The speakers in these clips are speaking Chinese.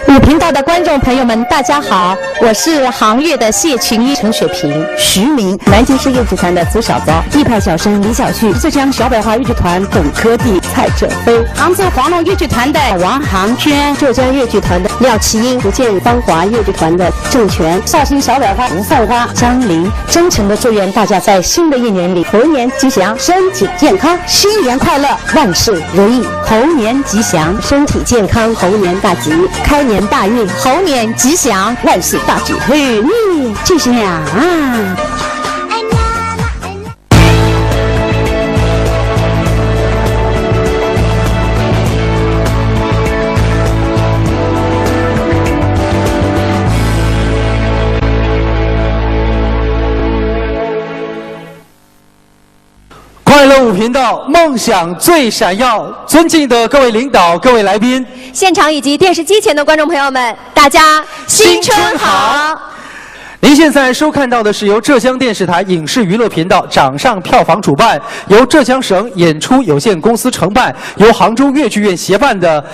5频道的观众朋友们，大家好，我是杭乐的谢群一、陈雪萍、徐明，南京市越剧团的邹小昭，一派小生李小旭，浙江小百花越剧团董科弟、蔡哲飞，杭州黄龙越剧团的王航娟，浙江越剧团的廖其英，福建芳华越剧团的郑权，绍兴小百花吴凤花、张琳，真诚的祝愿大家在新的一年里猴年吉祥，身体健康，新年快乐，万事如意，猴年吉祥，身体健康，猴年大吉，开年大运，猴年吉祥，万事大吉，猴年吉祥啊！快乐5频道，梦想最闪耀。尊敬的各位领导、各位来宾，现场以及电视机前的观众朋友们，大家新春好！您现在收看到的是由浙江电视台影视娱乐频道掌上票房主办，由浙江省演出有限公司承办，由杭州越剧院协办的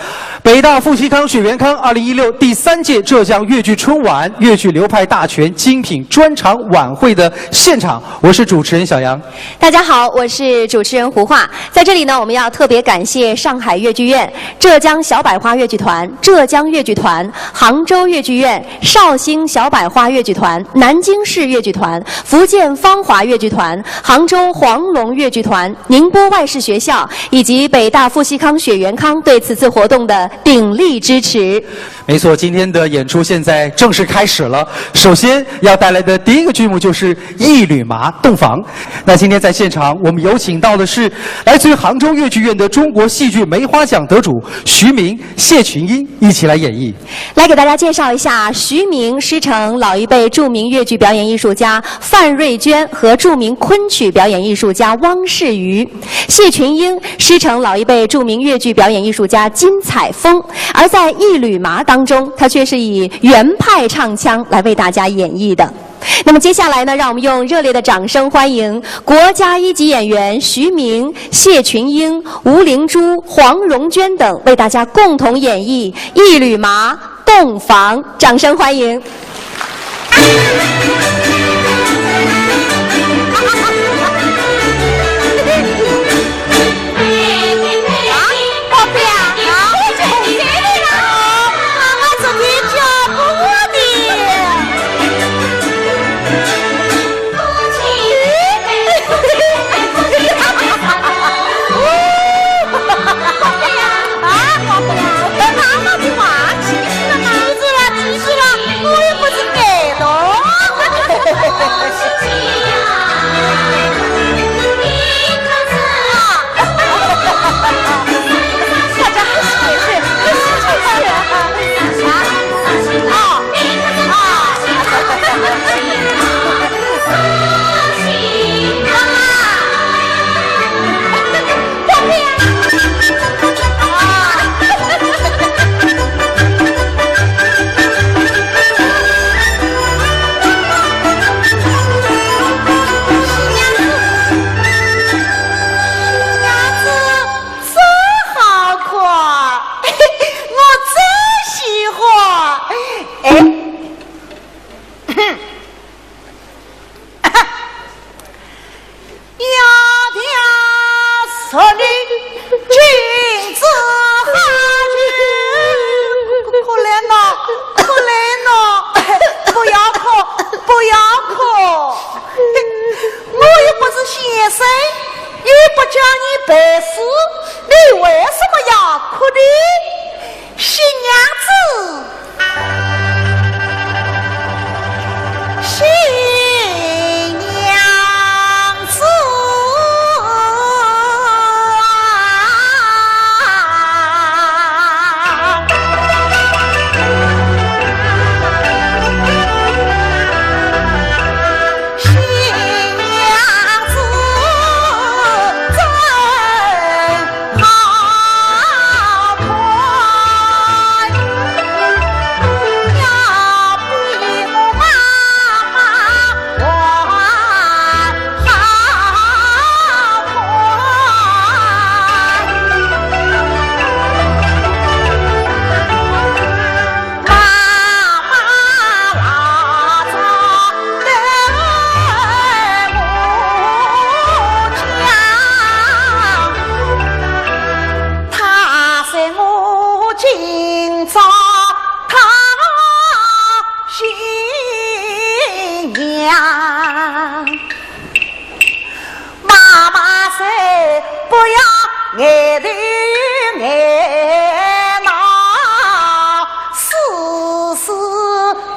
北大傅习康、雪元康2016第3届浙江越剧春晚越剧流派大全精品专场晚会的现场。我是主持人小杨。大家好，我是主持人胡化。在这里呢，我们要特别感谢上海越剧院、浙江小百花越剧团、浙江越剧团、杭州越剧院、绍兴小百花越剧团、南京市越剧团、福建芳华越剧团、杭州黄龙越剧团、宁波外事学校以及北大傅习康、雪元康对此次活动的鼎力支持。没错，今天的演出现在正式开始了。首先要带来的第一个剧目就是《一缕麻洞房》。那今天在现场，我们有请到的是来自于杭州越剧院的中国戏剧梅花奖得主徐明、谢群英一起来演绎。来给大家介绍一下，徐明师承老一辈著名越剧表演艺术家范瑞娟和著名昆曲表演艺术家汪世瑜；谢群英师承老一辈著名越剧表演艺术家金彩峰。而在《一缕麻》当中，他却是以原派唱腔来为大家演绎的。那么接下来呢，让我们用热烈的掌声欢迎国家1级演员徐明、谢群英、吴灵珠、黄荣娟等为大家共同演绎《一缕麻洞房》，掌声欢迎。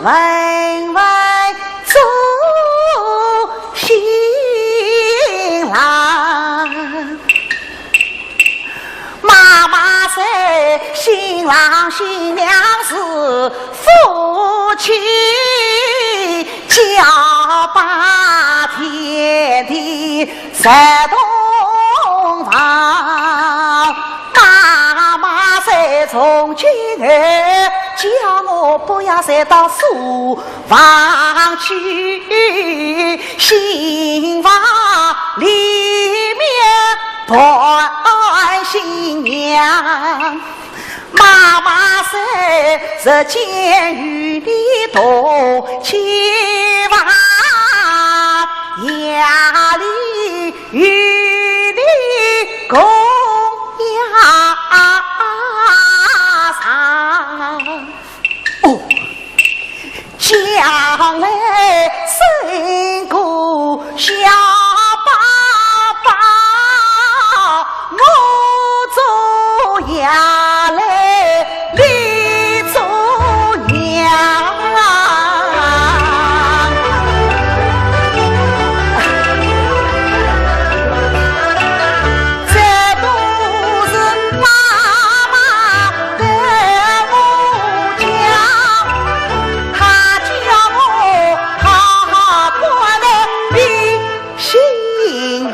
问问做新郎，妈妈说新郎新娘是夫妻，交把天地在洞房。妈妈说从今后叫我不要再到书房去，新房里面伴新娘。妈妈说这监狱里多欺负，压力与你共压上。哦，将来生个小爸爸，我做呀嘞。你做娘，这都是妈妈跟我讲，她叫我好好过得比新娘。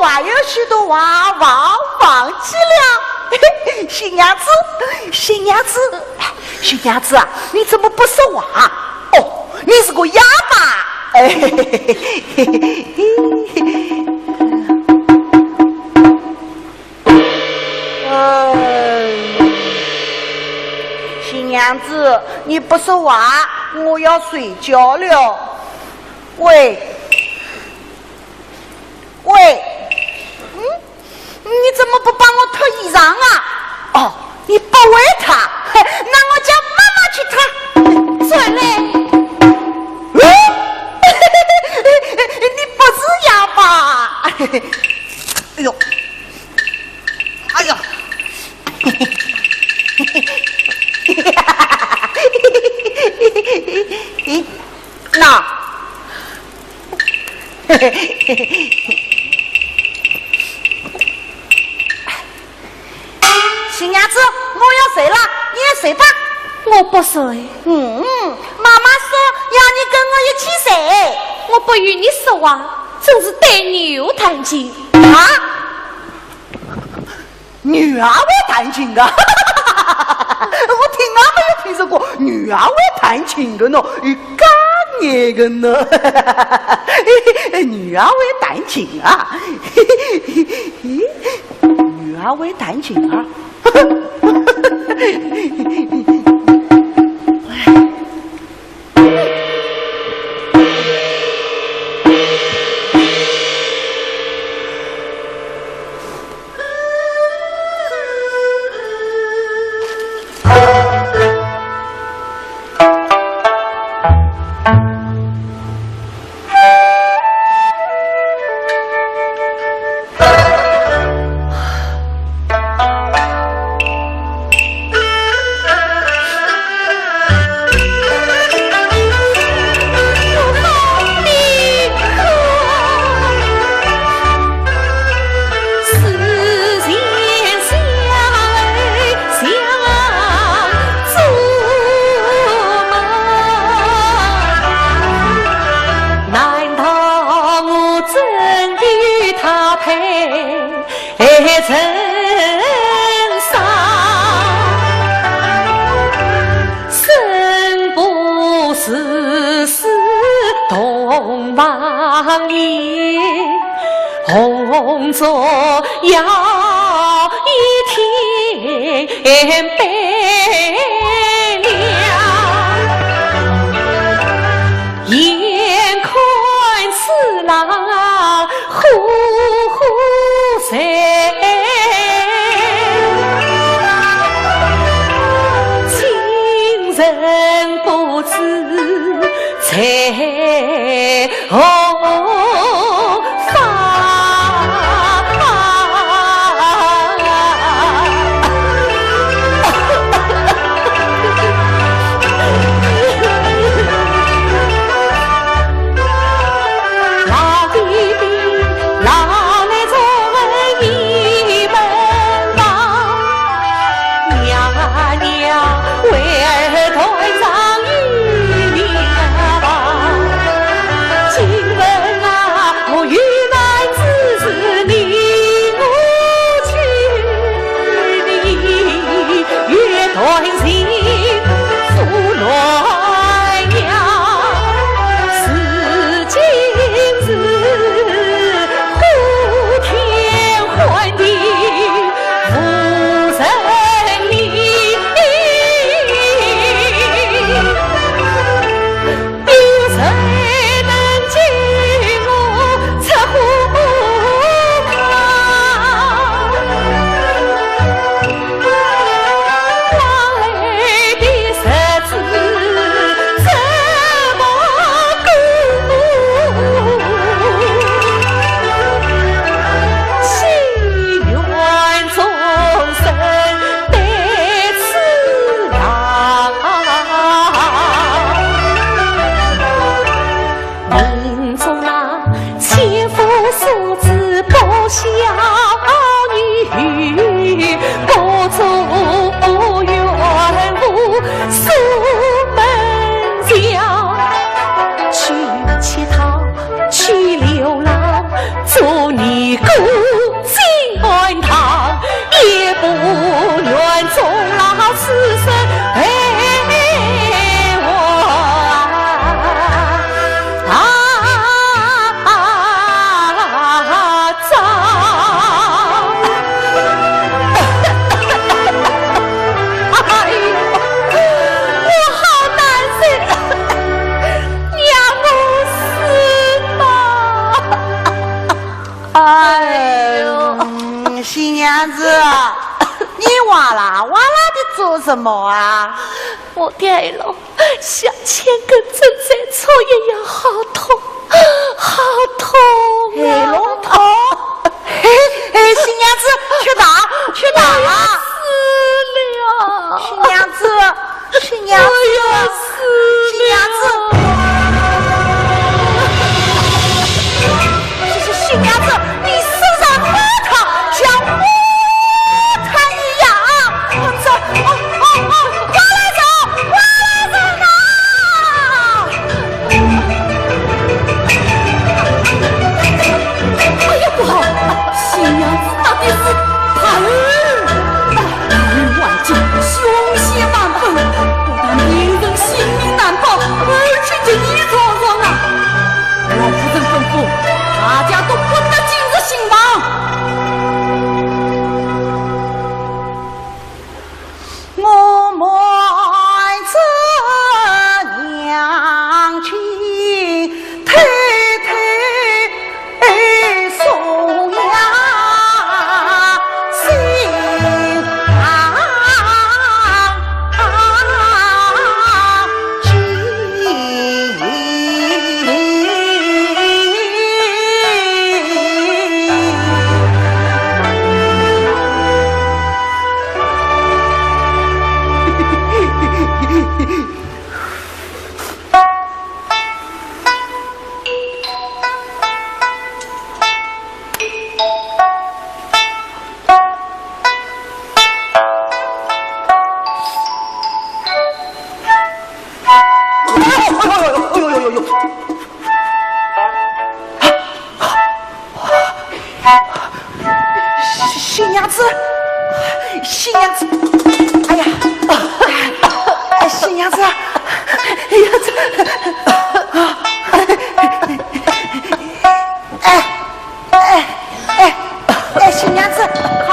我还有许多话忘记了。新娘子，新娘子，新娘子啊，你怎么不说话？哦，你是个哑巴。新娘子，你不说话，我要睡觉了。喂。喂，你怎么不帮我脱衣裳啊？哦，你不喂他，那我叫妈妈去脱。算嘞，你不是哑巴？哎呦，哎呀，那。新娘子，我要睡了，你也睡吧。我不睡。妈妈说要你跟我一起睡。我不与你说话，真是对牛弹琴啊！女儿会弹琴的，我听俺没有听说过女儿会弹琴的呢，干你个呢，女儿会弹琴啊，女儿会弹琴啊。红烛要一天白了，眼看此郎呼呼谁？情人不知在何小女不足远无宿门乡，娶她去流浪，做尼姑进堂，也不愿终老此生陪我新娘子，你哇啦哇啦的做什么啊？我对了，想牵根针在草也要好痛，好痛啊！龙头，新娘子去打去打啊！死了！新娘子，新娘子，我要死了！新娘子，新娘子，你身上木头像木炭一样，走，快来走，快来走呐！哎呀，不好！新娘子到底是叛万境，凶险万分，不但令人性命难保，而且这一桩桩啊！老夫人吩咐，大家都不得今日行房。我埋着娘亲推送呀心新娘子，新娘子，哎呀，新娘子，哎呀，新娘子，考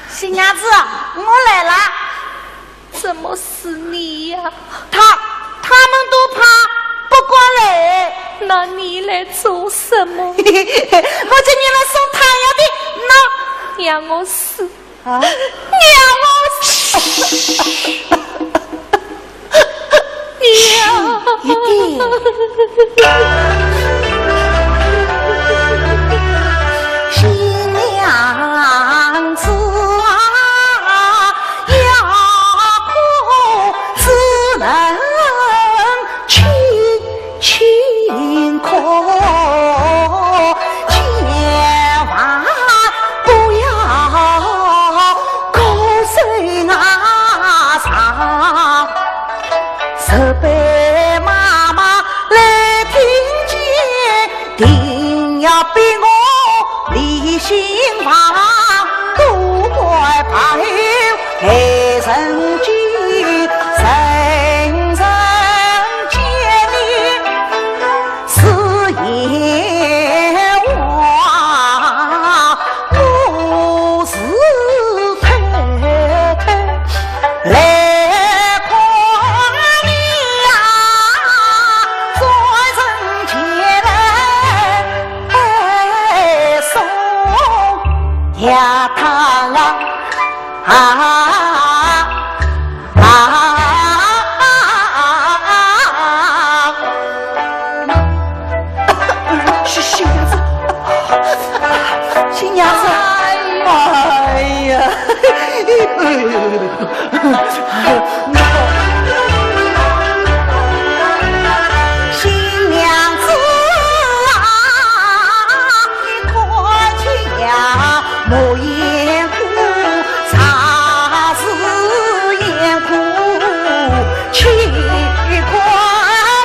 新娘子，我来了。怎么是你呀？他们都怕不过来，那你来做什么？我叫你来送太阳的，那让我死！啊，让我死！娘，一定。新娘子啊，要只能轻可，千万不要高声啊唱，十倍妈妈来听见，定要逼我离心房，不怪怕有害人间，人人见你是阎王，我是太太来看你呀，在人前来送呀汤新娘子，新娘子，新娘子啊，你脱下莫言哭，茶是言哭，去快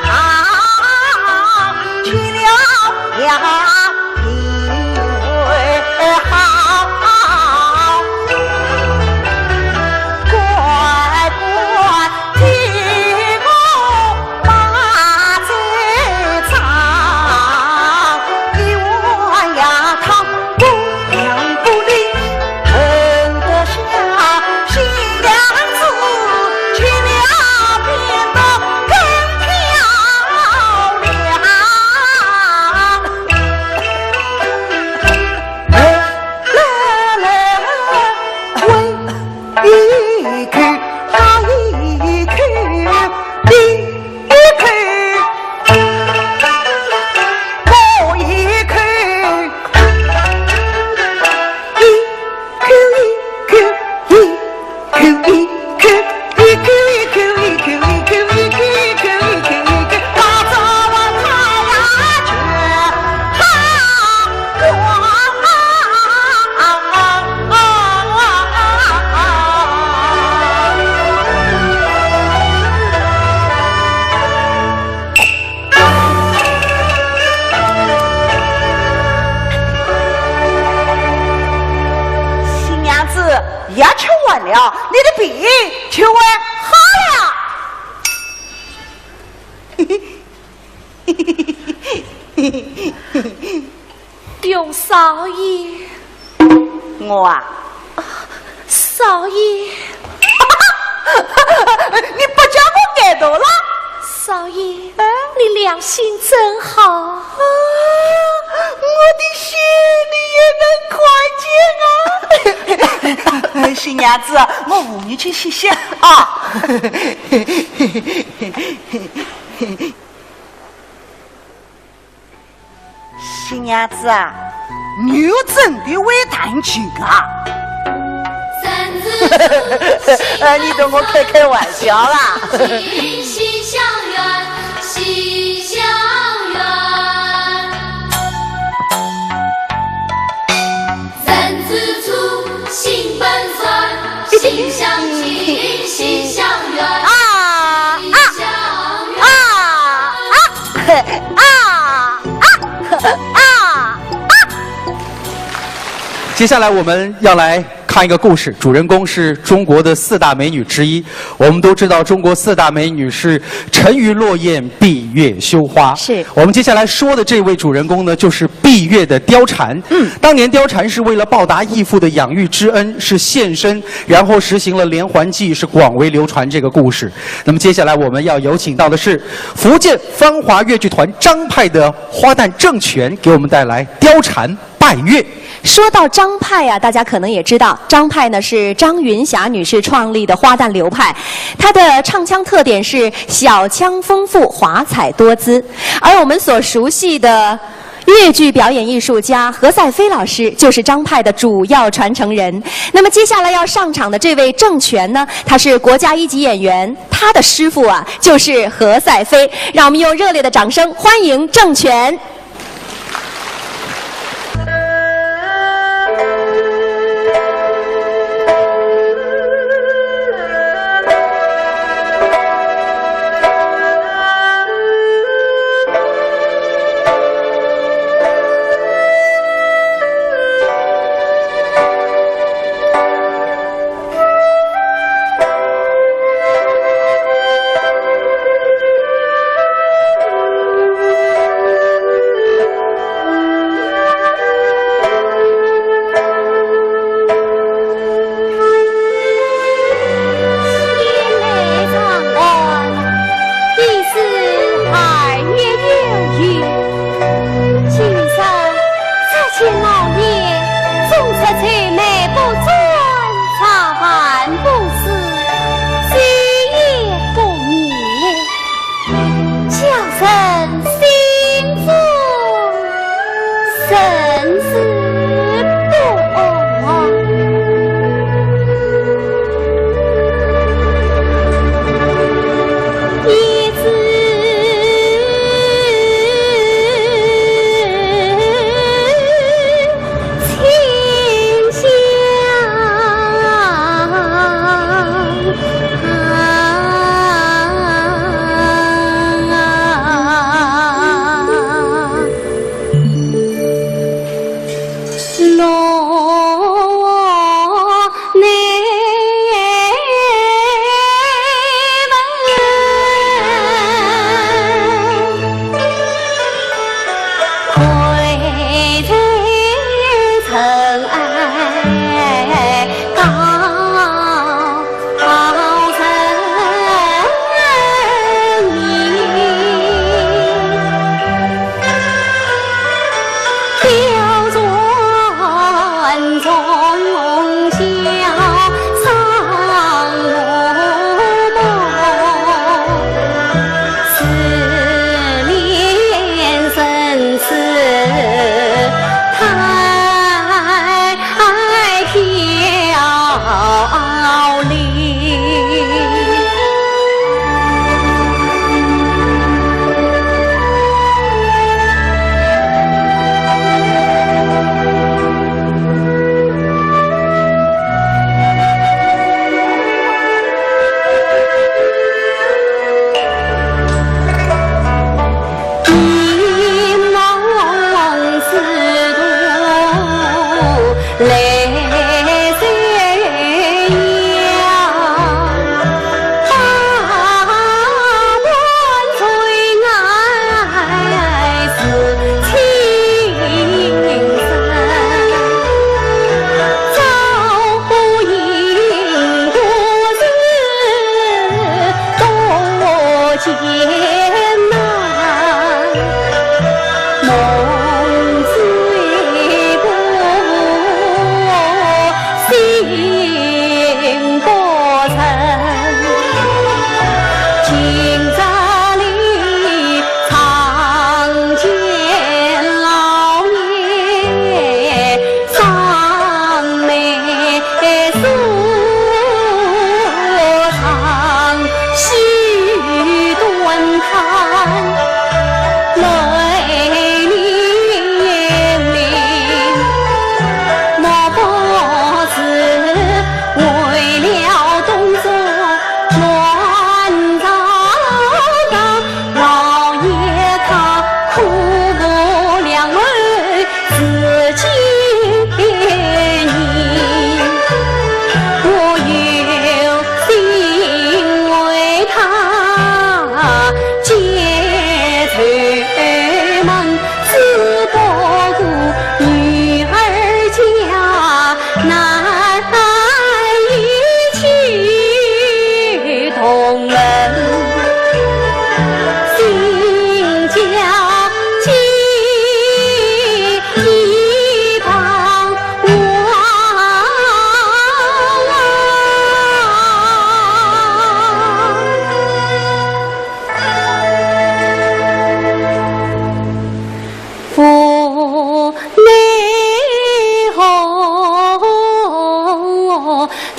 堂去了呀。牙吃完了，你的病就会好了。永少爷，我啊，少爷，你不叫我挨到了？少爷，你良心真好啊！我的心里也能快见啊！新娘子，我扶你去洗洗啊！新娘子啊，你又真的会弹琴啊？你跟我开开玩笑啦！心心相远，心相远。三字处，心本酸，心相亲，心相远。接下来我们要来看一个故事，主人公是中国的4大美女之一。我们都知道，中国4大美女是沉鱼落雁、闭月羞花。是我们接下来说的这位主人公呢，就是闭月的貂蝉。当年貂蝉是为了报答义父的养育之恩，是献身，然后实行了连环计，是广为流传这个故事。那么接下来我们要有请到的是福建芳华越剧团张派的花旦郑权，给我们带来貂蝉拜月。说到张派啊，大家可能也知道，张派呢是张云霞女士创立的花旦流派，她的唱腔特点是小腔丰富、华彩多姿。而我们所熟悉的越剧表演艺术家何赛飞老师就是张派的主要传承人。那么接下来要上场的这位郑权呢，他是国家1级演员，他的师傅啊就是何赛飞。让我们用热烈的掌声欢迎郑权。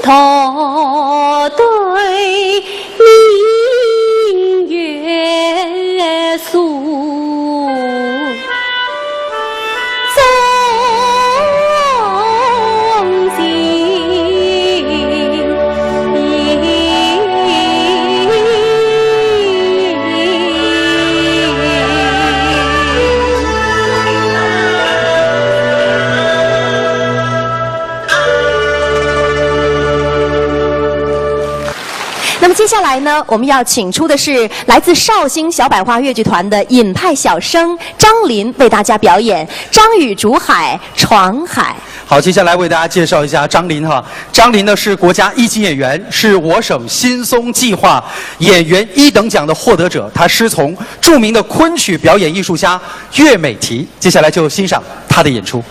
头对明月诉，衷心。那么接下来呢，我们要请出的是来自绍兴小百花越剧团的尹派小生张林，为大家表演《张雨竹海闯海》。好，接下来为大家介绍一下张林哈。张林呢是国家一级演员，是我省新松计划演员1等奖的获得者。他师从著名的昆曲表演艺术家岳美缇。接下来就欣赏他的演出。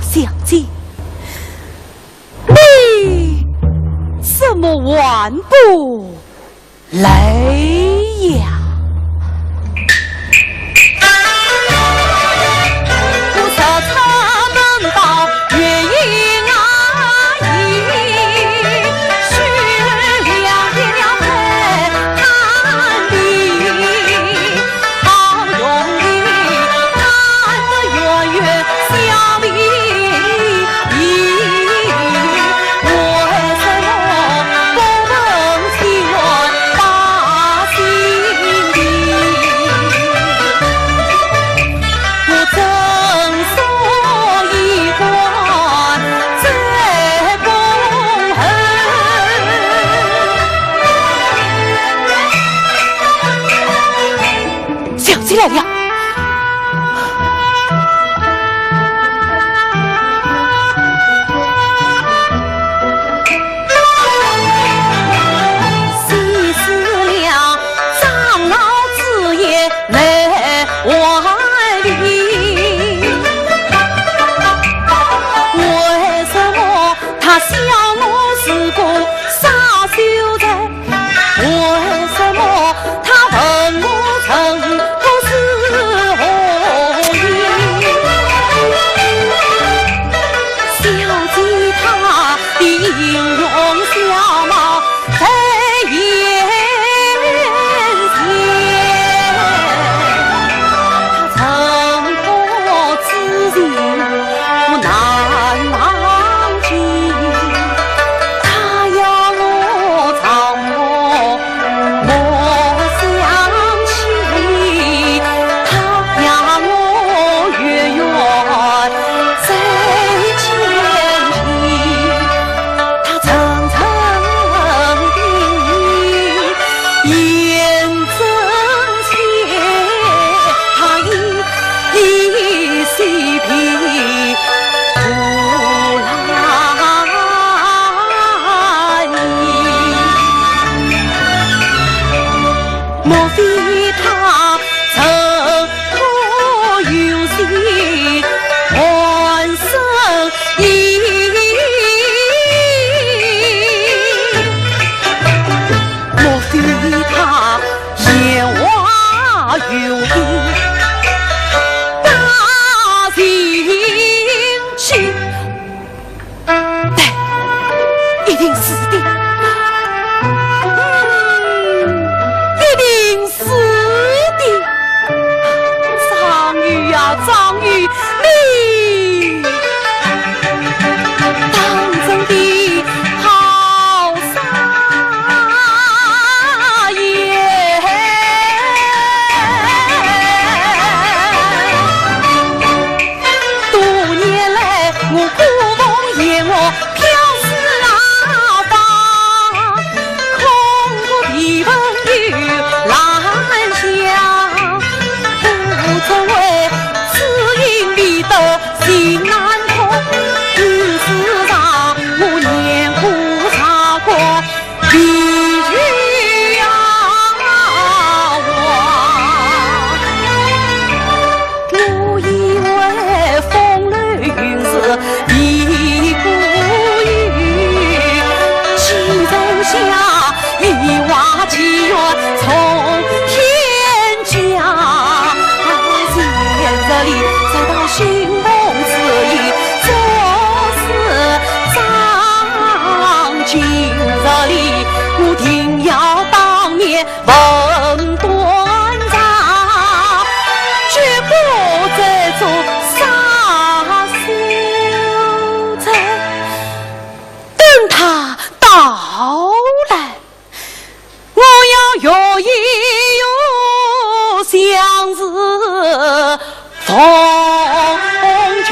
小姐，你怎么完不来呀？不守插门到月影阿姨，许两夜了陪看你，好容易看得月月笑眯。为什么不能情愿把心一定是的，一定是的。张宇呀，张宇，你当真的好傻耶！多年来，我孤凤燕我飘逝啊方，空谷地风雨兰香，不曾为此因离得心难空。于是让我年苦茶过离去呀我以为风雷云是一股雨，气中下一瓦祈愿从天降。现这里再到寻梦之意，这是张今这里我定要当面问端详，绝不再做傻手子。等他到来，我要约一约相思风去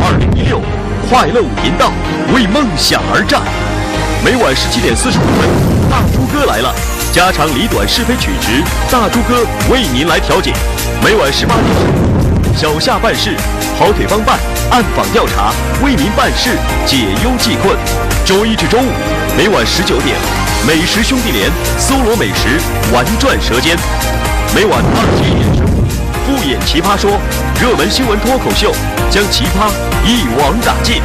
2016快乐舞频道为梦想而战。每晚17点45分，大猪哥来了，家长里短是非曲直，大猪哥为您来调解。每晚18点15，小夏办事，跑腿帮办，暗访调查，为您办事，解忧济困。周一至周五，每晚19点，美食兄弟连，搜罗美食，玩转舌尖。每晚21点15，不演奇葩说，热门新闻脱口秀，将奇葩一网打尽。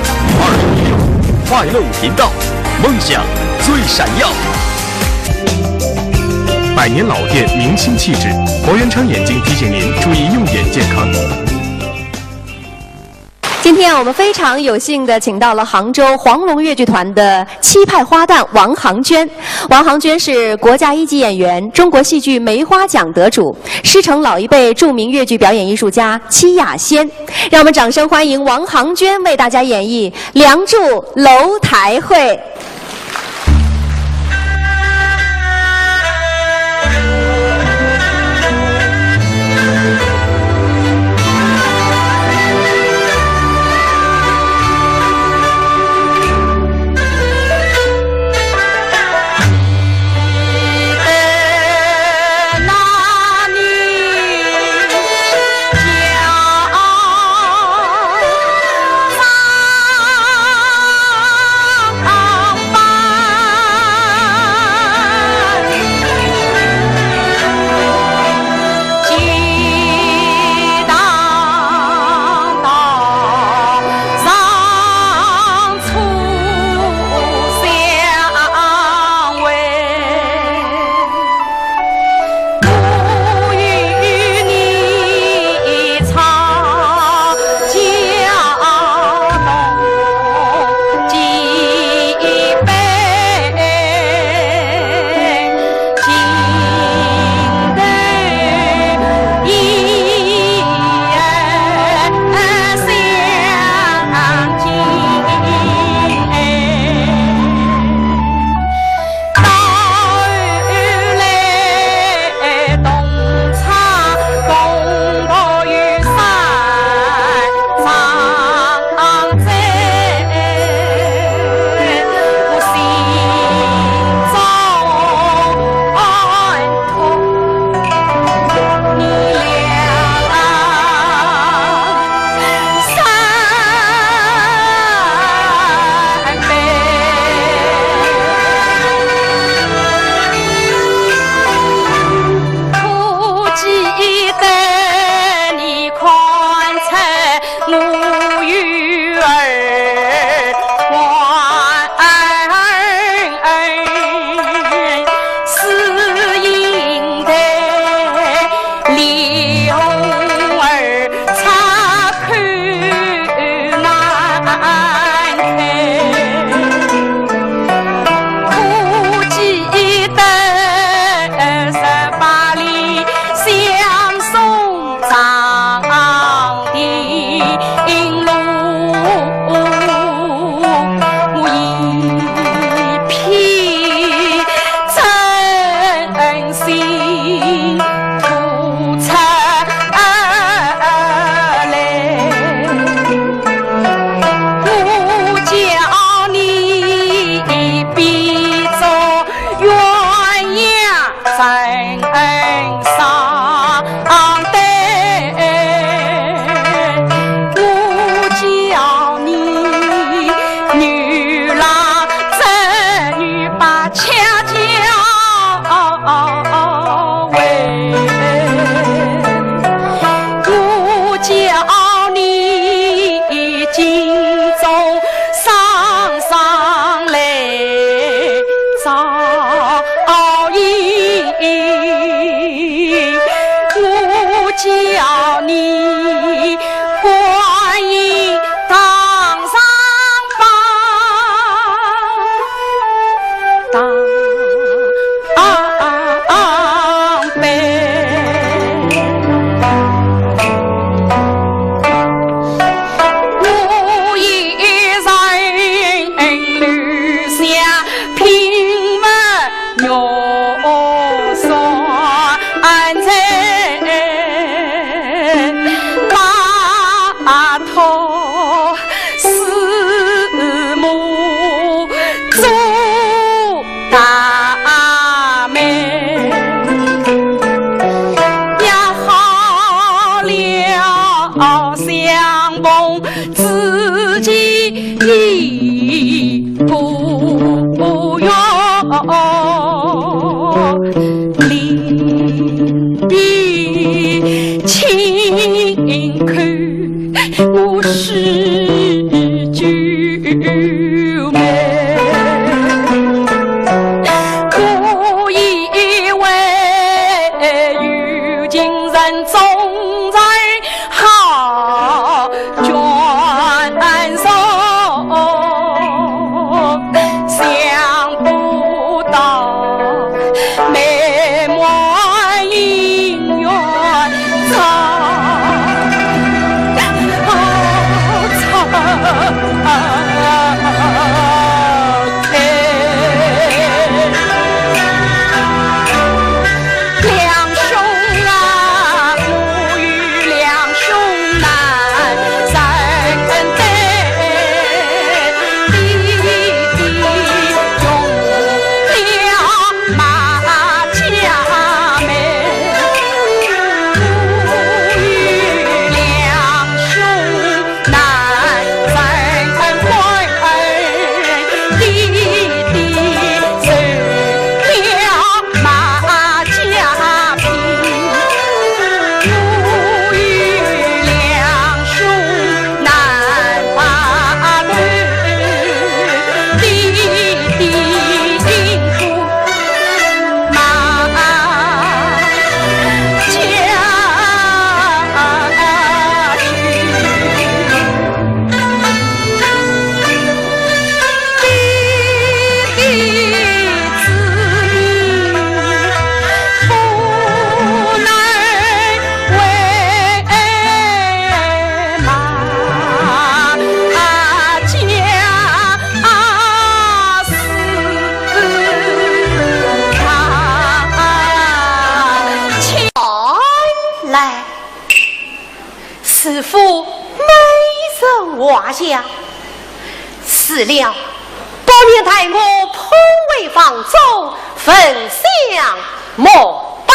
2016快乐舞频道。梦想最闪耀，百年老店，明星气质。佛元昌眼镜提醒您注意用眼健康。今天我们非常有幸的请到了杭州黄龙越剧团的七派花旦王航娟。王航娟是国家一级演员，中国戏剧梅花奖得主，师承老一辈著名越剧表演艺术家戚雅仙。让我们掌声欢迎王航娟为大家演绎《梁祝楼台会》。啊叫你观音当上榜，当北。我一人留下平门哟算在码头四目做大妹，也好了相逢自己不愿离别轻看我是旧妹，我以为有情人总在好卷手，想不到美满姻缘此妇美人画像，死了多年待我颇为放纵，焚香膜拜。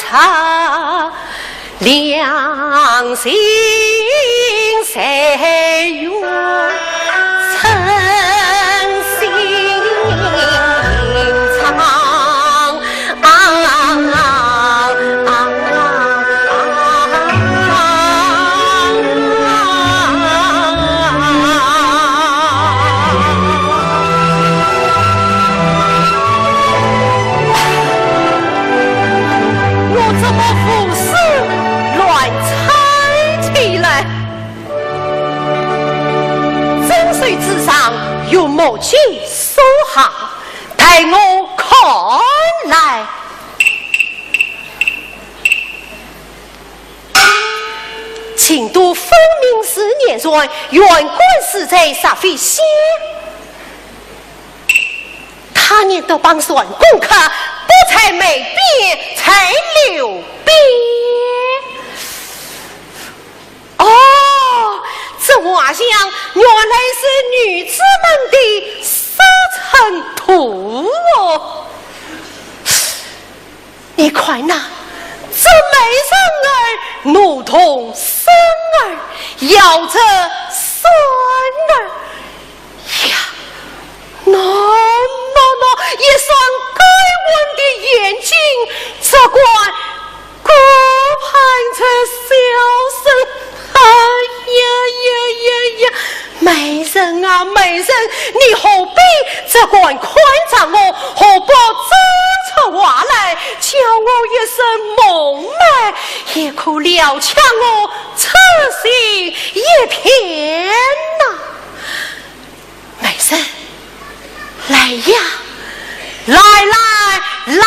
茶，良心谁愿诚心隐藏？之上有某句说好，待我看来。秦都丰明4年中，原官死在杀飞县，他年都帮算功课，不才没变才留变。哦，这画像原来是女子们的生辰图哦！你快拿这美人儿如同生儿，摇着孙儿呀，那一双该温的眼睛，这关顾盼着笑声。哎呀，美人啊美人，你何必这管宽长我，何不争出话来，叫我一声梦寐，也可了却我痴心一片呐！美人，来呀，来呀！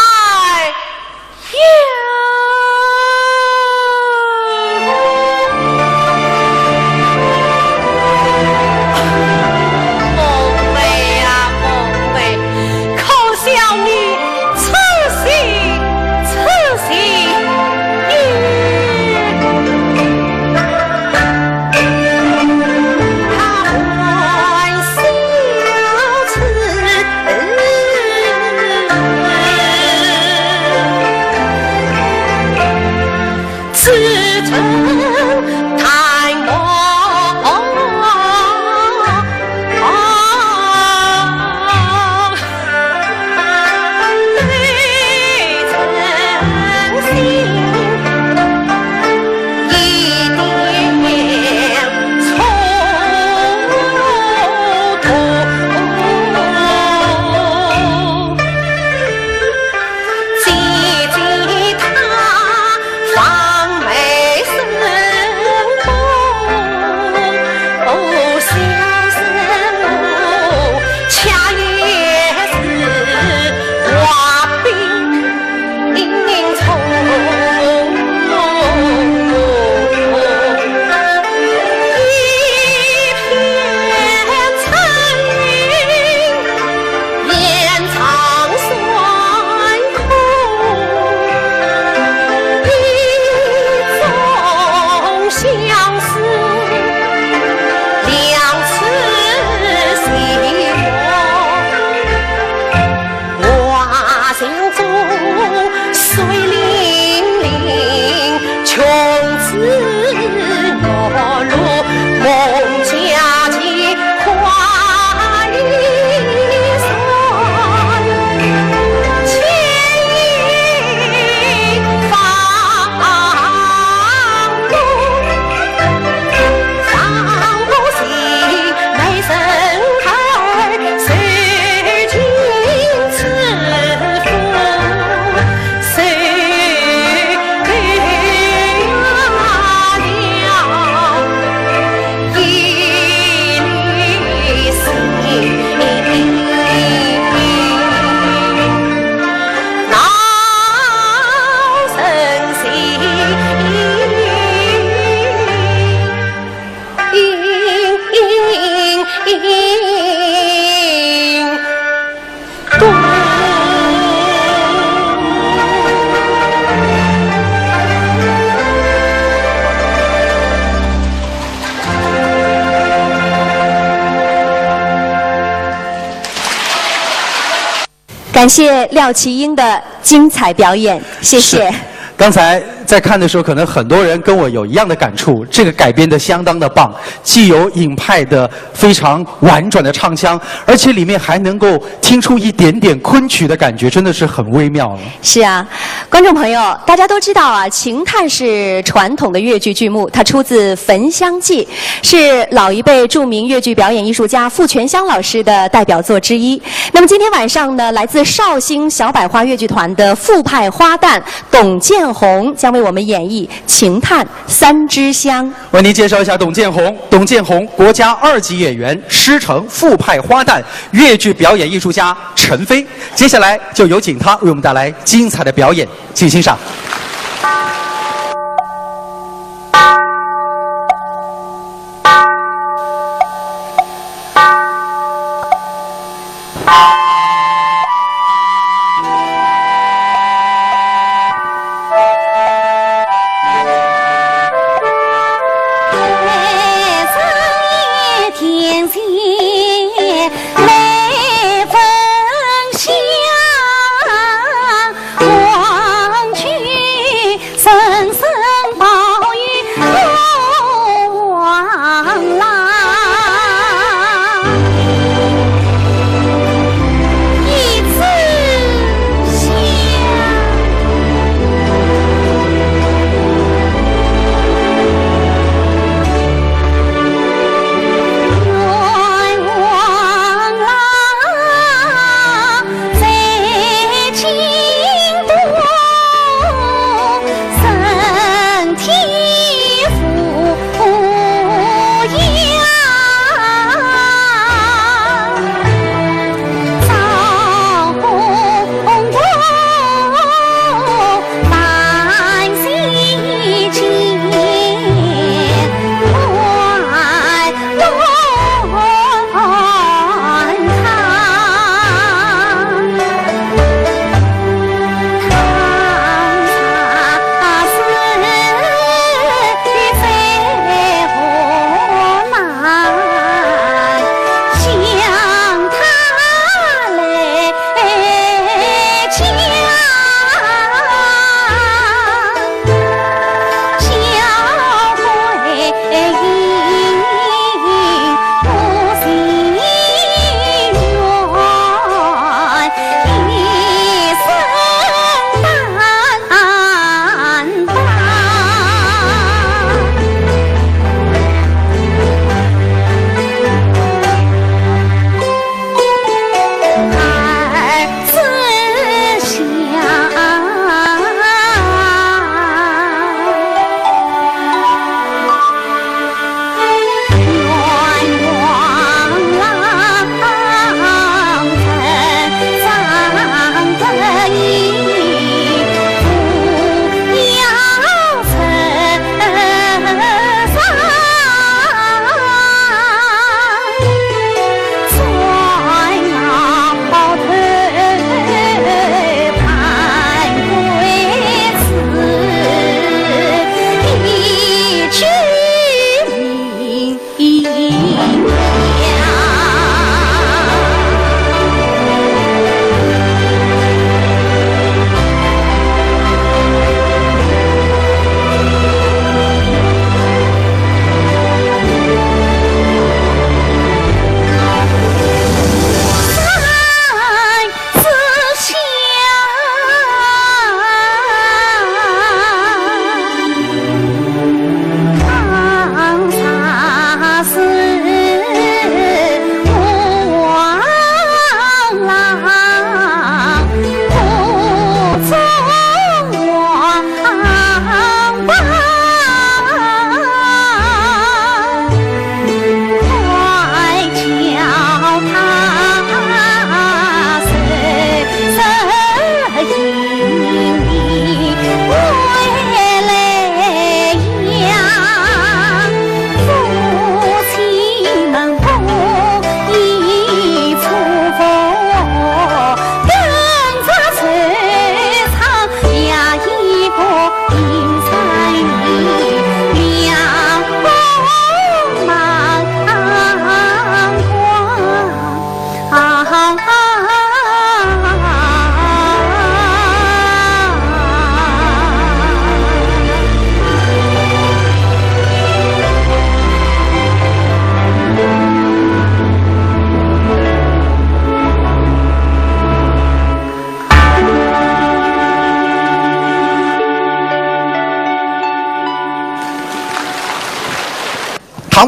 感谢廖其英的精彩表演，谢谢。刚才在看的时候，可能很多人跟我有一样的感触，这个改编的相当的棒，既有尹派的非常婉转的唱腔，而且里面还能够听出一点点昆曲的感觉，真的是很微妙了。是啊，观众朋友，大家都知道啊，秦探是传统的越剧剧目，它出自《焚香记》，是老一辈著名越剧表演艺术家傅全香老师的代表作之一。那么今天晚上呢，来自绍兴小百花越剧团的副派花旦董建红将为我们演绎《秦探三支香》。为您介绍一下董建红。董建红，国家2级演员，师承副派花旦，越剧表演艺术家陈飞。接下来就有请他为我们带来精彩的表演，请欣赏。望去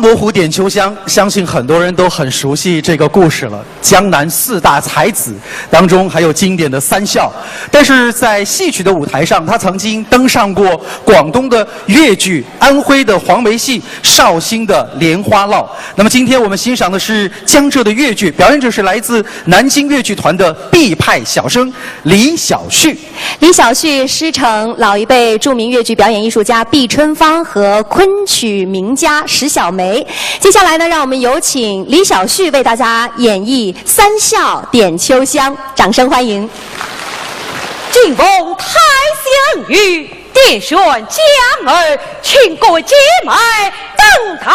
伯虎点秋香，相信很多人都很熟悉这个故事了。江南四大才子当中还有经典的三笑，但是在戏曲的舞台上，他曾经登上过广东的越剧、安徽的黄梅戏、绍兴的莲花落。那么今天我们欣赏的是江浙的越剧，表演者是来自南京越剧团的 B 派小生李小旭。李小旭师承老一辈著名越剧表演艺术家毕春芳和昆曲名家石小梅。接下来呢，让我们有请李小旭为大家演绎《三笑点秋香》，掌声欢迎。敬奉太相与，点选江儿，请各位姐妹登堂。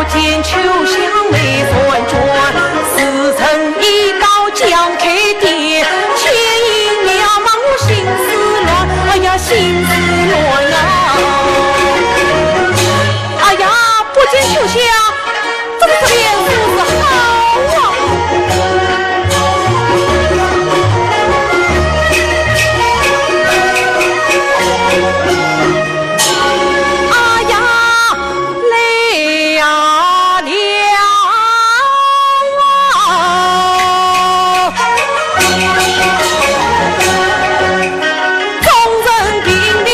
见秋香没算转，四层一高将开店，前一娘忙我心思乱，哎呀心思乱呀！哎呀，不见秋香，怎么这脸子好啊？众人并列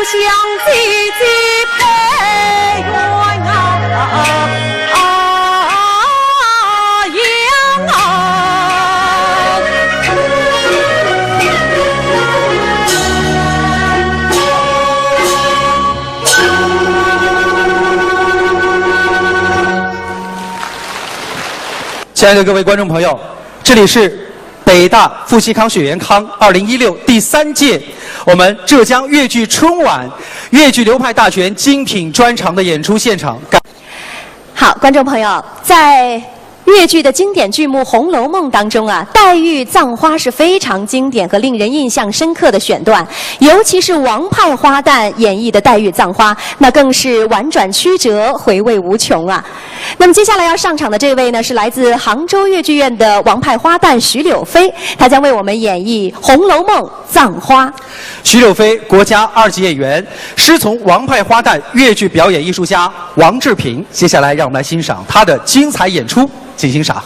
相济济配鸳鸯啊。亲爱的各位观众朋友，这里是北大富熙康血元康2016第3届我们浙江粤剧春晚粤剧流派大全精品专场的演出现场。好，观众朋友，在粤剧的经典剧目《红楼梦》当中啊，黛玉葬花是非常经典和令人印象深刻的选段，尤其是王派花旦演绎的黛玉葬花，那更是婉转曲折，回味无穷啊。那么接下来要上场的这位呢，是来自杭州粤剧院的王派花旦徐柳飞，她将为我们演绎《红楼梦》葬花。徐柳飞，国家2级演员，师从王派花旦粤剧表演艺术家王志平。接下来让我们来欣赏他的精彩演出，请欣赏。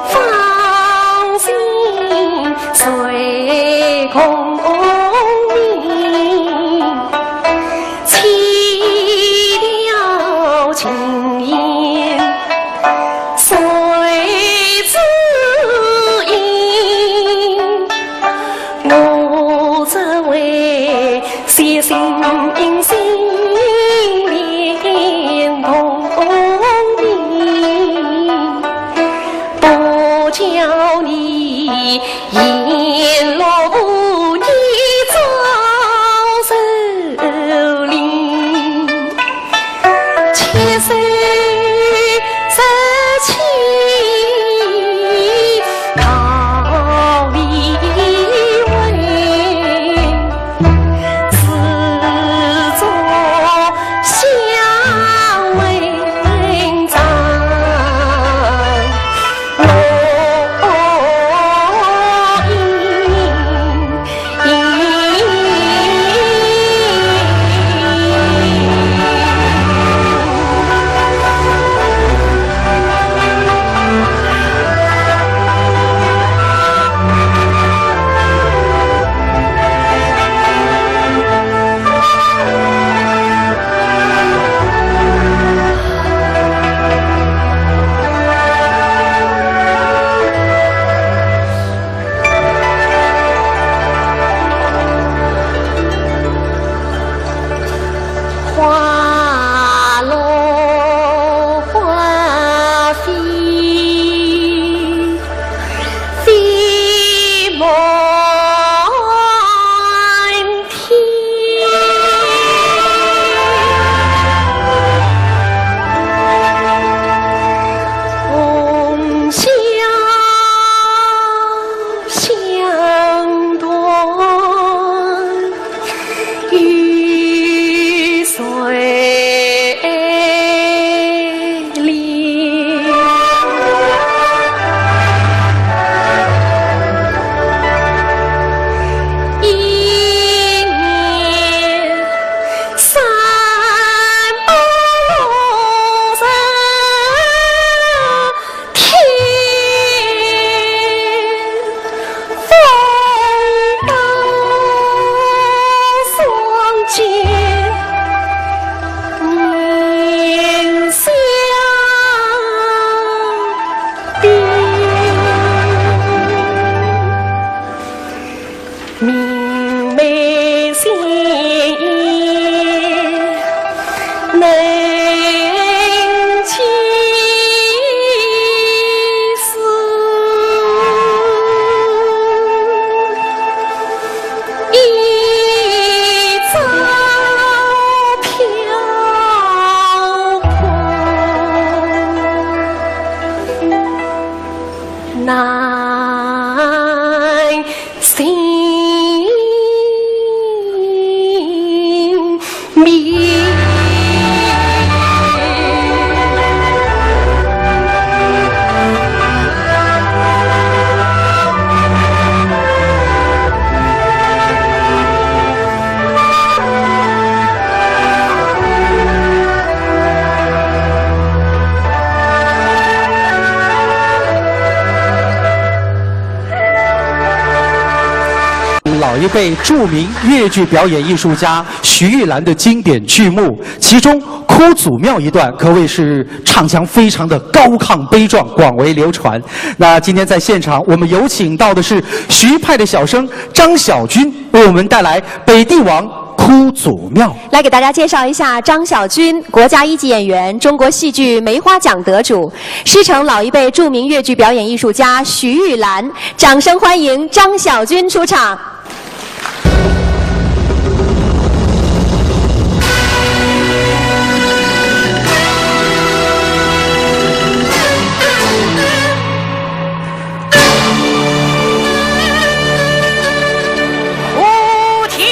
风功名，弃了情言，谁知音？我只为写心心连同名，不叫你言落无你遭受领，千岁十七考李文，自作相为长。花落花飞，飞满天。红消香断，雨水连。一年三百六十天，风刀双剑，年相逼，明媚鲜艳能起思，一朝飘泊，难心眠。老一辈著名越剧表演艺术家徐玉兰的经典剧目，其中《哭祖庙》一段可谓是唱腔非常的高亢悲壮，广为流传。那今天在现场，我们有请到的是徐派的小生张小军，为我们带来《北帝王哭祖庙》。来给大家介绍一下张小军，国家一级演员，中国戏剧梅花奖得主，师承老一辈著名越剧表演艺术家徐玉兰。掌声欢迎张小军出场。天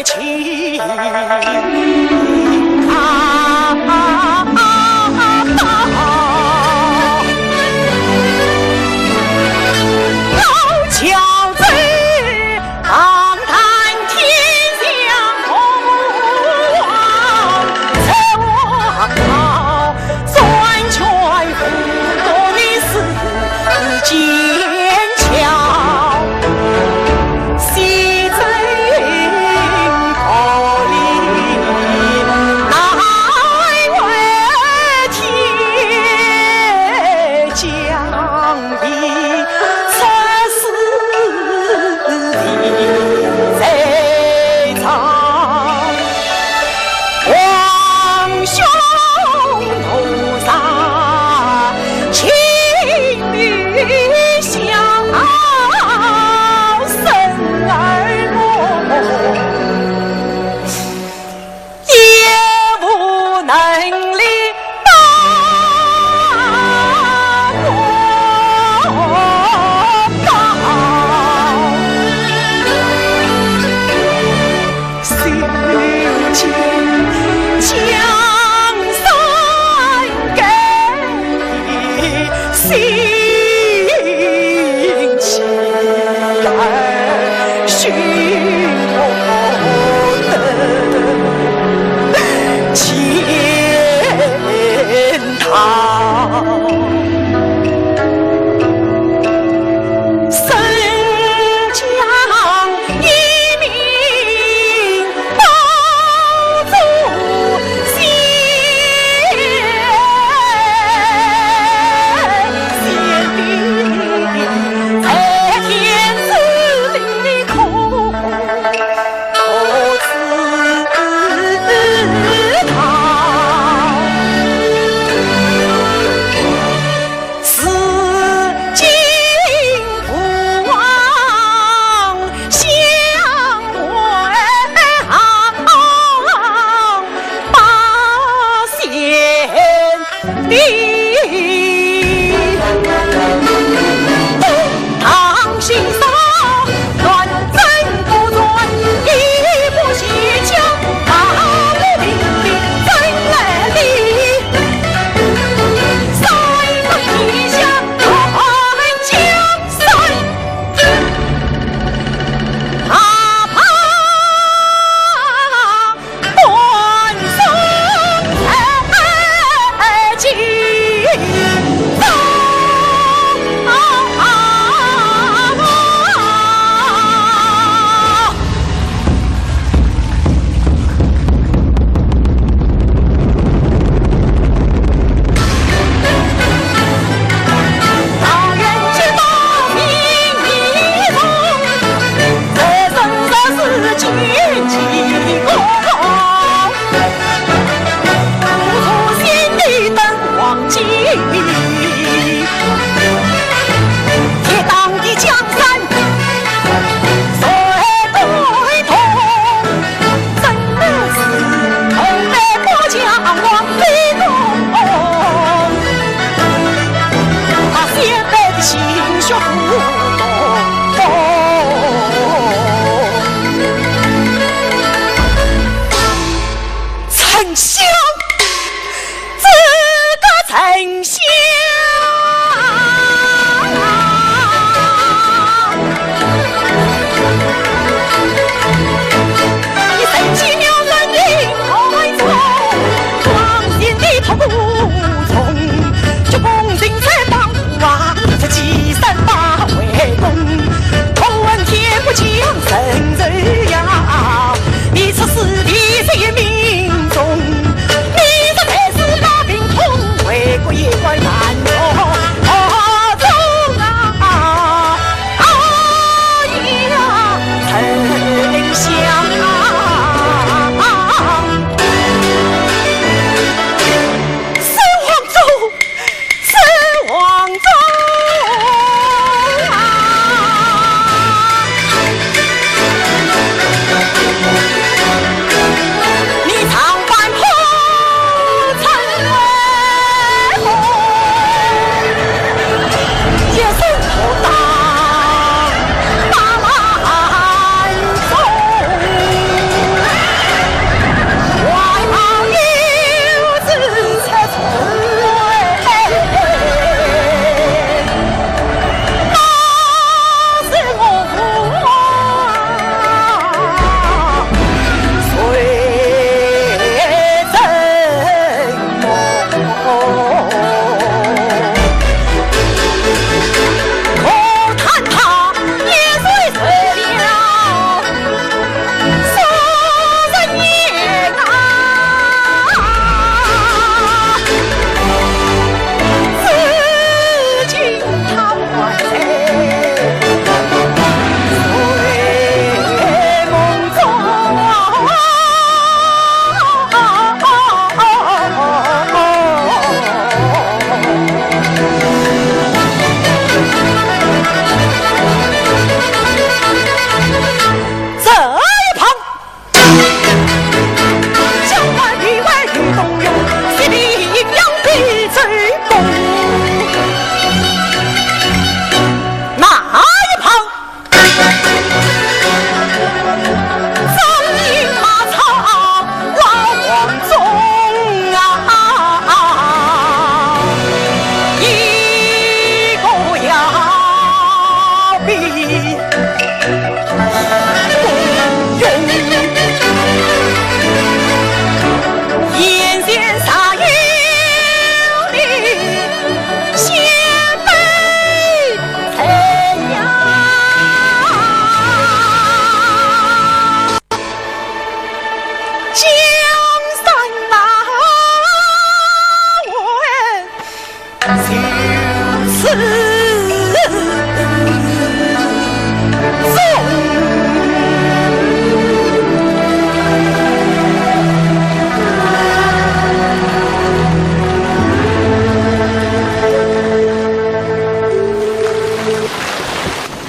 情啊！老桥子昂谈天下红王，在我靠钻拳不多的死剑桥。西征可里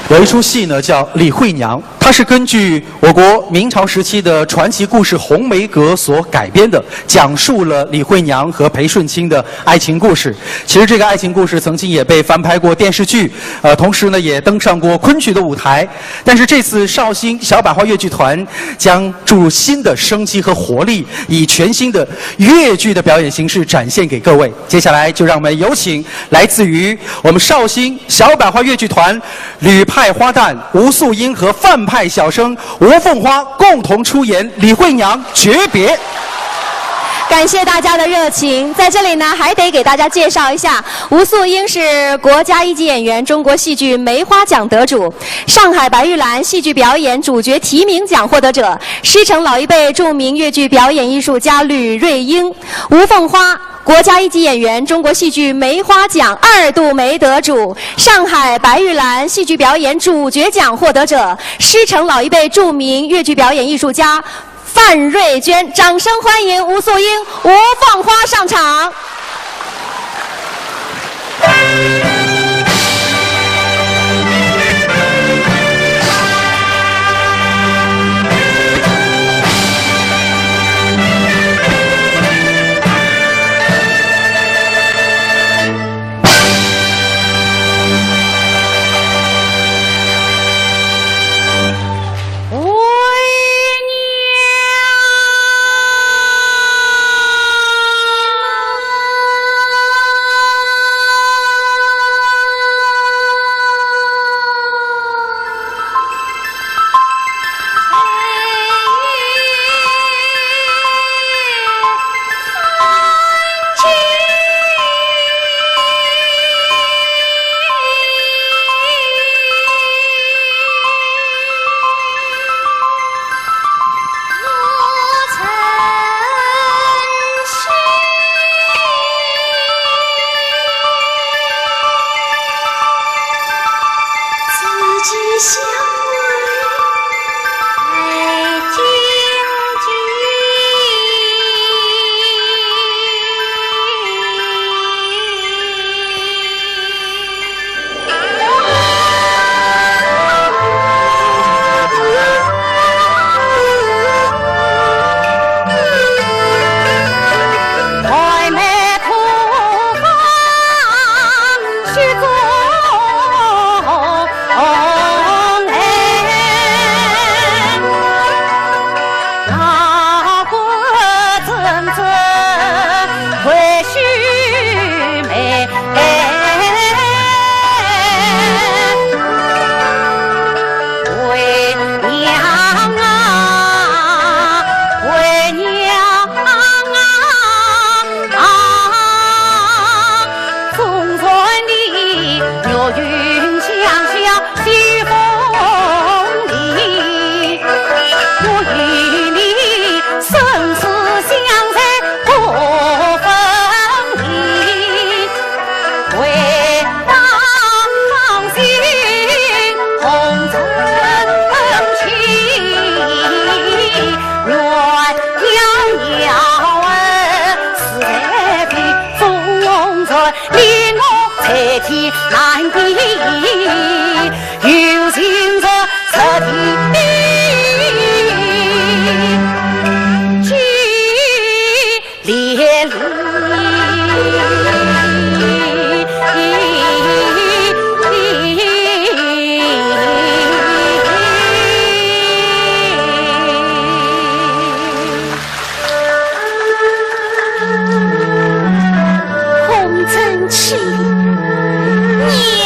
有一出戏呢，叫《李慧娘》，它是根据我国明朝时期的传奇故事《红梅阁》所改编的，讲述了李慧娘和裴顺清的爱情故事。其实这个爱情故事曾经也被翻拍过电视剧，同时呢也登上过昆曲的舞台。但是这次绍兴小百花越剧团将注入新的生机和活力，以全新的越剧的表演形式展现给各位。接下来就让我们有请来自于我们绍兴小百花越剧团吕派花旦吴素英和范派小生吴凤花共同出演《李慧娘》诀别。感谢大家的热情，在这里呢，还得给大家介绍一下，吴素英是国家一级演员、中国戏剧梅花奖得主，上海白玉兰戏剧表演主角提名奖获得者，师承老一辈著名越剧表演艺术家吕瑞英。吴凤花，国家一级演员、中国戏剧梅花奖2度梅得主，上海白玉兰戏剧表演主角奖获得者，师承老一辈著名越剧表演艺术家范瑞娟。掌声欢迎吴素英、吴凤花上场。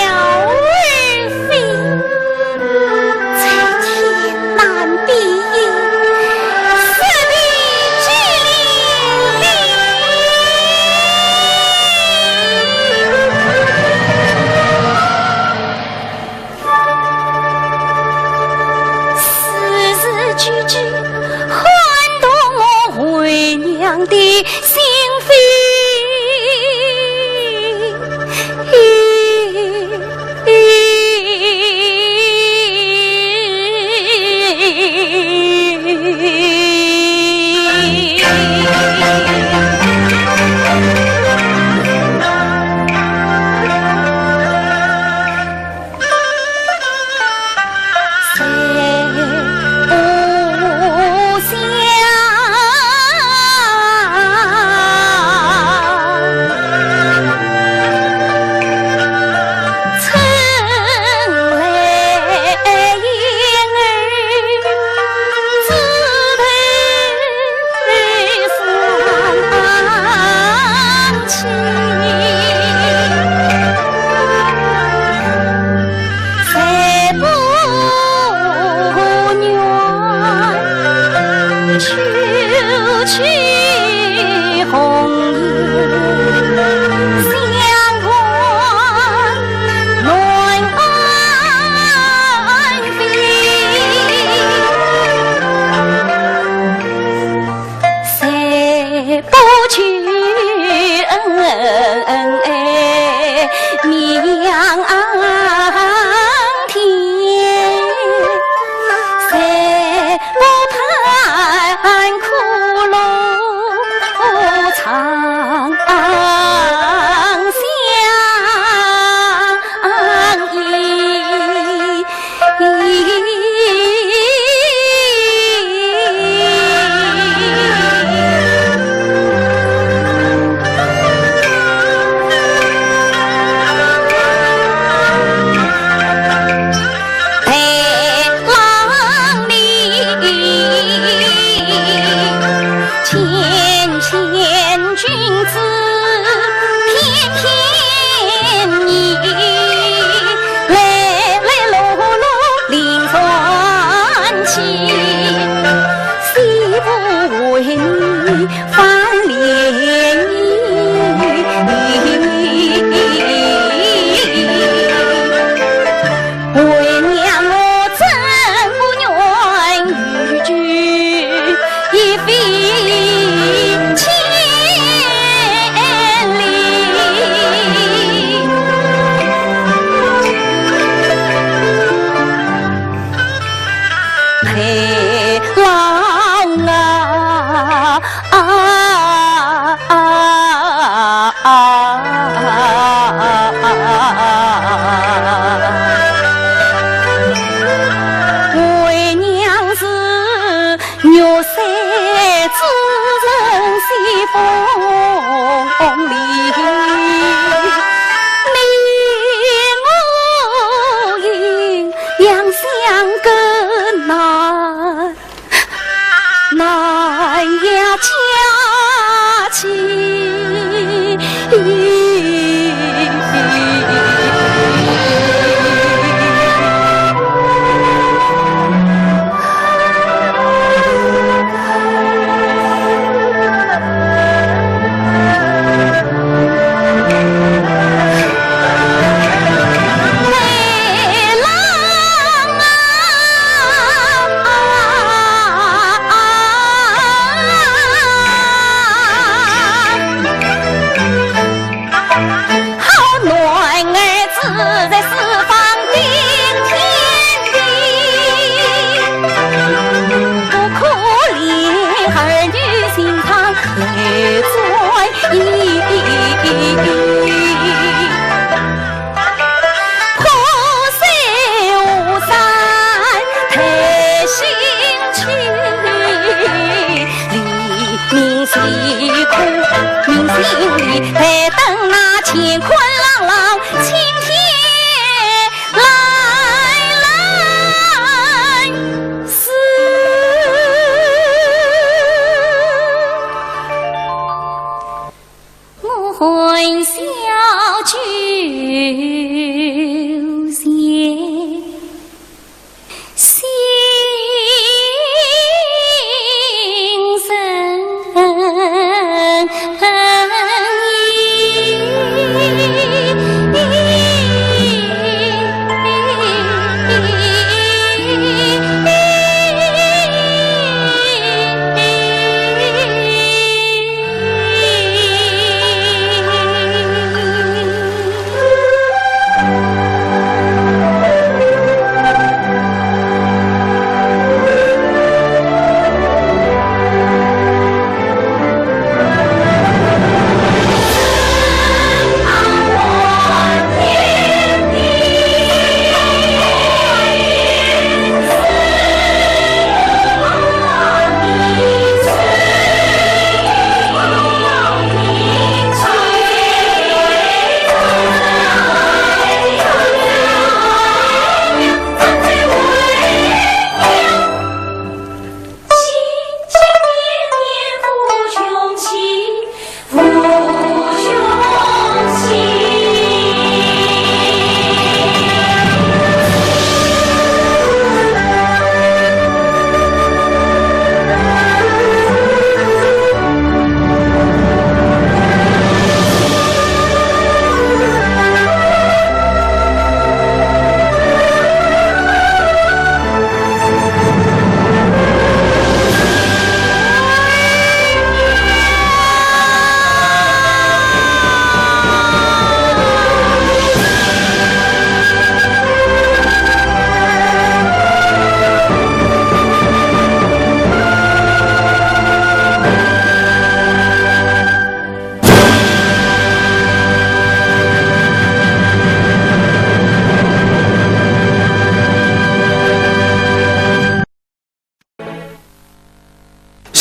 鸟儿飞，在天。的心扉。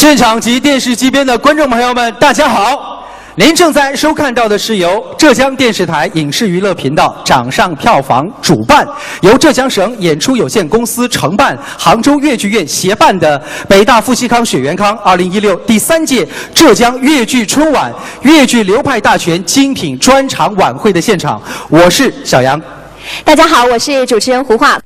现场及电视机边的观众朋友们，大家好！您正在收看到的是由浙江电视台影视娱乐频道掌上票房主办，由浙江省演出有限公司承办，杭州越剧院协办的北大夫妻康雪元康2016第3届浙江越剧春晚越剧流派大全精品专场晚会的现场，我是小杨。大家好，我是主持人胡化。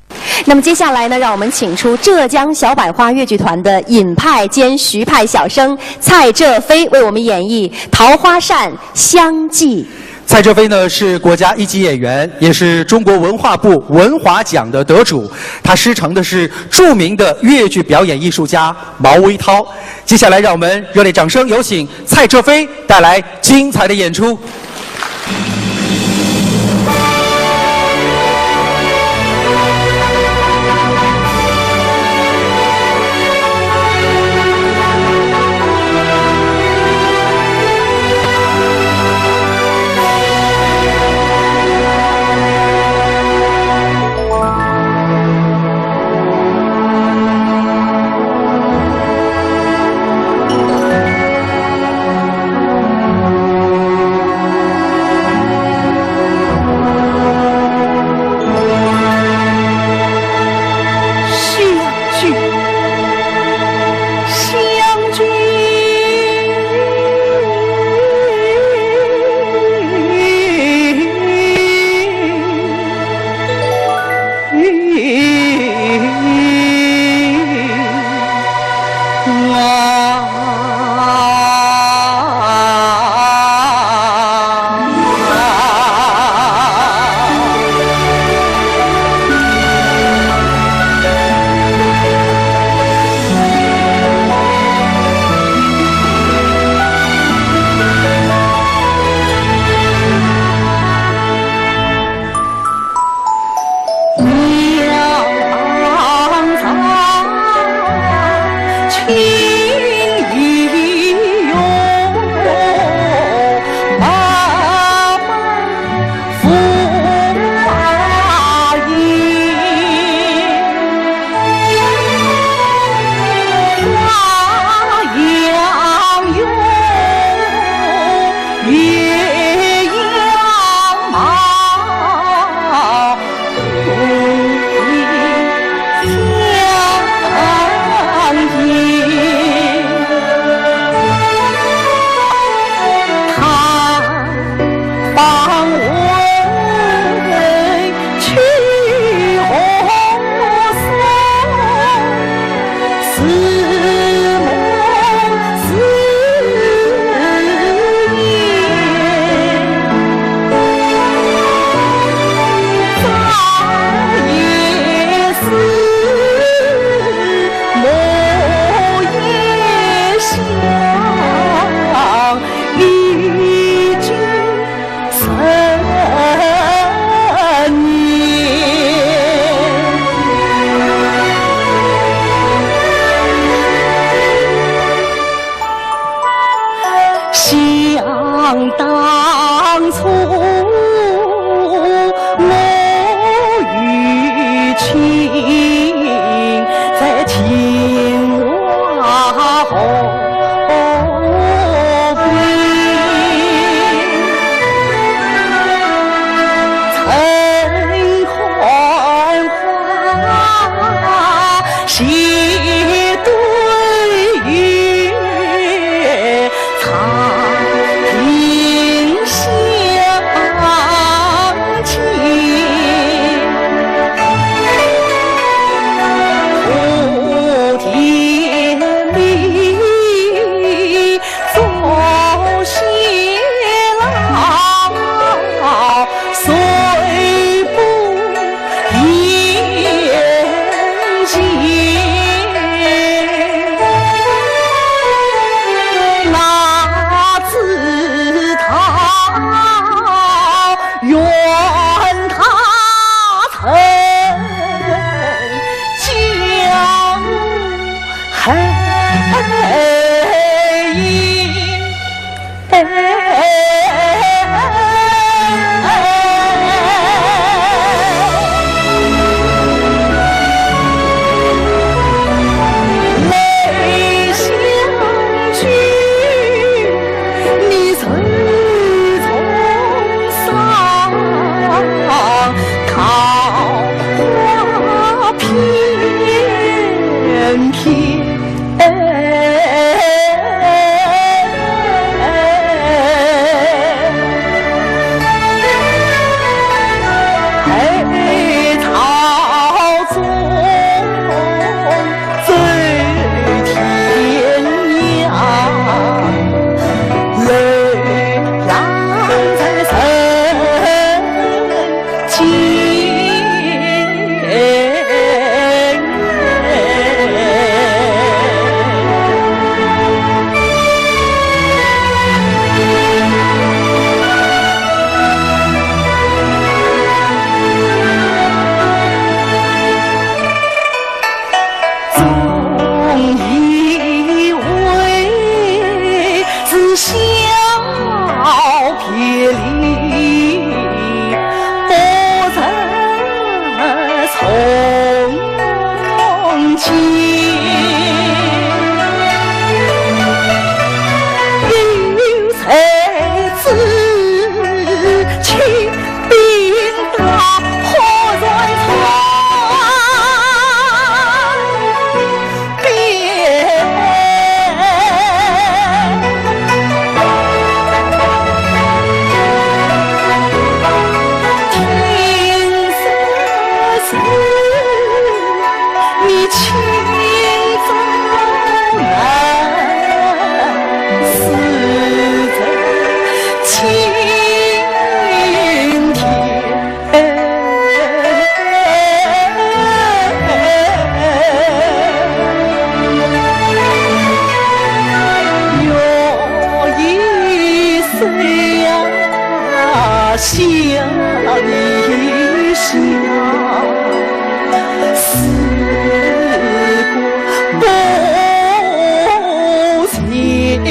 那么接下来呢，让我们请出浙江小百花越剧团的尹派兼徐派小生蔡浙飞为我们演绎《桃花扇相继》。蔡浙飞呢是国家一级演员，也是中国文化部文华奖的得主。他师承的是著名的越剧表演艺术家毛维涛。接下来，让我们热烈掌声有请蔡浙飞带来精彩的演出。想你想，思过不见。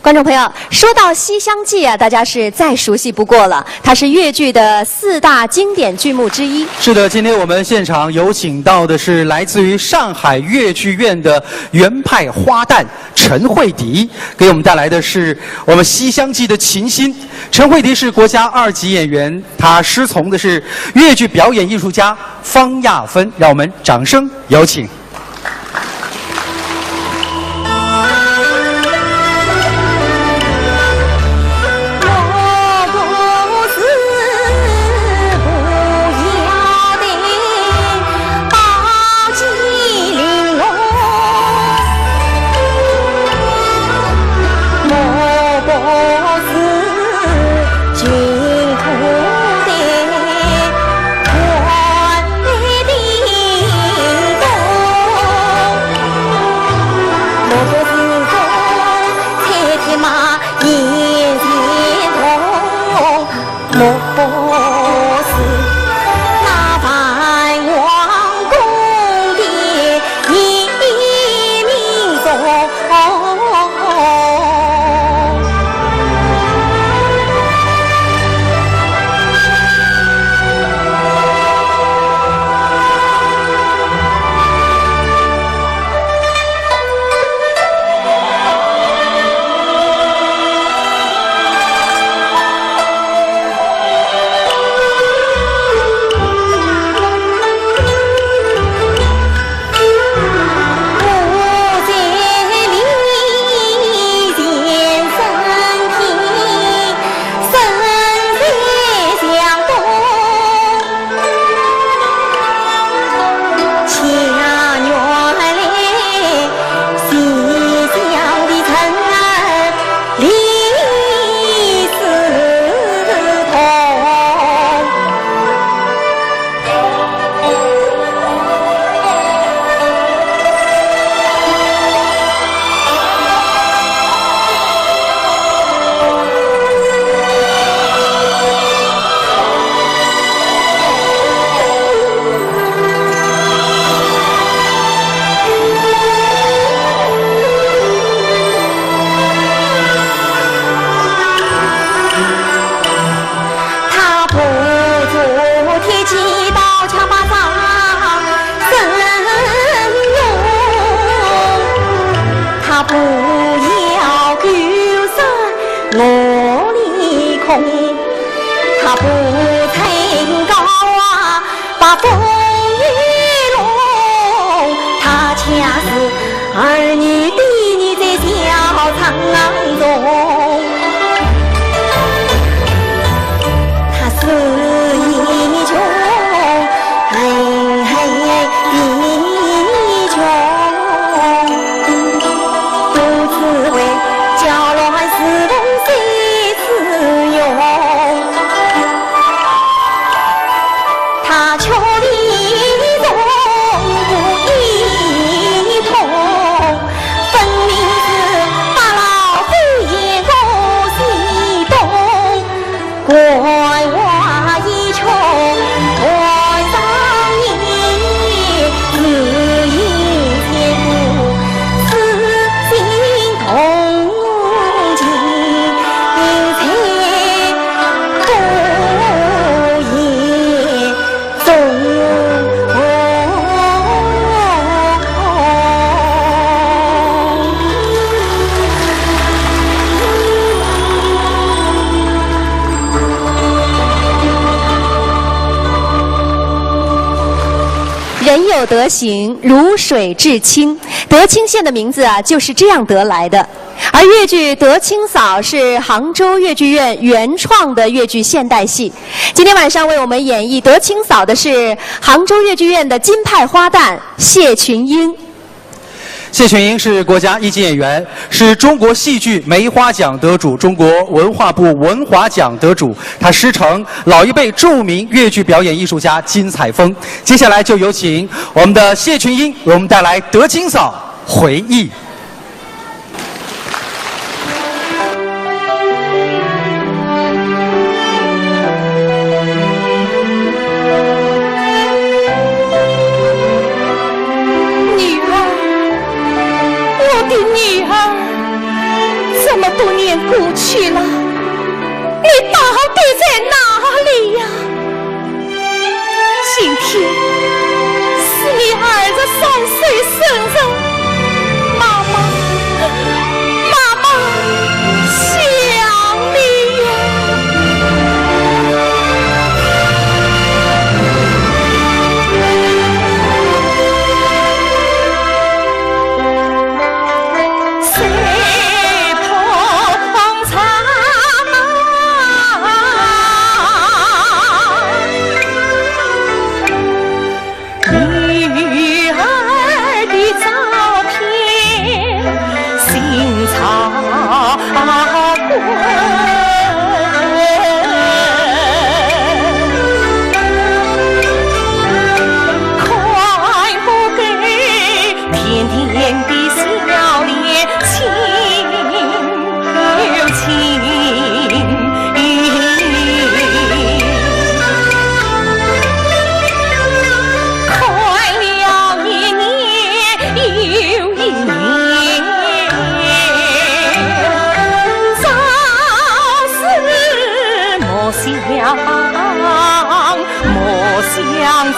观众朋友，说到《西厢记》啊，大家是再熟悉不过了，它是粤剧的4大经典剧目之一。是的，今天我们现场有请到的是来自于上海粤剧院的原派花旦陈慧迪，给我们带来的是我们《西厢记》的琴心。陈慧迪是国家2级演员，她师从的是粤剧表演艺术家方亚芬，让我们掌声有请。不要丢失我里空，他不曾高啊把风雨弄，他恰是儿女的你在小场中，他是英雄，英雄，都只为搅乱世风谁自用，他求理中不一通，分明是把老夫眼光西东，怪我一穷爱上你，只因天父此心同情，才不言中。人有德行，如水至清。德清县的名字啊，就是这样得来的。而越剧《德清嫂》是杭州越剧院原创的越剧现代戏。今天晚上为我们演绎《德清嫂》的是杭州越剧院的金派花旦谢群英。谢群英是国家一级演员，是中国戏剧梅花奖得主，中国文化部文华奖得主。他师承老一辈著名越剧表演艺术家金采风。接下来就有请我们的谢群英为我们带来《德清嫂》回忆。女儿，这么多年过去了，你到底在哪里呀？今天是你儿子3岁生日，妈妈想你呀。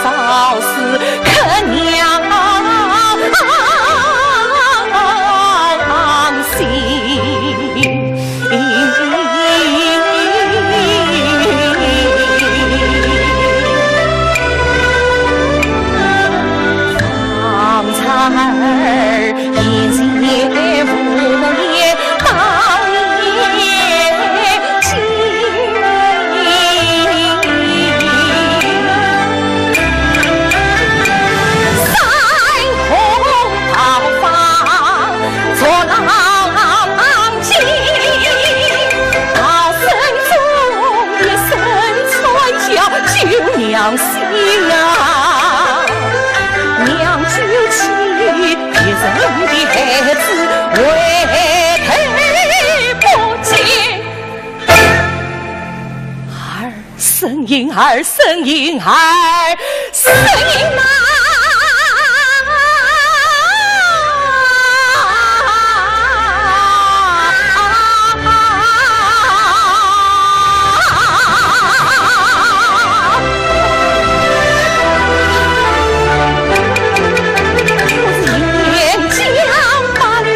早是可娘心。方才儿眼前无言当年情，山洪浩放作浪惊，到深中一声传叫救娘心啊，娘救起别人的孩子为陪不见，儿声音儿声音儿声音啊，我是沿江把绿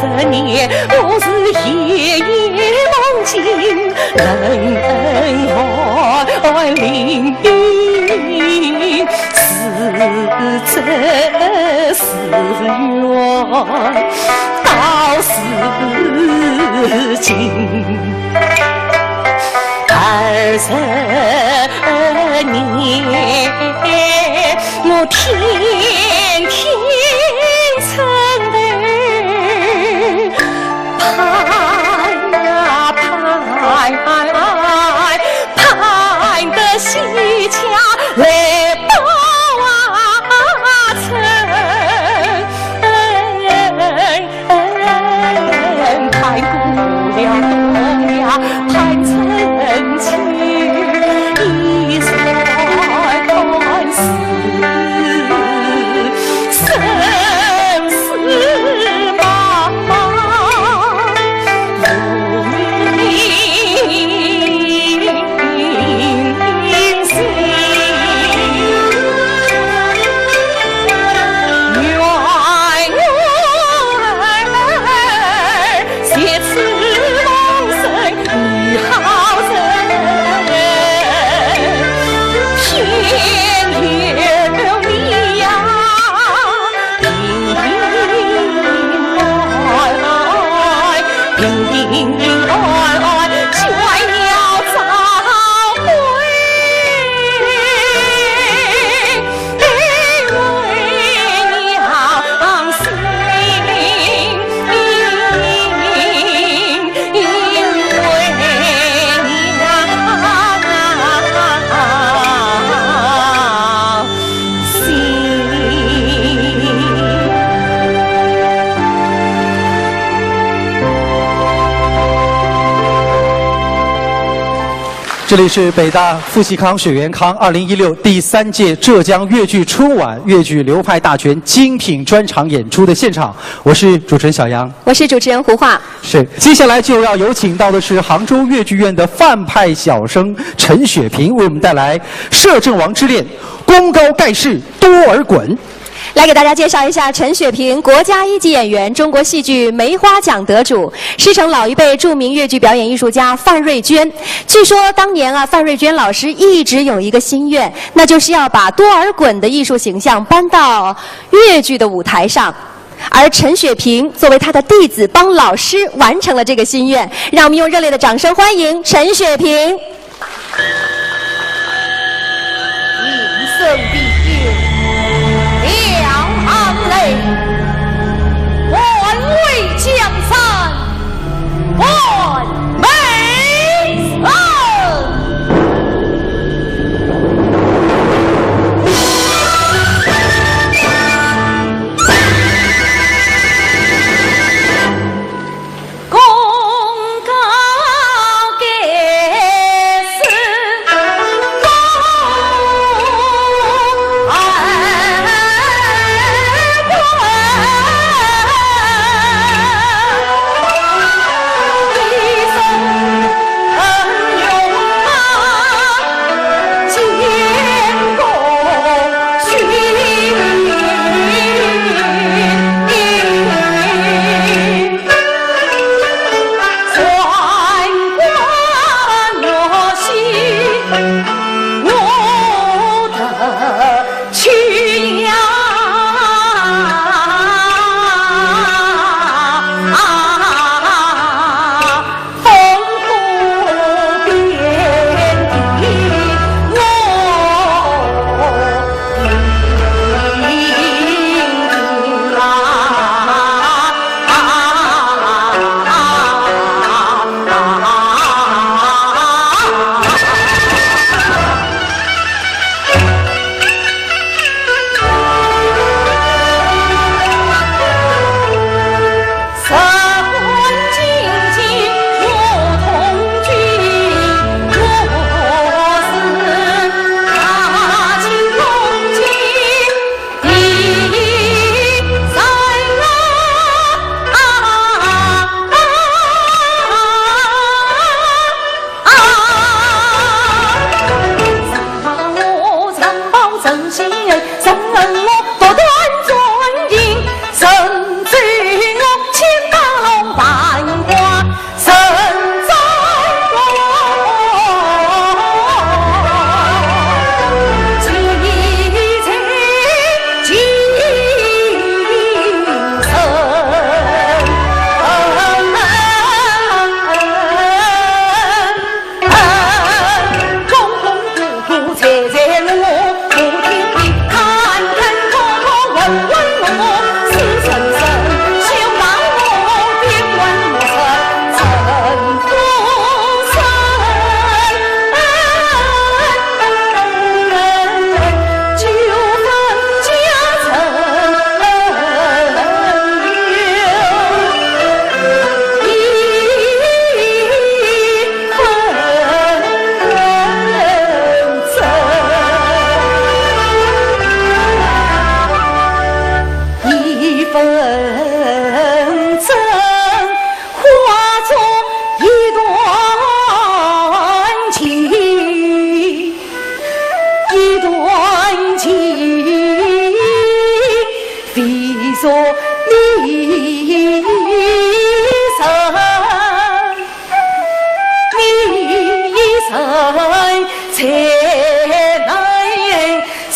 10年，我是夜夜梦见人海灵云，是真是缘，到是今。20年，我天天称儿盼呀盼得西家来报成，盼姑娘东呀盼成亲。这里是北大傅习康、水源康2016第3届浙江粤剧春晚粤剧流派大全精品专场演出的现场，我是主持人小杨，我是主持人胡化。是，接下来就要有请到的是杭州粤剧院的范派小生陈雪萍，为我们带来《摄政王之恋》，功高盖世，多尔衮。来给大家介绍一下陈雪萍，国家1级演员，中国戏剧梅花奖得主，师承老一辈著名粤剧表演艺术家范瑞娟。据说当年范瑞娟老师一直有一个心愿，那就是要把多尔衮的艺术形象搬到粤剧的舞台上。而陈雪萍作为他的弟子，帮老师完成了这个心愿。让我们用热烈的掌声欢迎陈雪萍。应声必应。两行泪，万位江山，万美神。功高盖世。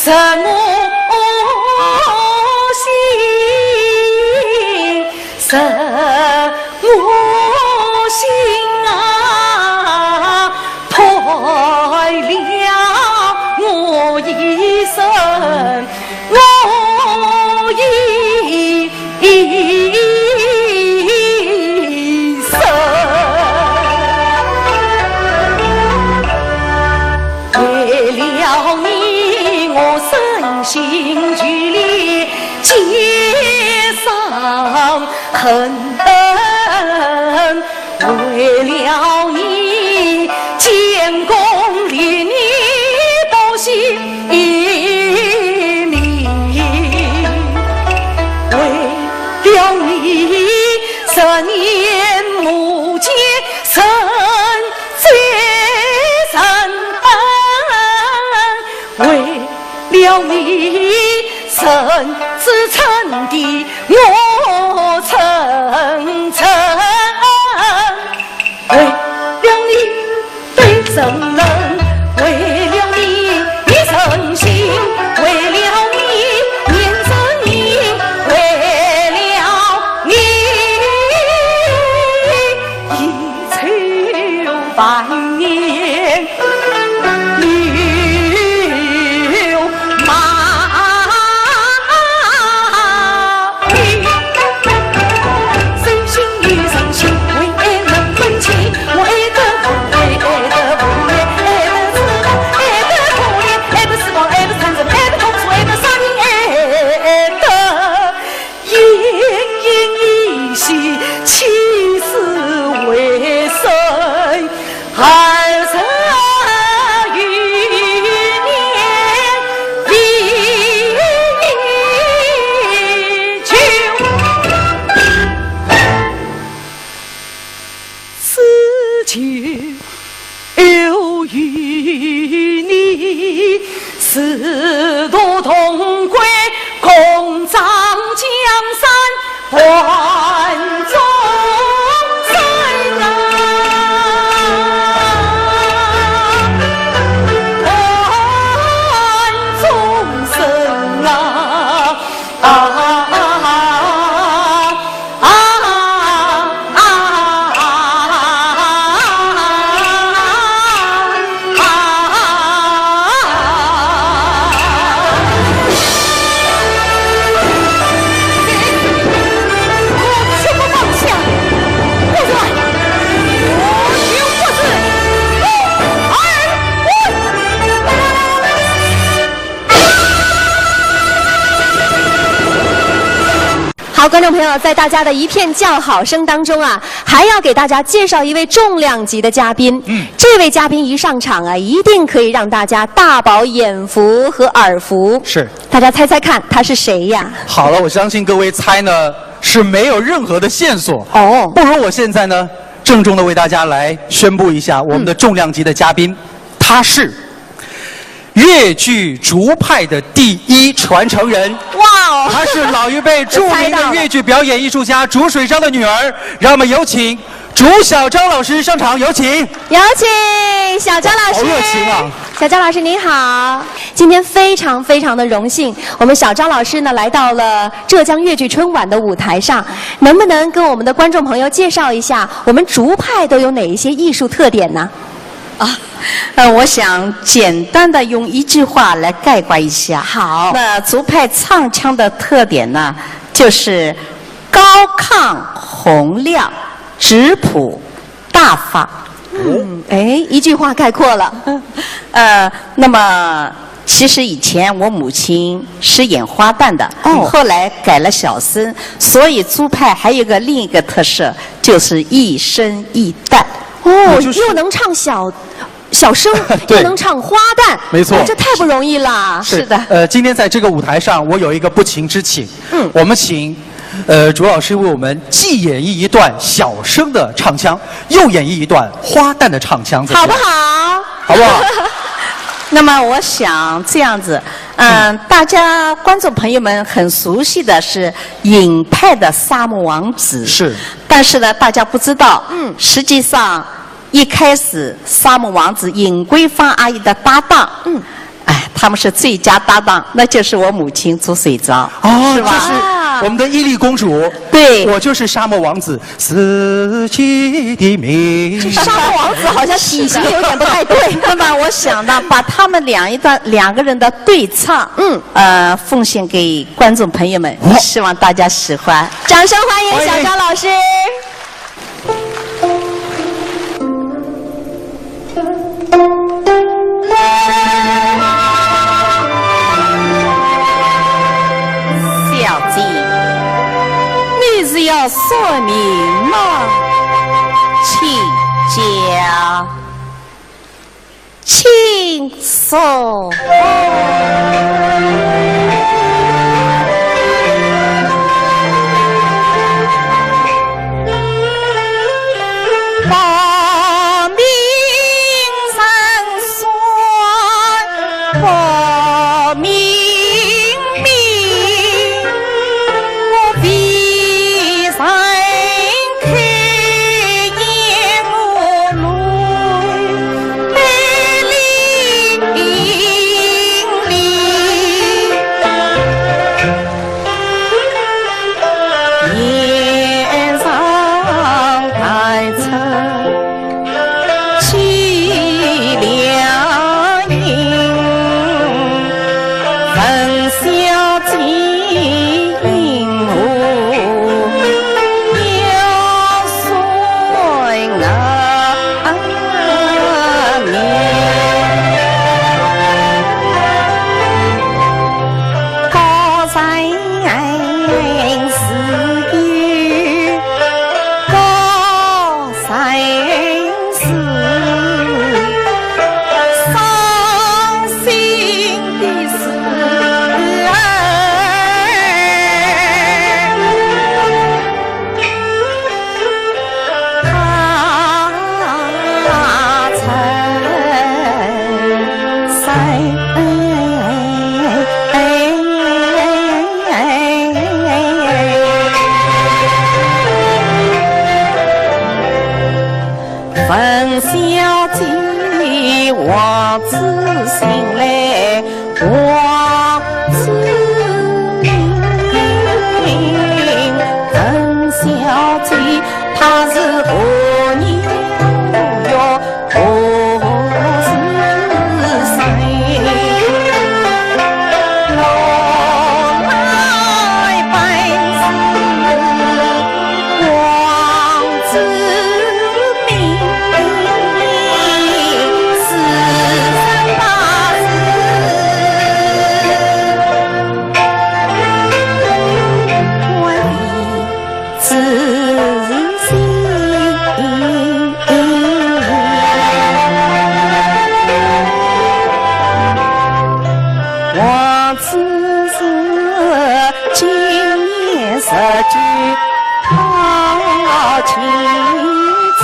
才能使我心，使我心啊，派了我一生，我一生。为了你，我身心俱力，肩上恨恨。为了你，建功立业多辛力。为了你，10年母亲生再生为了你，甚至称的我称称，为了你对真人，为了你一诚心，为了你念真意，为了你一秋万年。四渡同归，共掌江山，换众生啊，换众生啊，好，观众朋友，在大家的一片叫好声当中啊，还要给大家介绍一位重量级的嘉宾。这位嘉宾一上场啊，一定可以让大家大饱眼福和耳福。是，大家猜猜看，他是谁呀？好了，我相信各位猜呢是没有任何的线索哦。不如我现在呢，郑重的为大家来宣布一下我们的重量级的嘉宾，他是越剧竹派的第一传承人。哇哦！他是老一辈著名的越剧表演艺术家竹水章的女儿，让我们有请竹小章老师上场，有请。有请小章老师。好热情啊！小章老师您好，今天非常非常的荣幸，我们小章老师呢来到了浙江越剧春晚的舞台上，能不能跟我们的观众朋友介绍一下我们竹派都有哪一些艺术特点呢？我想简单的用一句话来概括一下。好，那竹派唱腔的特点呢，就是高亢洪亮、质朴大方。一句话概括了。那么其实以前我母亲是演花旦的，后来改了小生，所以竹派还有另一个特色，就是一生一旦。又能唱小生，又能唱花旦，没错，这太不容易了。是的。今天在这个舞台上，我有一个不情之请。我们请竹老师为我们既演绎一段小生的唱腔，又演绎一段花旦的唱腔，好不好？好不好？那么我想这样子，大家观众朋友们很熟悉的是尹派的沙漠王子，是，但是呢，大家不知道，实际上一开始沙漠王子尹桂芳阿姨的搭档，他们是最佳搭档，那就是我母亲朱水昭，哦，是吧？就是我们的伊利公主，对，我就是沙漠王子，四季的名。沙漠王子好像体型有点不太对，那么我想呢，把他们两个人的对唱，奉献给观众朋友们，希望大家喜欢。掌声欢迎小张老师。小姐，你是要说明吗？请讲，请说。把名声算，把名名，我为谁开眼我泪泪淋漓，眼上带着凄凉影，焚香尽我要随我面，高山是有高山是伤心的事他曾焚香尽王子心来，王子命。焚香尽，他是何年哟？何是谁？老来本是王子命。王子是今年19好青春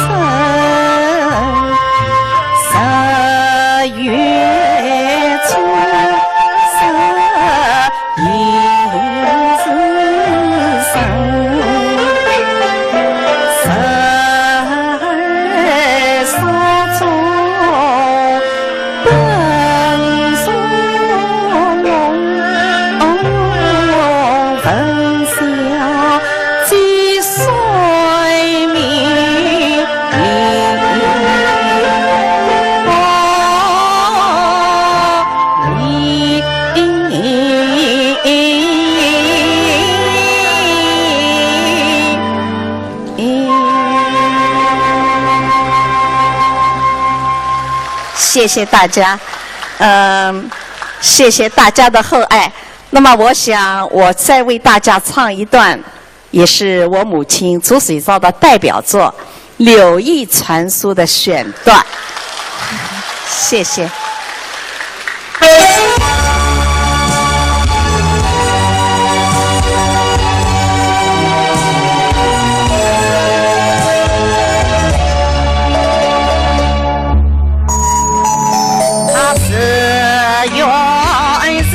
，10月初10已是生，12少中本松焚香几岁明，谢谢大家，谢谢大家的厚爱。那么，我想我再为大家唱一段，也是我母亲朱水昭的代表作《柳毅传书》的选段。谢谢。他是原是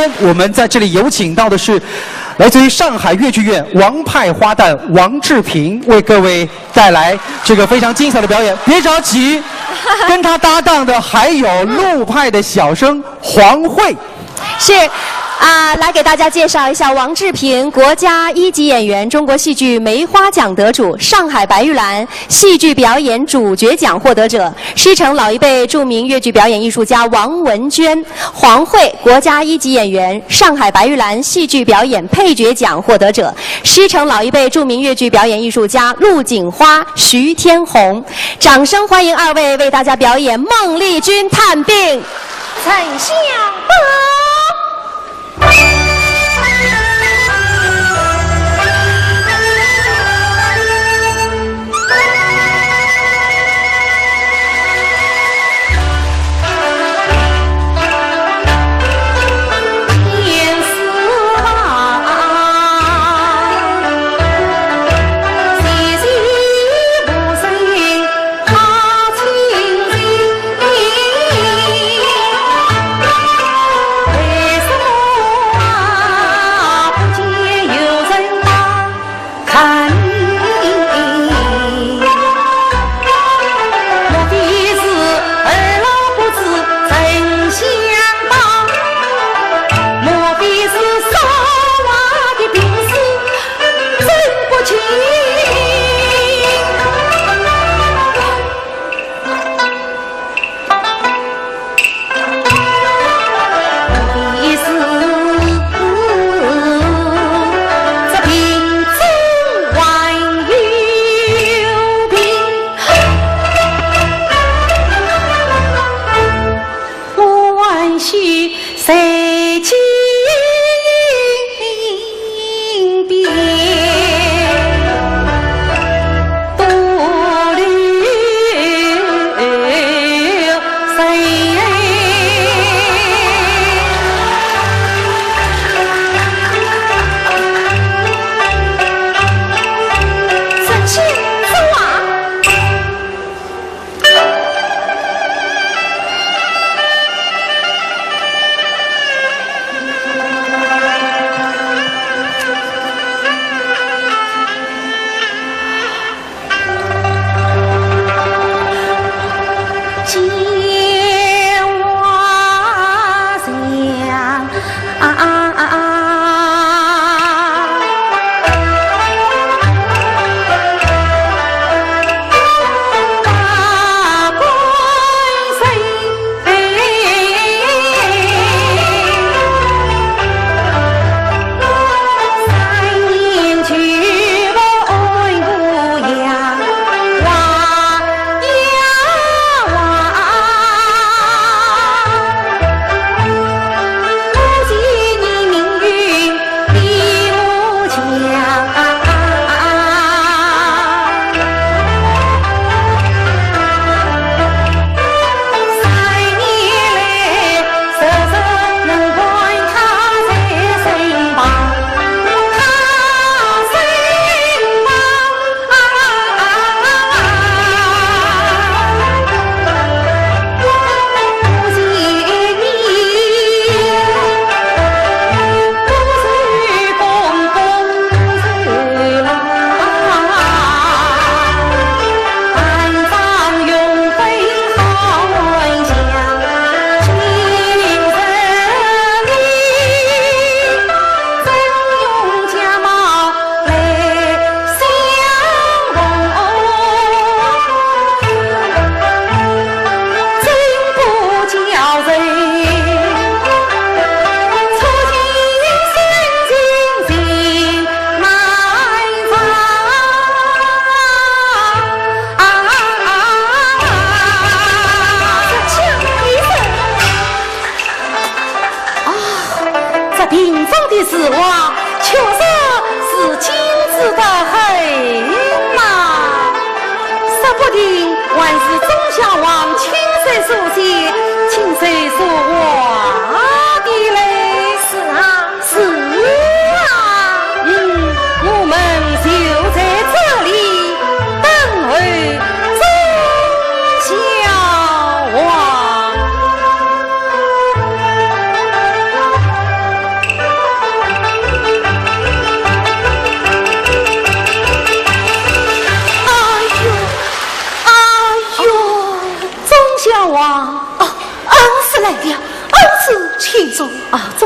天我们在这里有请到的是来自于上海越剧院王派花旦王志平，为各位带来这个非常精彩的表演。别着急，跟他搭档的还有陆派的小生黄慧。是。来给大家介绍一下王志平，国家1级演员，中国戏剧梅花奖得主，上海白玉兰戏剧表演主角奖获得者，师承老一辈著名越剧表演艺术家王文娟。黄慧，国家1级演员，上海白玉兰戏剧表演配角奖获得者，师承老一辈著名越剧表演艺术家陆锦花、徐天红。掌声欢迎二位为大家表演《孟丽君探病》。丞相报。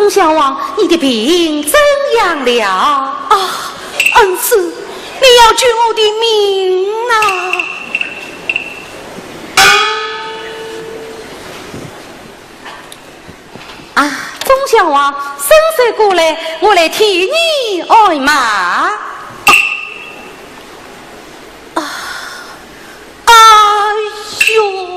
钟襄王，你的病怎样了？啊，恩师，你要救我的命啊！钟襄王，伸手过来，我来替你挨骂。哎呦！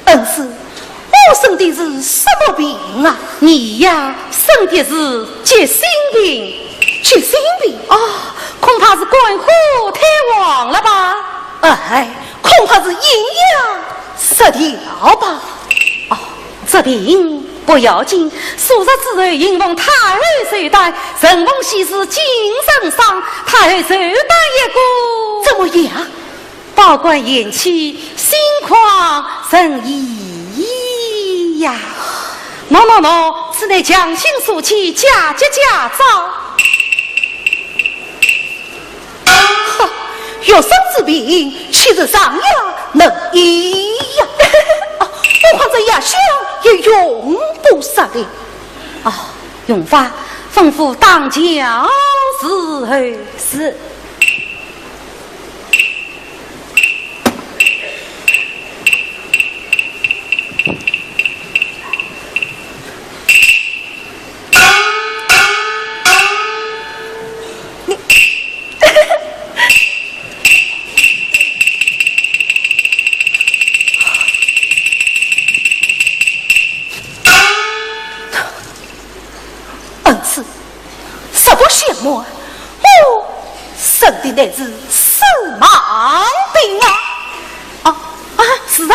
恩师，我生的是什么病啊？你呀，生的是急性病。急性病啊，恐怕是肝火太旺了吧？哎，恐怕是营养失调吧？哦，这病不要紧，数日之后迎奉太后寿诞，神奉喜事精神伤，太后寿诞一过，怎么样？保官延期，心旷神怡呀！喏，此乃强行速起，加急加早。有生之病，岂是上呀能医呀？我看这药香也用不上的。用法吩咐当教侍候是。我生的乃是死盲病啊！是啊，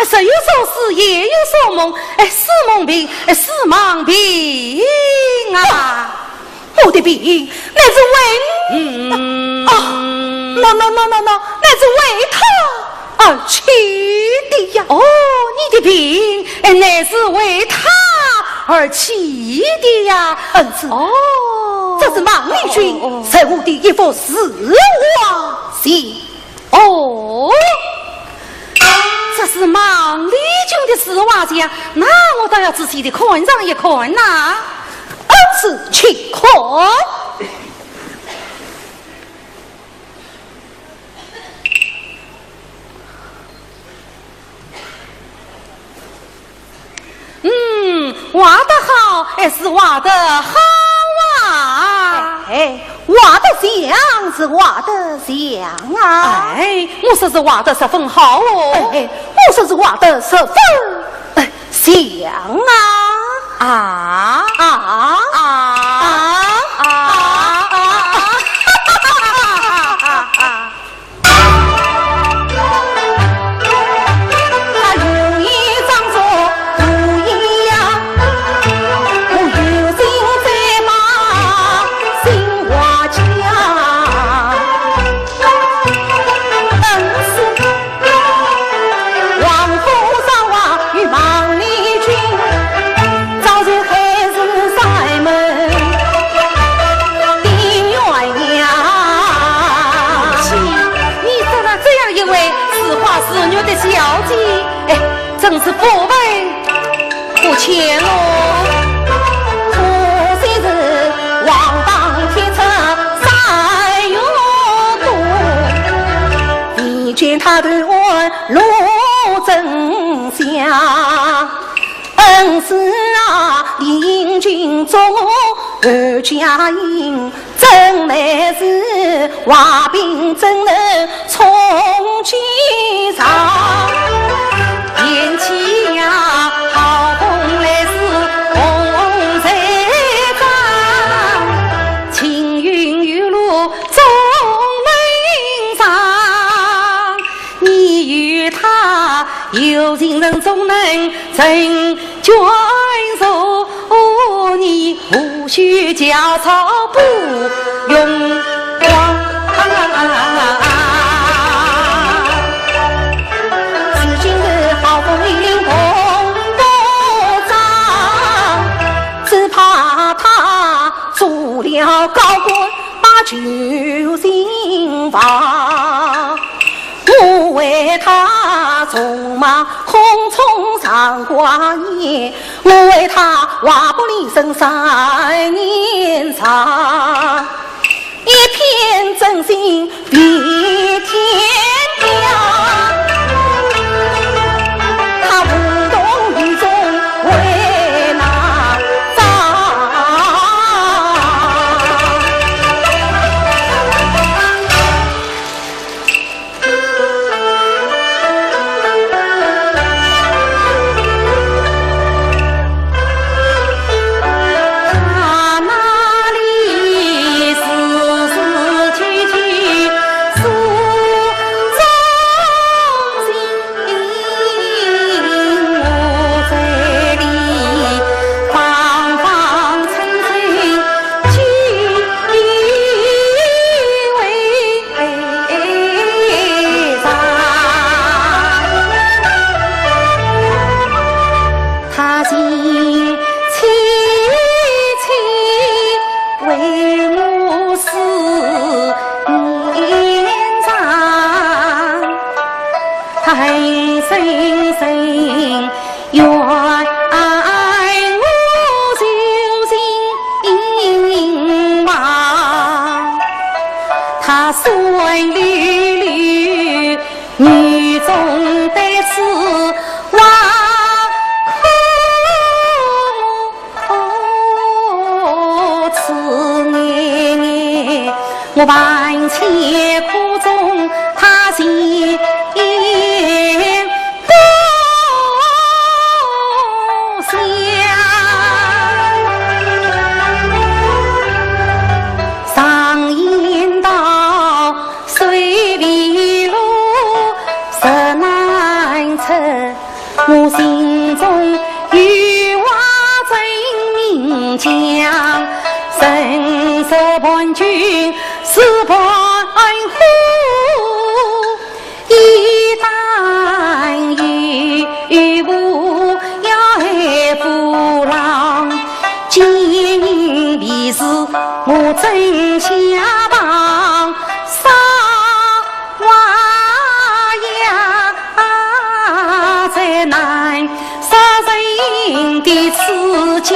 时有所思，夜有所梦，死梦病，死盲病啊！我的病乃是为乃是为他而起的呀！你的病乃是为他而起的呀！这是孟丽君在我的一幅死亡信。这是孟丽君的死亡信，那我倒要仔细的看上一看呐。是请看。画得好，是画得好啊！画得像是画得像啊！我说是画得十分好哦！我说是画得十分像啊！真是不问不欠喽！可惜是王当天策三月多，你见他对我露真相。恩师啊，领军中二家营，真乃是瓦兵怎能冲击上？言起呀，好风来是红彩帐，青云玉露总能上。你与他有情人总能成眷属，你无需教草不用光。做了高官为他纵马红冲上挂年，我为他话不离身3年长，一片真心比天亮。他无动于衷为哪吒，他那里丝丝曲曲诉衷心，我这里方方层层去为啥？他心凄凄为我思念长，他恨深深怨我修行忙，他酸溜溜女中得此话我万切苦衷，他心不详。常言道，水里路实难测，我心中有话真名讲，神色伴君是伴虎，一旦有无要害父郎，见人便是我真下帮，杀娃呀再难杀人的此情。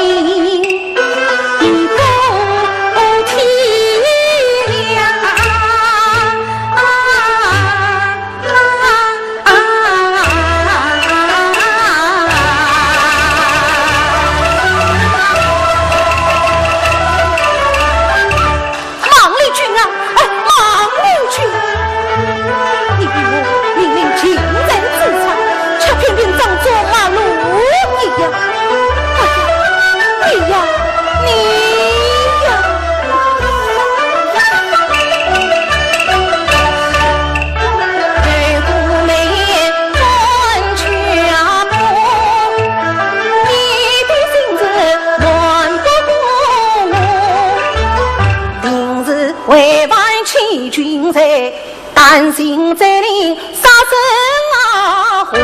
担心这里杀生啊祸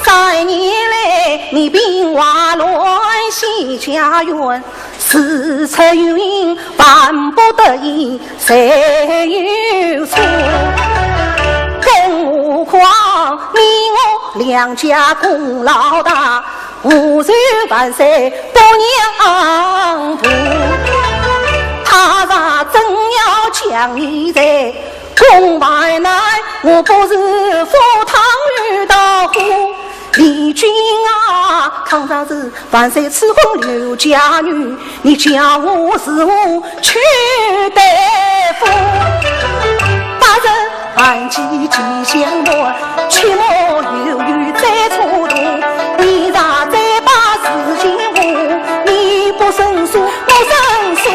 ，3年来你兵瓦乱西家园，四出云万不得已谁有错？更何况你我两家功劳大，无寿万岁多娘婆，他啥真要将你在宫外来，我不是赴汤遇到虎。李君啊，抗啥子万岁赐婚刘家女，你叫我是我去得夫。8人按计计相断，切莫犹豫再蹉跎。你咋再把事情误？你不申诉，我申诉。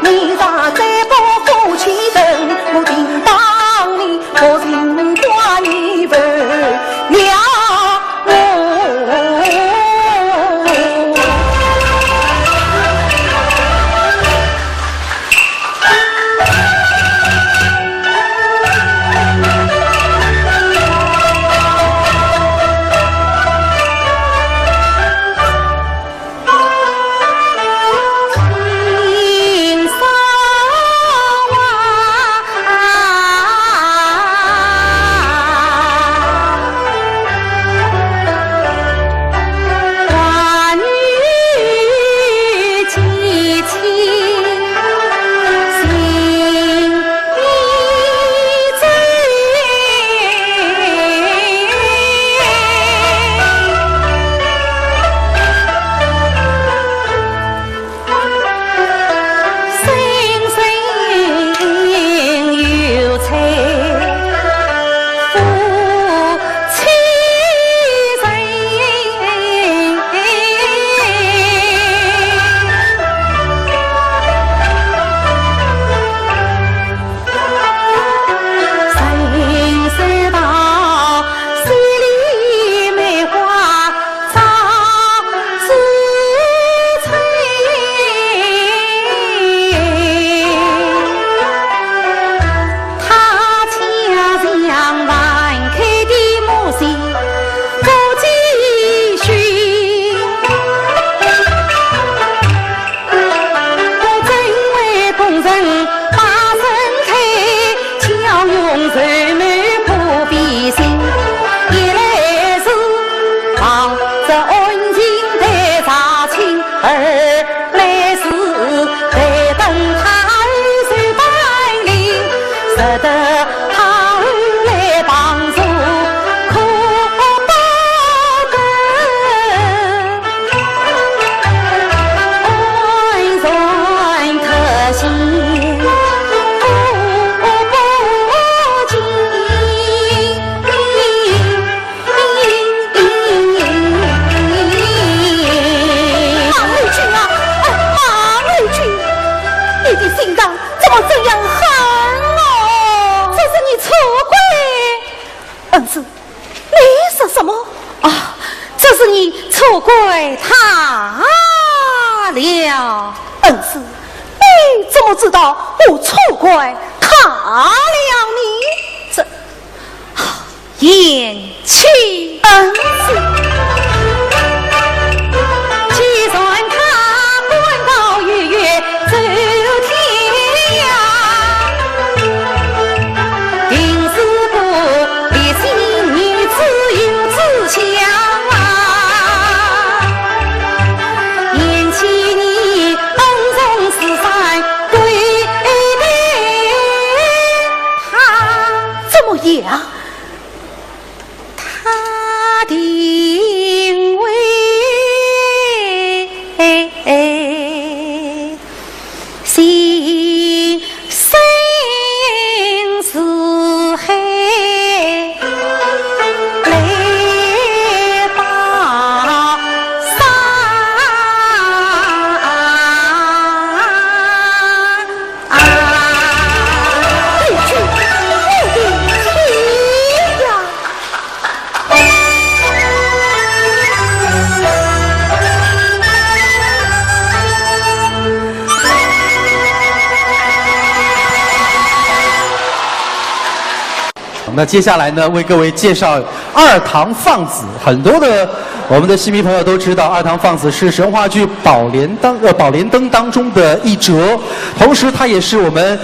你咋再不负其人？我定当你我心挂你分了。恩师，你说什么？啊，这是你错怪他了。恩师，你怎么知道我错怪他了你？这言弃恩师。既然他官高月月走天涯，定是不立心女子有志强啊！言弃你恩重四三对待他，怎么样？他定位心生是海来把山对去我的妻呀！那接下来呢，为各位介绍二堂放子。很多的我们的戏迷朋友都知道，二堂放子是神话剧《宝莲灯》当中的一折，同时他也是我们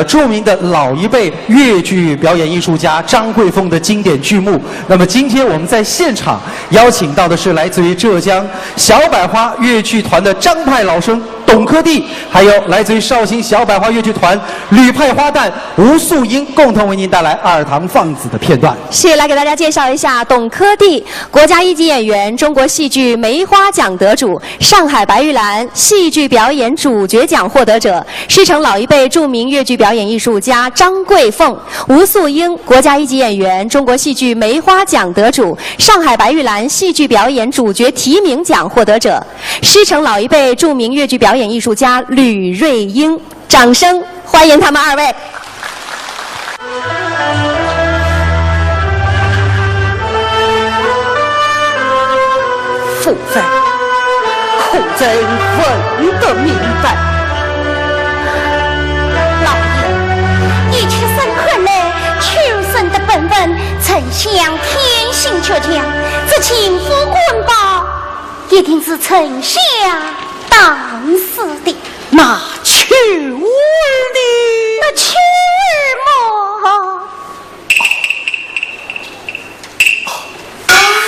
著名的老一辈粤剧表演艺术家张桂凤的经典剧目。那么今天我们在现场邀请到的是来自于浙江小百花粤剧团的张派老生董科第，还有来自于绍兴小百花粤剧团吕派花旦吴素英，共同为您带来二堂放子的片段。是来给大家介绍一下董科第，国家一级演员，中国戏剧梅花奖得主，上海白玉兰戏剧表演主角奖获得者，师承老一辈著名粤剧表演艺术家张桂凤、吴素英，国家一级演员，中国戏剧梅花奖得主，上海白玉兰戏剧表演主角提名奖获得者，师承老一辈著名粤剧表演艺术家吕瑞英。掌声欢迎他们二位。夫人，可真问得明白。老爷，一切深刻来，求生的本分，丞相天性倔强，这情夫棍报，一定是丞相当死的。那秋儿的，那秋儿么？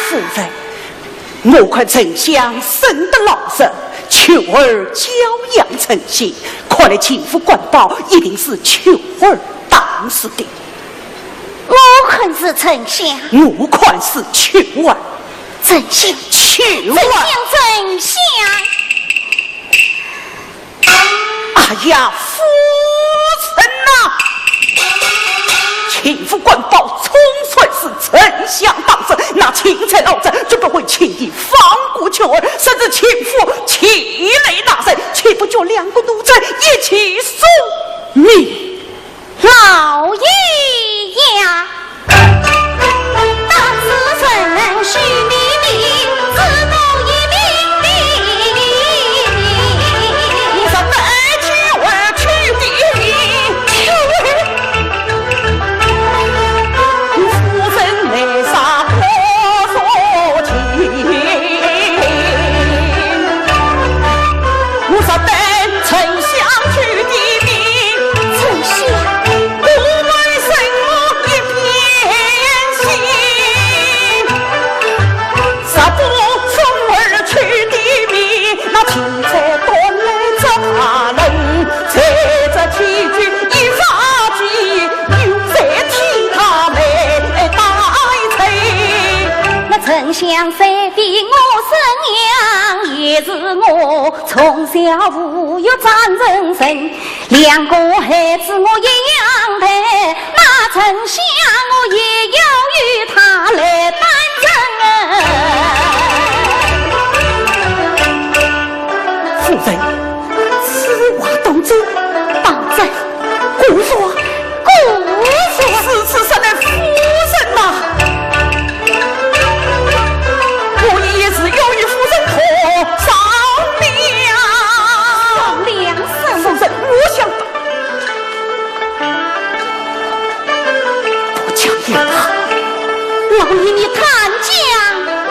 夫人。我看丞相生得老实，秋儿娇养成性，看来情夫官报一定是秋儿当死的。我看是丞相，我看是秋儿，丞相，秋儿，丞相。哎呀，夫人呐！情夫官报充算是丞相当真，那钦差老贼就不会轻易放过秋儿，甚至情夫气雷大声，岂不叫两个奴才一起送命？老爷呀，当此程序秘密，自动一命令。你说带秋儿去的，秋儿。夫人内杀婆说情，我说等丞相去的命，丞相，我为什么一片心？啥不送儿去的命，那钦差端来这他人，在这提举一发髻，又在替他们带罪。那丞相非比我生养，也是我从小无有长人生，两个孩子我一样的，那丞相我也要与他来担任。夫人，此话当真？当真，姑说，姑说，此事实乃夫人呐。老李你谈讲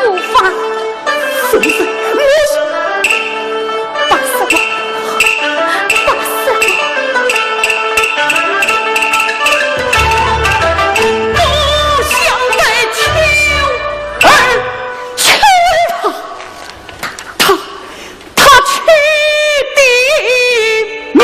无妨。是不是？打死我！打死我！我想来求儿，求他取的命。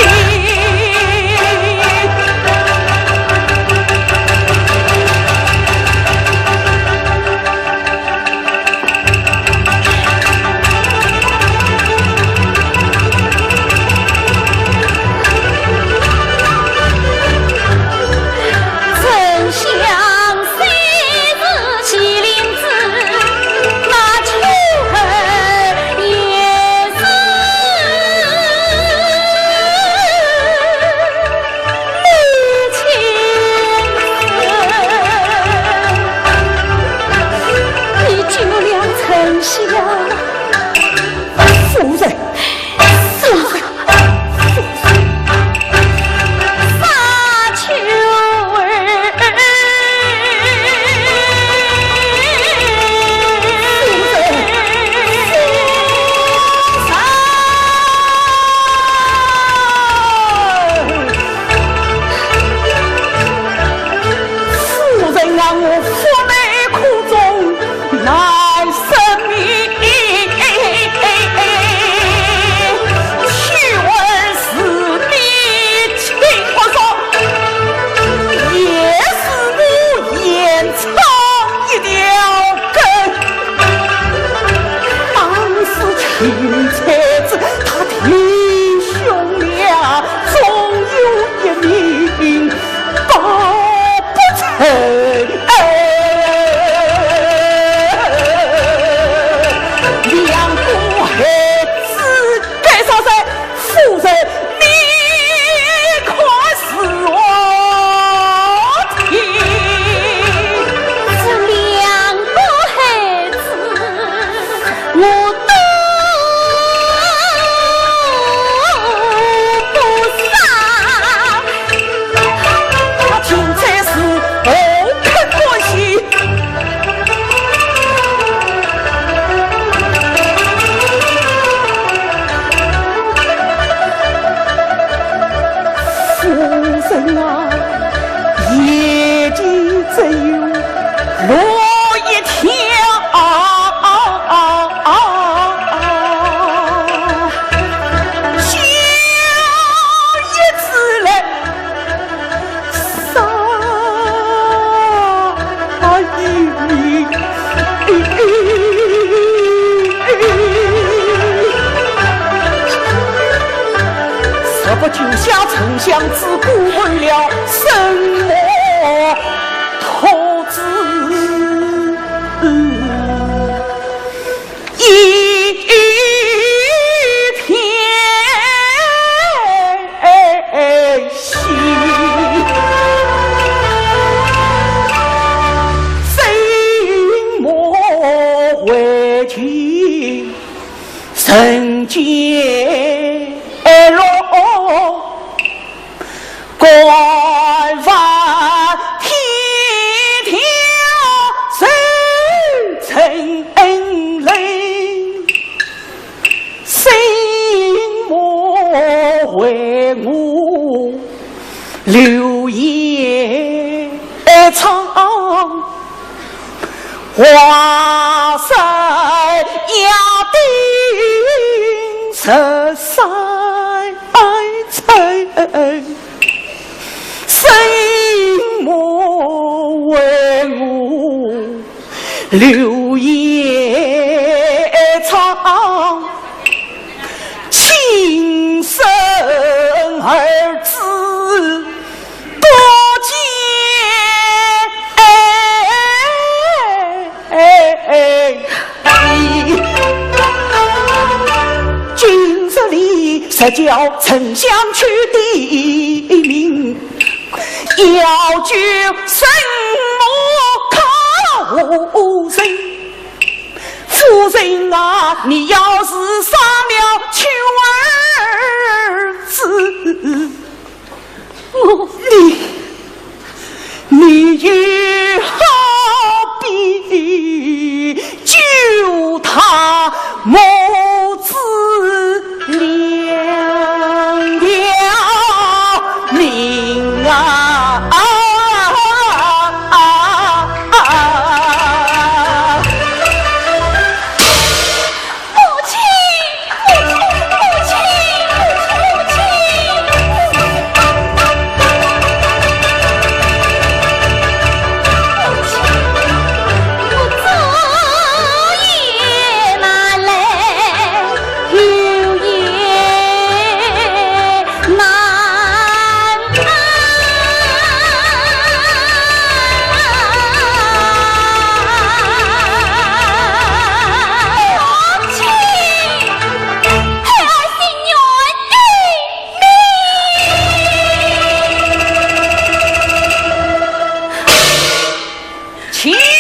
就下丞相自顾问了什么投资一天心心莫为情神结落官犯天条谁成泪心莫为我留夜长华山压定十三层心莫为我留夜长情深儿子多见今日里实叫丞相取的名要救什么靠人夫人啊你要是杀了求儿子你又好比起。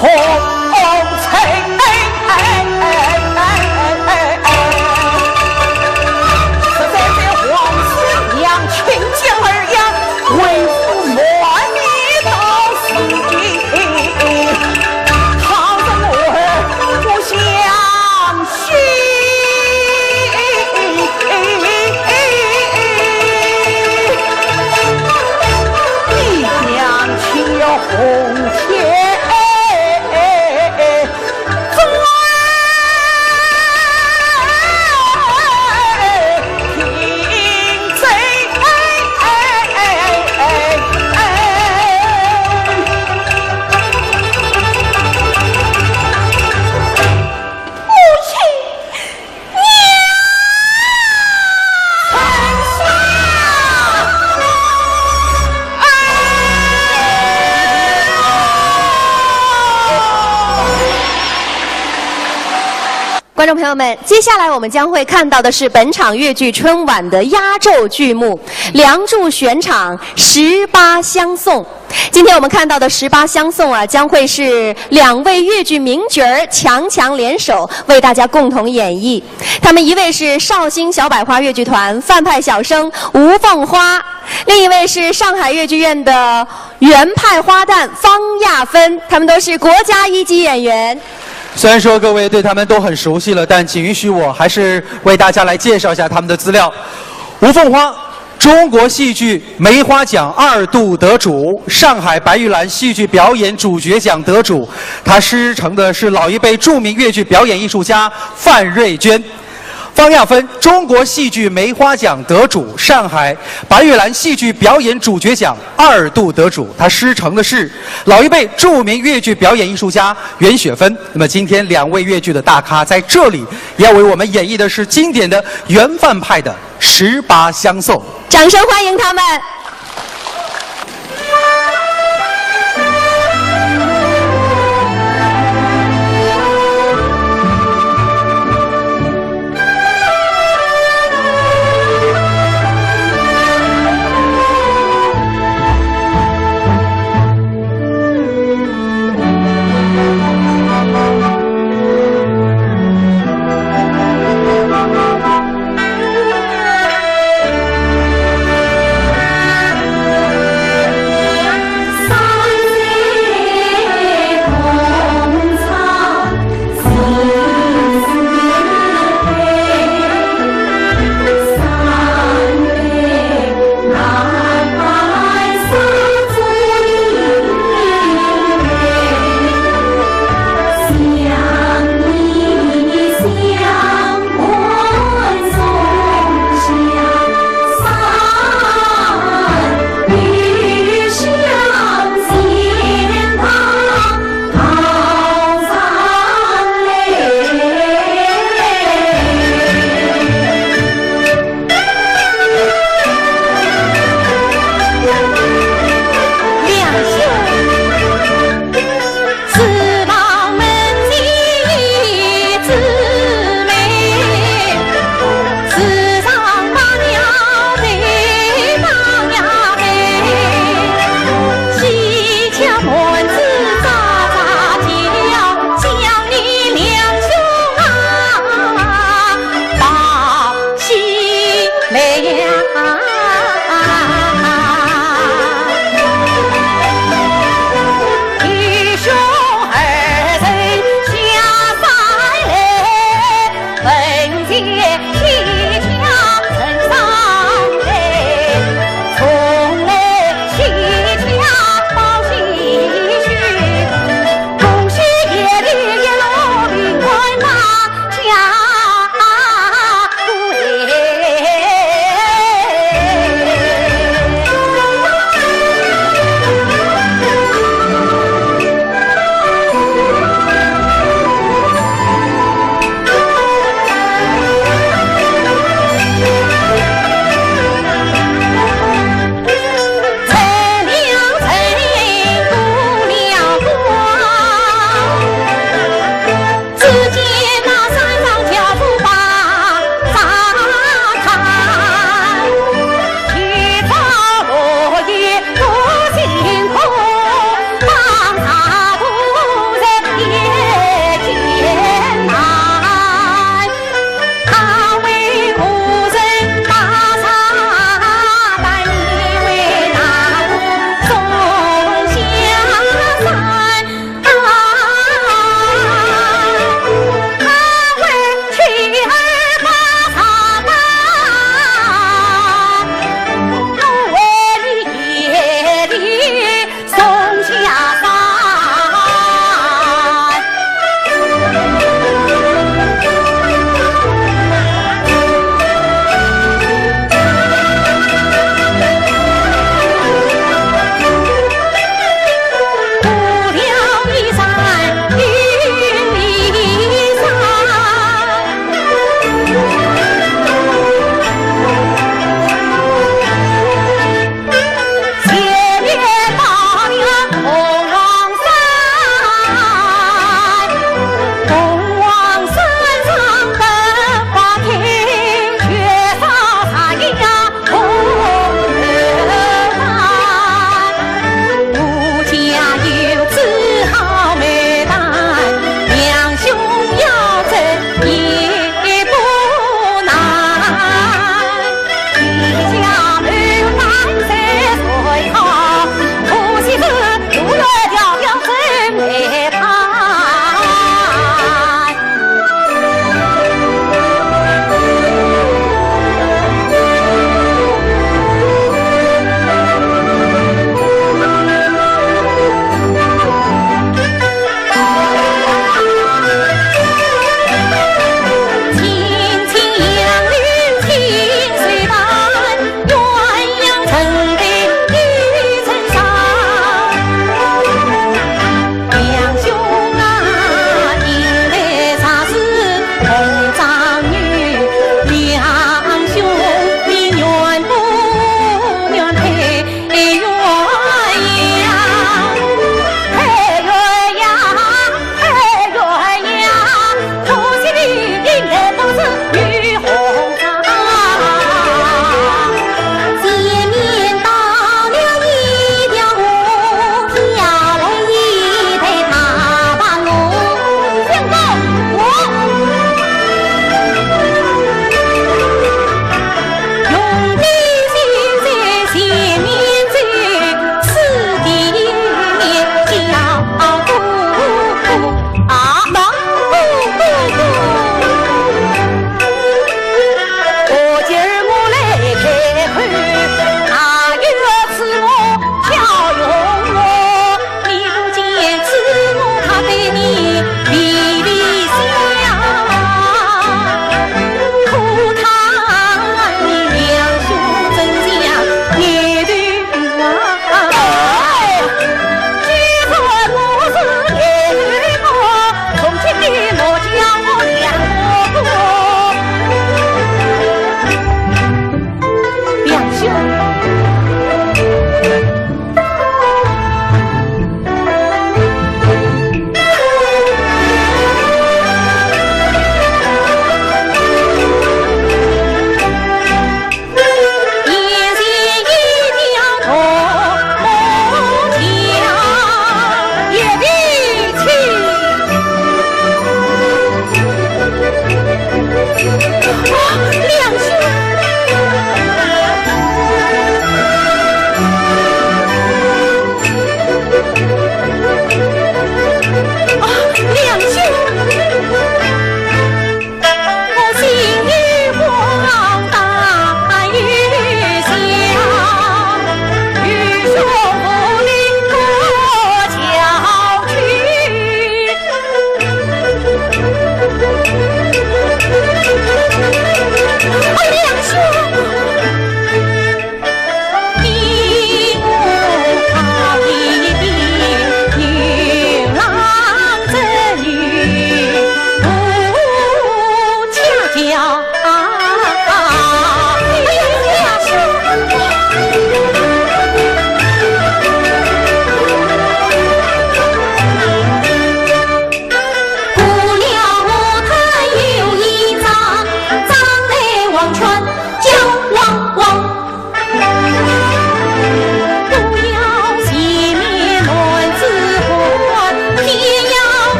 红尘。实在这皇室娘亲将儿养，为父莫逆到死地，倘若我儿不相信，你娘亲要红天。观众朋友们，接下来我们将会看到的是本场越剧春晚的压轴剧目《梁祝》选场18相送。今天我们看到的18相送啊，将会是2位越剧名角儿强联手为大家共同演绎。他们一位是绍兴小百花越剧团范派小生吴凤花，另一位是上海越剧院的原派花旦方亚芬，他们都是国家1级演员。虽然说各位对他们都很熟悉了，但请允许我还是为大家来介绍一下他们的资料。吴凤花，中国戏剧梅花奖2度得主，上海白玉兰戏剧表演主角奖得主。她师承的是老一辈著名越剧表演艺术家范瑞娟。方亚芬，中国戏剧梅花奖得主，上海白玉兰戏剧表演主角奖2度得主。她师承的是老一辈著名越剧表演艺术家袁雪芬。那么今天2位越剧的大咖在这里，也要为我们演绎的是经典的原范派的18相送。掌声欢迎他们！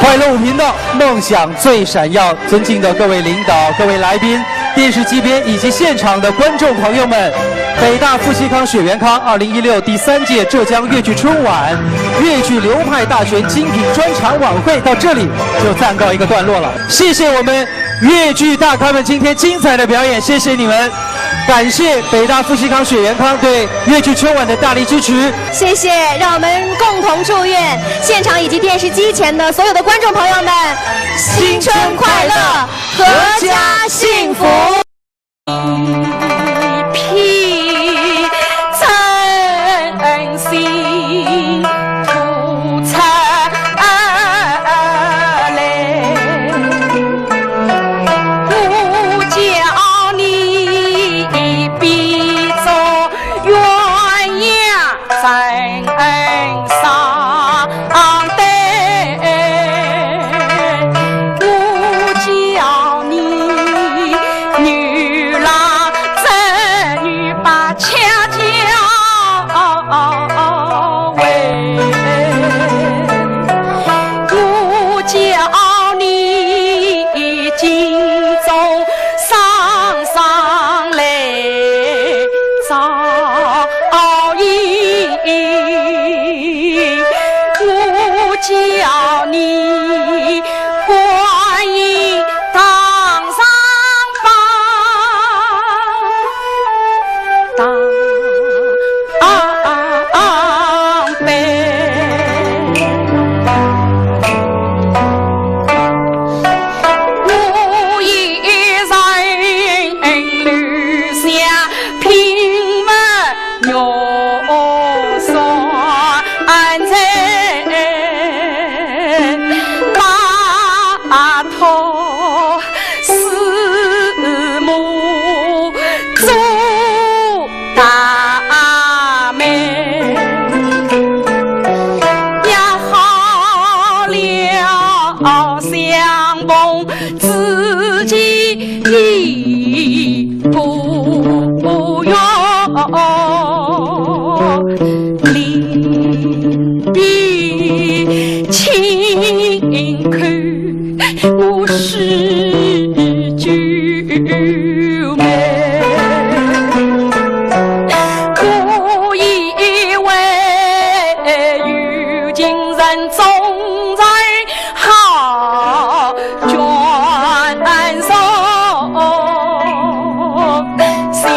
快乐5频道，梦想最闪耀。尊敬的各位领导、各位来宾、电视机边以及现场的观众朋友们，北大富西康雪元康2016第3届浙江粤剧春晚粤剧流派大全精品专场晚会到这里就暂告一个段落了。谢谢我们粤剧大咖们今天精彩的表演，谢谢你们。感谢北大富西康雪元康对粤剧春晚的大力支持，谢谢，让我们共同祝愿现场以及电视机前的所有的观众朋友们新春快乐，阖家幸福。一片真心吐出来，我叫你别做鸳鸯真上对，我叫你女郎织女把恰恰为，我叫你今朝上来照应，我叫你观音当上当杯。我一人留下平稳肉酸菜，把头四目做大美，也好了相逢知己不远，离别轻看我是旧眉，我以为有情人总在好转手，想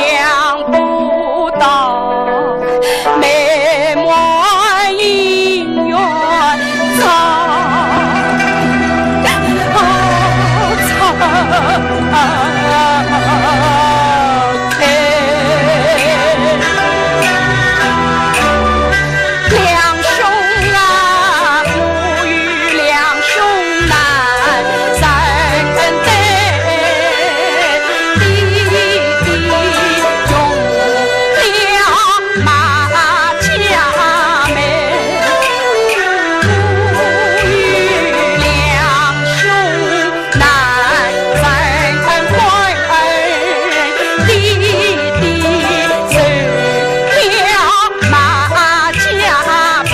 不到美满姻缘两兄啊，我与两兄难三对，弟弟用了马家门，我与两兄难三对，弟弟受了马家贫，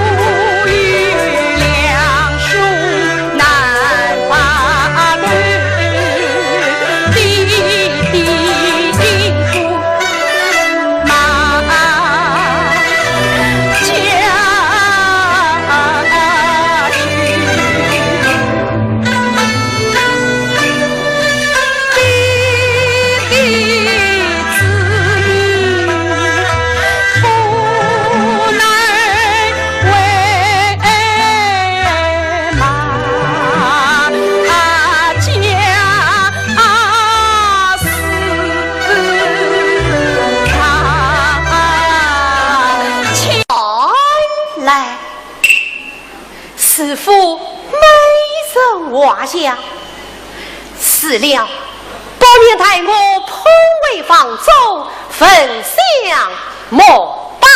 我与两兄难把对，弟弟应付马家师父美人画像，死了，不免待我颇为放纵，焚香膜拜。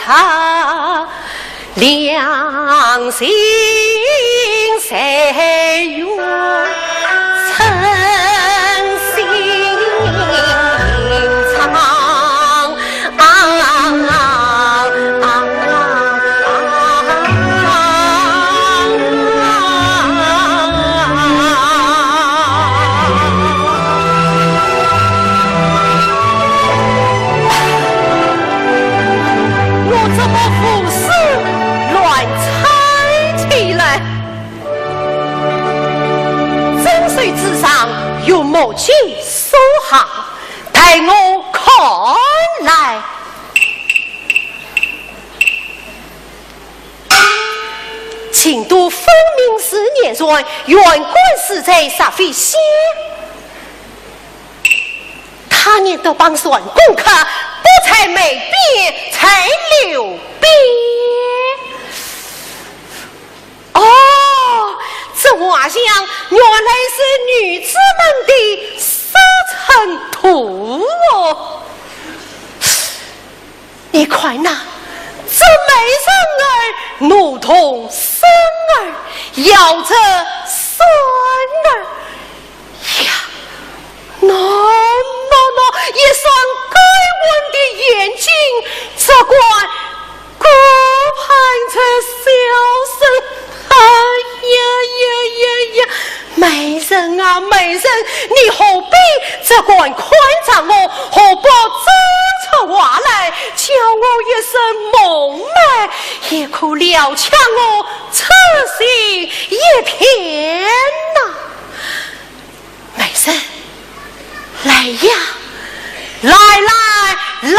他良心谁愿诚心藏之上有某句说行，待我看来。秦都分明是年中原官是在杀飞仙，他年都帮算功课，不才没变才留变。哦，这画像原来是女子们的生辰图哦！你快拿这美人儿如同生儿，摇着孙儿呀！那一双该温的眼睛，这管顾盼着笑声。哎呀！美人啊，美人，你何必这管宽长我？何不争出话来，叫我一声梦寐，也可了却我痴心一片呐！美人，来呀，来呀！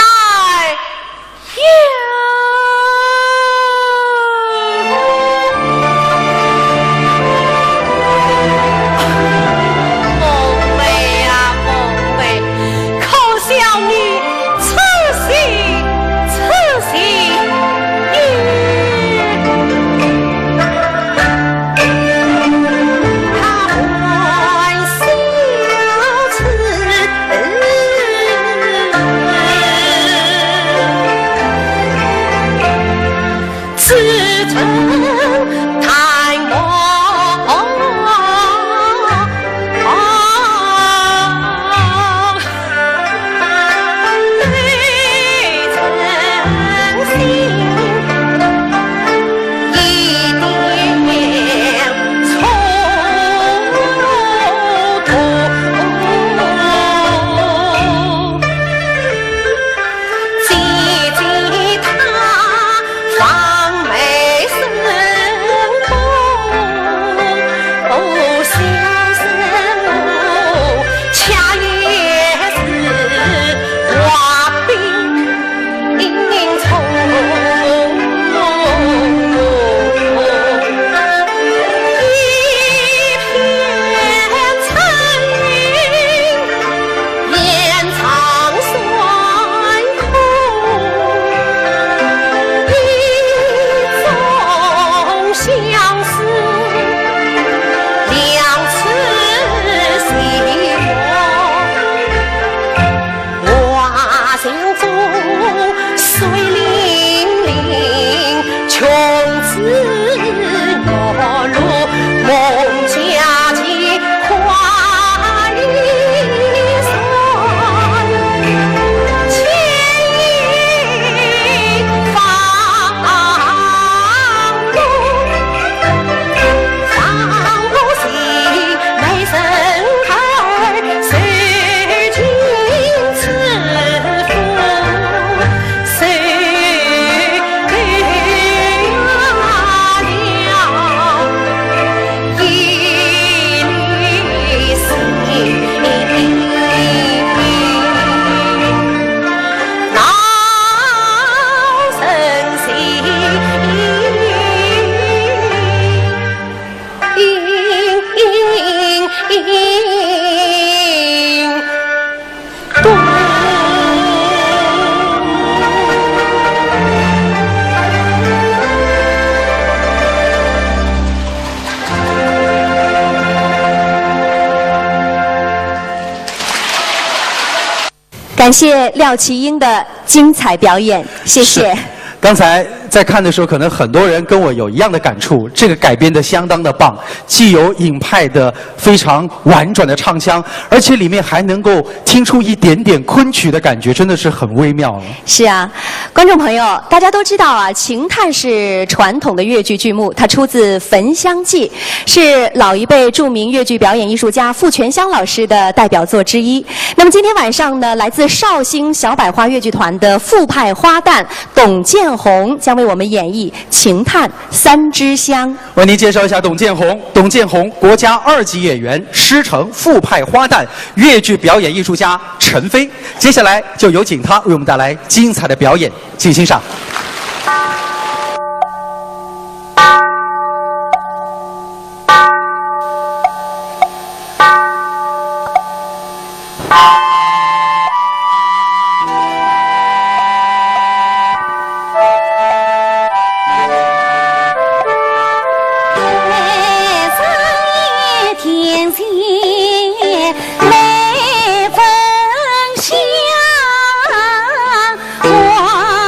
感谢廖其英的精彩表演，谢谢。刚才在看的时候，可能很多人跟我有一样的感触，这个改编的相当的棒，既有尹派的非常婉转的唱腔，而且里面还能够听出一点点昆曲的感觉，真的是很微妙了。是啊，观众朋友，大家都知道啊，秦探是传统的越剧剧目，它出自《焚香记》，是老一辈著名越剧表演艺术家傅全香老师的代表作之一。那么今天晚上呢，来自绍兴小百花越剧团的副派花旦董建红将为我们演绎《秦探三支香》。为您介绍一下董建红。董建红，国家2级演员，师承副派花旦，越剧表演艺术家陈飞。接下来就有请他为我们带来精彩的表演，请欣赏。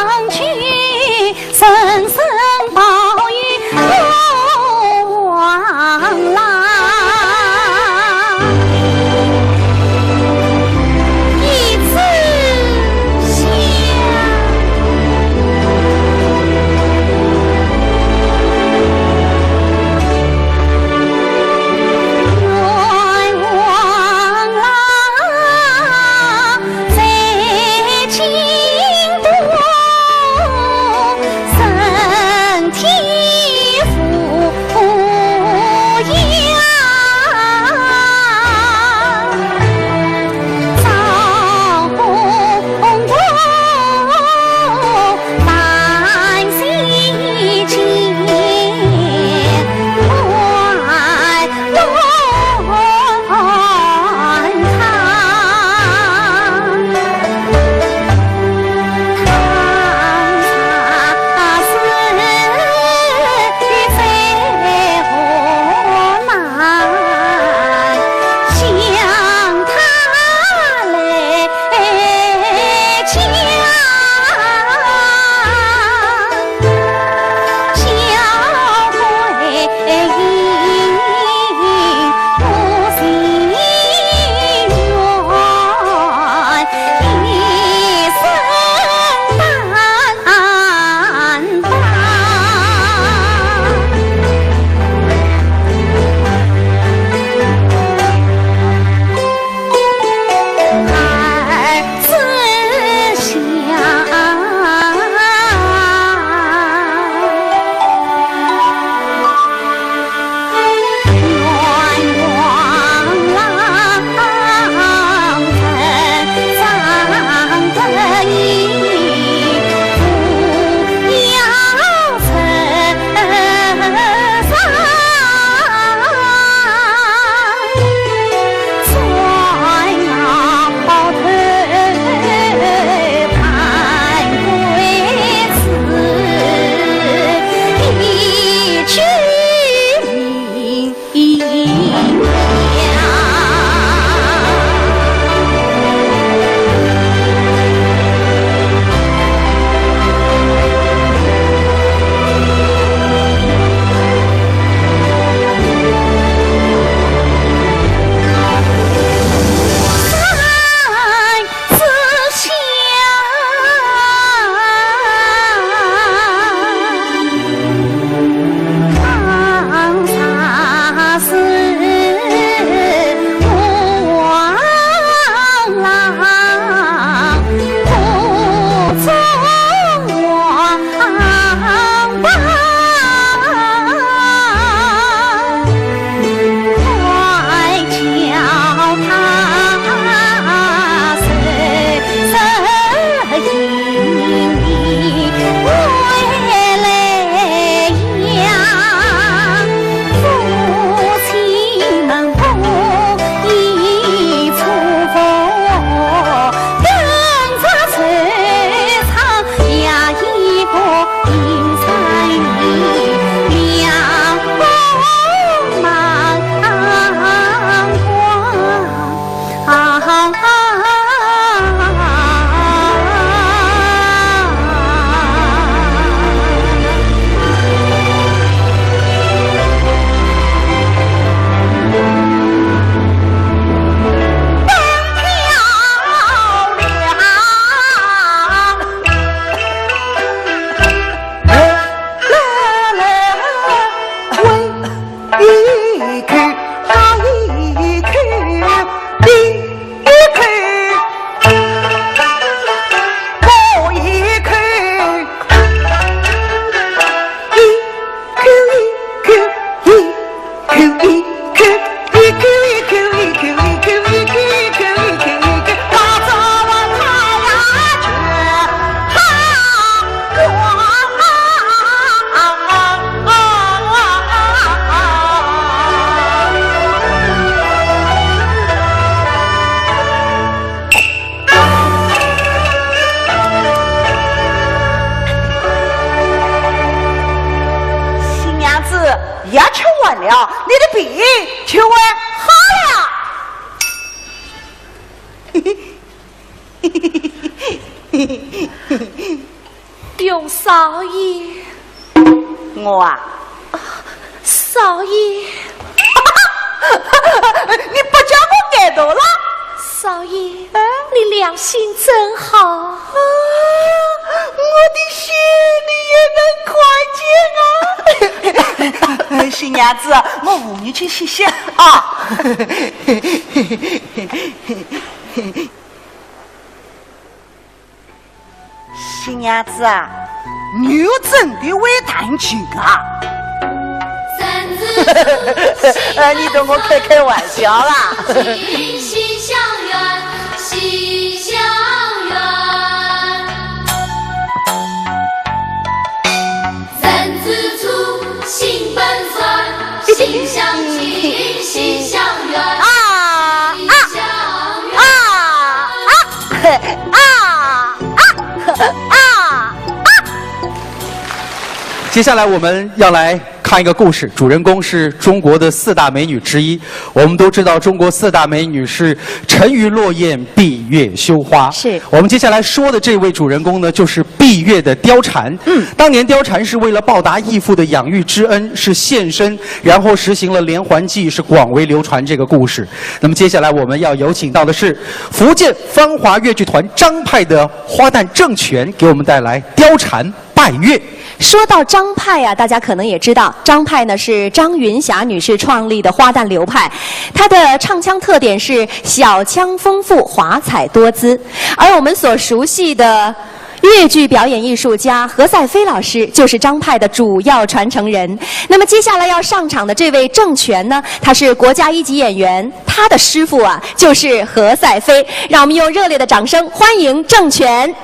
望去口，哈一口，第一口，我一口，一口一口，一口一口，一口一口，一口一口，一口一口，一口一口，把早晚太阳全新娘子也吃完了，你的病就会好了。永少爷，我啊，少爷，你不叫我挨到了？少爷，你良心真好。我的心里也能快见啊！新娘子，我扶你去洗洗啊！新娘子啊，你又真的会弹琴啊？你跟我开开玩笑啦！心心相远，心相远。人之初，性本善，心相近，心相远。接下来我们要来看一个故事，主人公是中国的4大美女之一。我们都知道，中国4大美女是沉鱼落雁、闭月羞花。是我们接下来说的这位主人公呢，就是闭月的貂蝉。当年貂蝉是为了报答义父的养育之恩，是献身，然后实行了连环计，是广为流传这个故事。那么接下来我们要有请到的是福建芳华越剧团张派的花旦郑权，给我们带来貂蝉拜月。说到张派啊，大家可能也知道，张派呢是张云霞女士创立的花旦流派，她的唱腔特点是小腔丰富、华彩多姿。而我们所熟悉的越剧表演艺术家何赛飞老师就是张派的主要传承人。那么接下来要上场的这位郑权呢，他是国家1级演员，他的师傅啊就是何赛飞。让我们用热烈的掌声欢迎郑权。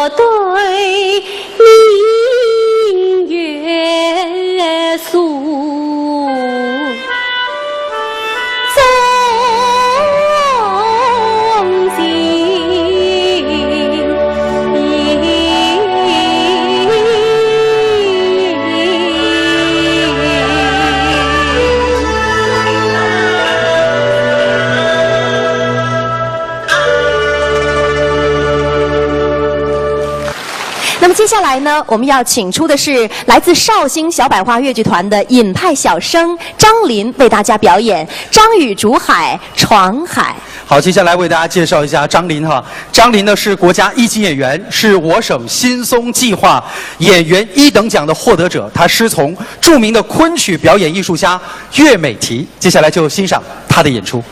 我对明月诉衷情。那么接下来呢，我们要请出的是来自绍兴小百花越剧团的尹派小生张林，为大家表演《张雨竹海闯海》。好，接下来为大家介绍一下张林哈。张林呢是国家一级演员，是我省新松计划演员1等奖的获得者。他师从著名的昆曲表演艺术家岳美缇。接下来就欣赏他的演出。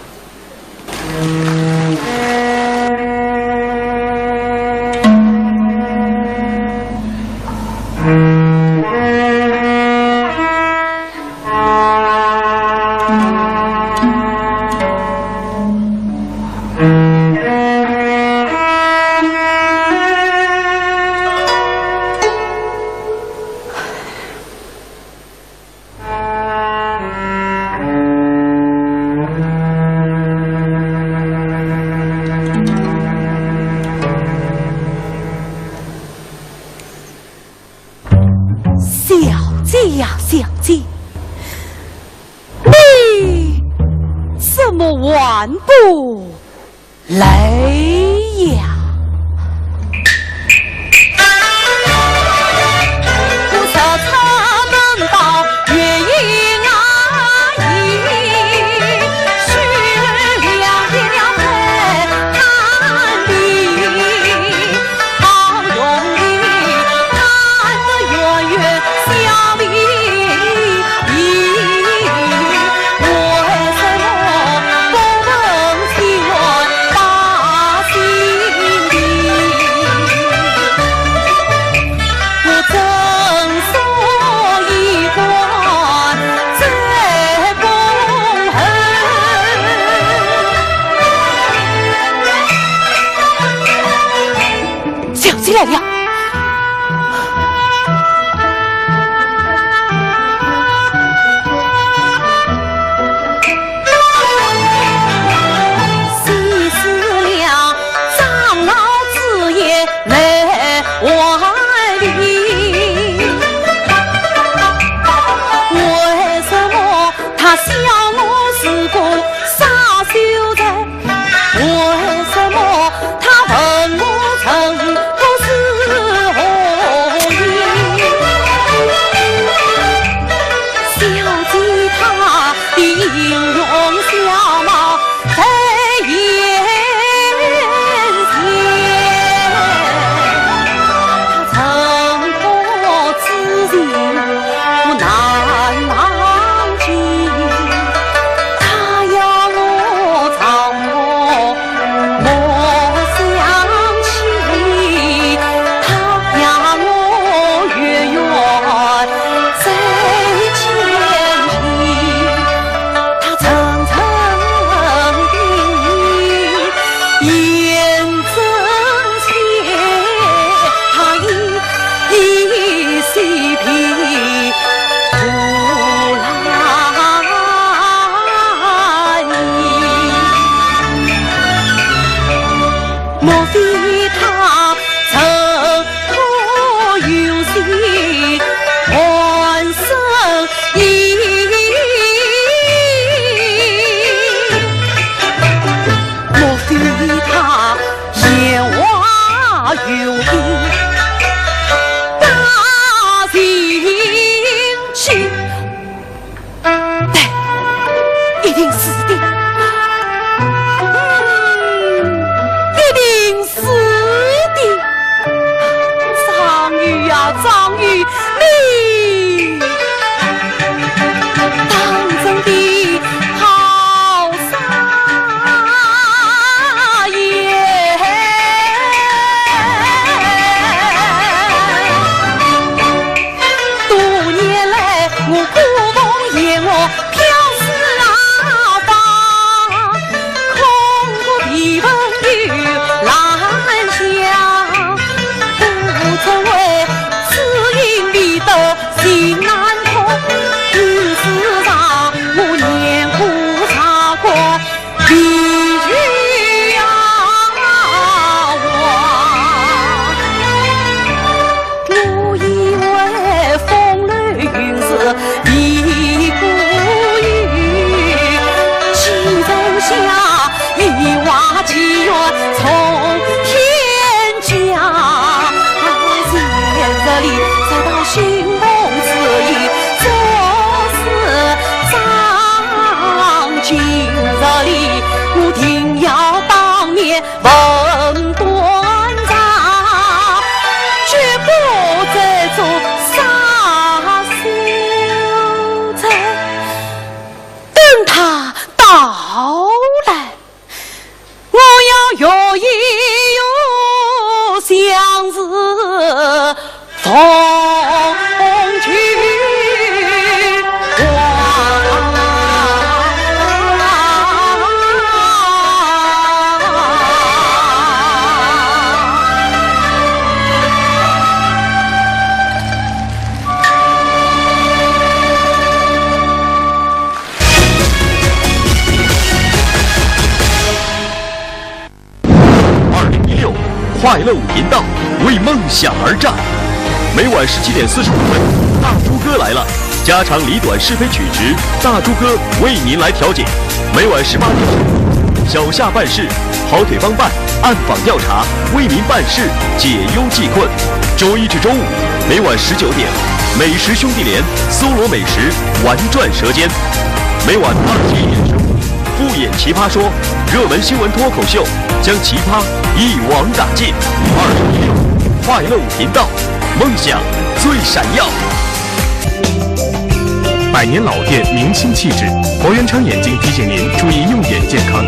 小姐，你怎么挽不来呀？不晓他们到月影啊影，许两天两陪看病，好容易看得远远小命。来了，气死了长老子也来万里，为什么他笑我是个傻秀才？为什么他问我曾不往事风去2016快乐5频道为梦想而战，每晚17点45分，大猪哥来了，家长里短是非曲直，大猪哥为您来调解。每晚18点15，小夏办事，跑腿帮办，暗访调查，为您办事，解忧济困。周一至周五每晚19点，美食兄弟连，搜罗美食，玩转舌尖。每晚21点15，不演奇葩说，热门新闻脱口秀，将奇葩一网打尽。2016快乐5频道，梦想最闪耀。百年老店，明星气质。佛元昌眼镜提醒您注意用眼健康。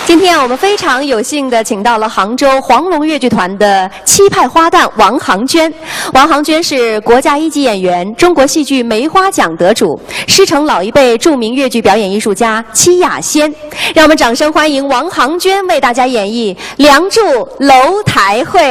今天我们非常有幸的请到了杭州黄龙越剧团的七派花旦王航娟。王航娟是国家1级演员，中国戏剧梅花奖得主，师承老一辈著名越剧表演艺术家戚雅仙。让我们掌声欢迎王航娟为大家演绎《梁祝楼台会》。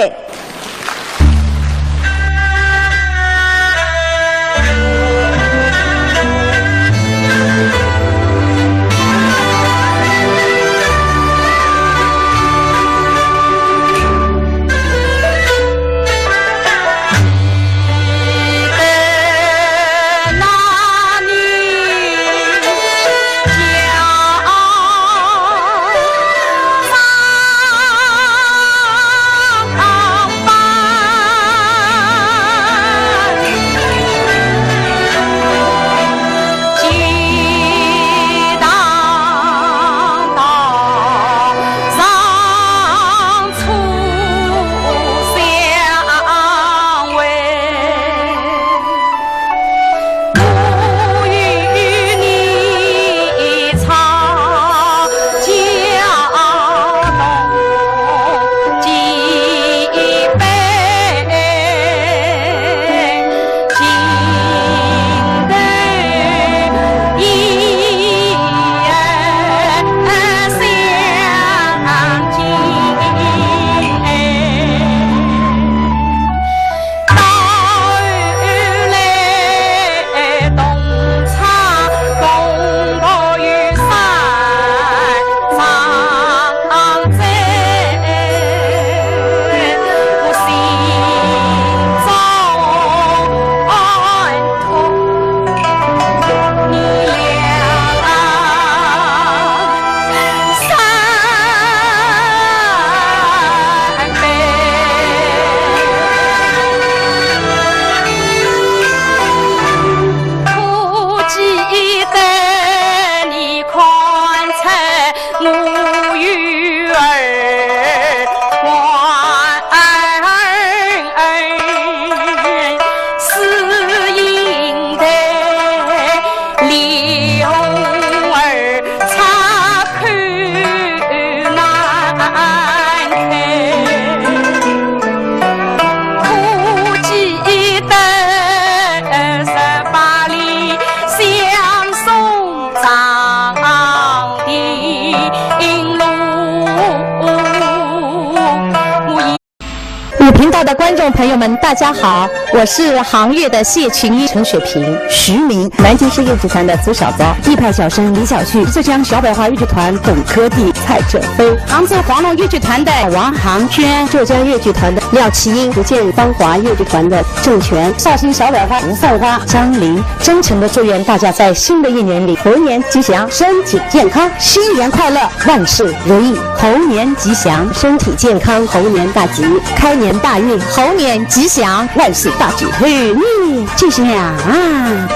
频道的观众朋友们，大家好，我是杭越的谢群一、陈雪萍、徐明，南京市越剧团的邹小昭，地派小生李小旭，浙江小百花越剧团董科弟、蔡振飞，杭州黄龙越剧团的王航娟，浙江越剧团的廖其英，福建芳华越剧团的郑权，绍兴小百花吴凤花、张琳，真诚的祝愿大家在新的一年里猴年吉祥，身体健康，新年快乐，万事如意，猴年吉祥，身体健康，猴年大吉，开年大运，猴年吉祥，万事大吉，猴年吉祥啊！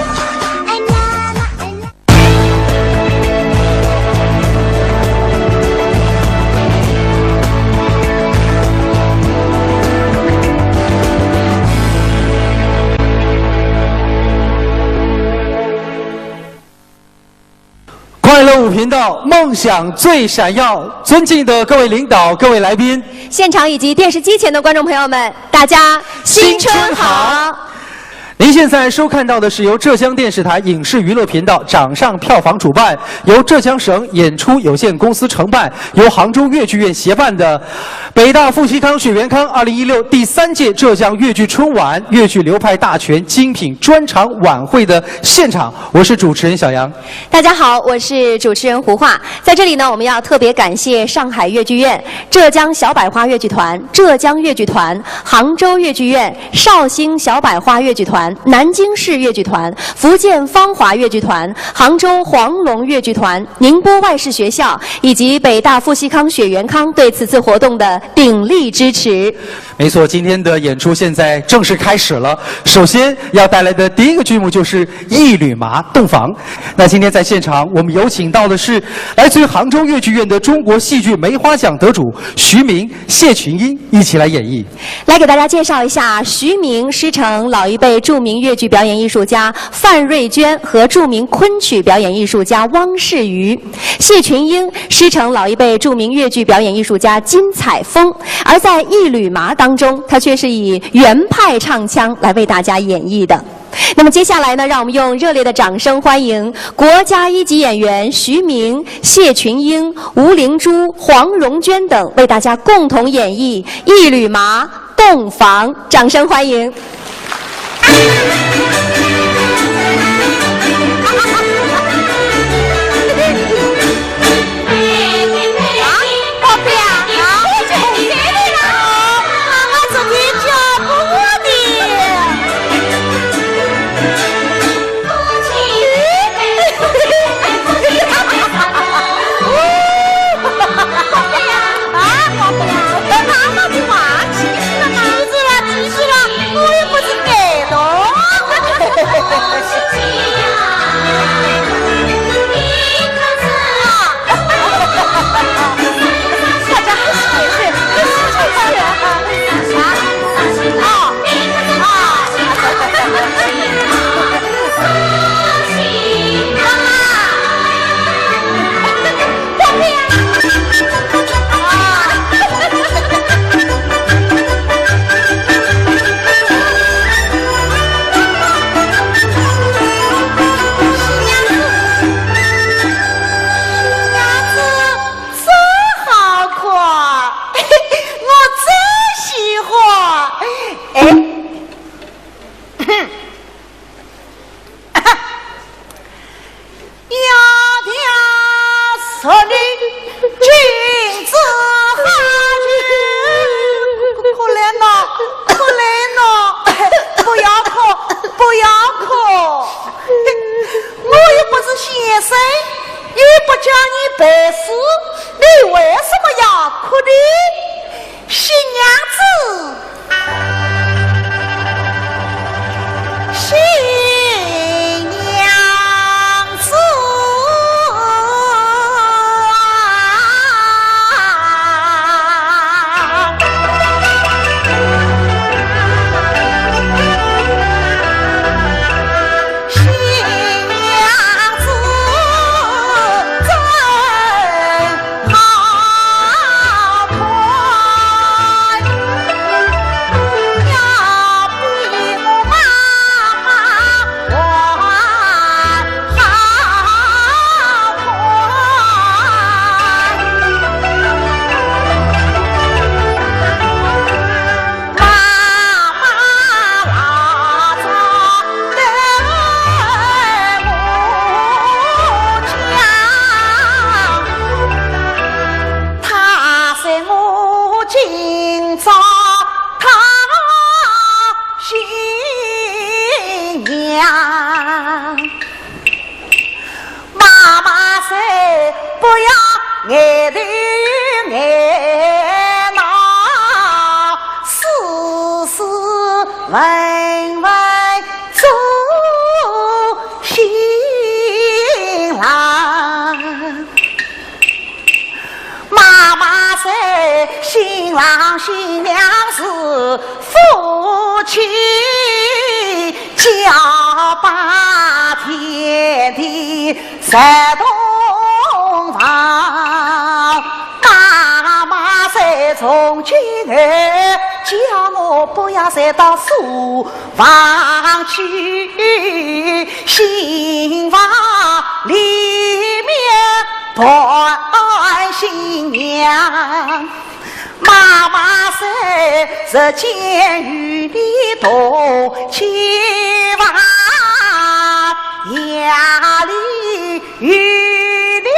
快乐5频道梦想最闪耀，尊敬的各位领导、各位来宾，现场以及电视机前的观众朋友们，大家新春好！您现在收看到的是由浙江电视台影视娱乐频道掌上票房主办，由浙江省演出有限公司承办，由杭州越剧院协办的北大傅习康、雪元康2016第3届浙江越剧春晚越剧流派大全精品专场晚会的现场。我是主持人小杨。大家好，我是主持人胡化。在这里呢，我们要特别感谢上海越剧院、浙江小百花越剧团、浙江越剧团、杭州越剧院、绍兴小百花越剧团、南京市越剧团、福建芳华越剧团、杭州黄龙越剧团、宁波外事学校以及北大傅习康、雪元康对此次活动的鼎力支持。没错，今天的演出现在正式开始了。首先要带来的第一个剧目就是《一缕麻洞房》。那今天在现场，我们有请到的是来自于杭州越剧院的中国戏剧梅花奖得主徐明、谢群英一起来演绎。来给大家介绍一下，徐明师承老一辈著名越剧表演艺术家范瑞娟和著名昆曲表演艺术家汪世瑜；谢群英师承老一辈著名越剧表演艺术家金彩峰。而在《一缕麻》当中，他却是以原派唱腔来为大家演绎的。那么接下来呢，让我们用热烈的掌声欢迎国家一级演员徐明、谢群英、吴灵珠、黄荣娟等为大家共同演绎《一缕麻洞房》，掌声欢迎。新郎新娘是夫妻，交把天地在同从今儿叫我不要再到书房去，新房里面伴新娘。妈妈在监狱里多牵娃，压力与你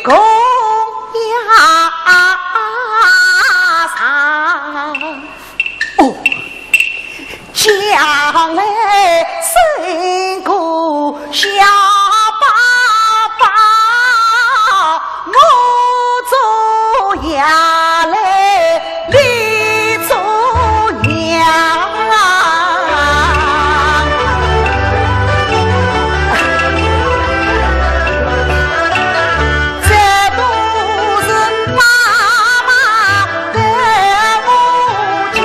共压上。哦，将来生个小爸爸，我做呀来你做娘。这都是妈妈跟我讲，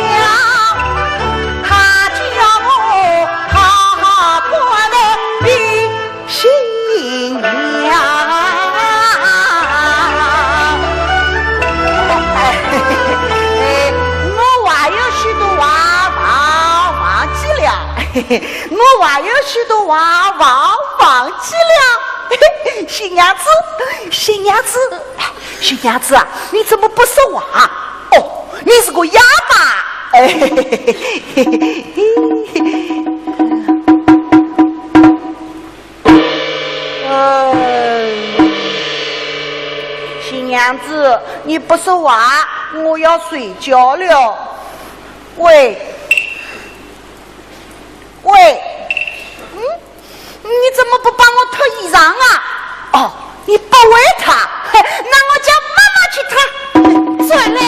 她叫我好好过得比新娘。我还有许多话忘记了。新娘子，新娘子，新娘子啊，你怎么不说话？哦，你是个哑巴。新娘子，你不说话，我要睡觉了。喂。喂，你怎么不帮我脱衣裳啊？哦，你不为他，那我叫妈妈去脱。算嘞，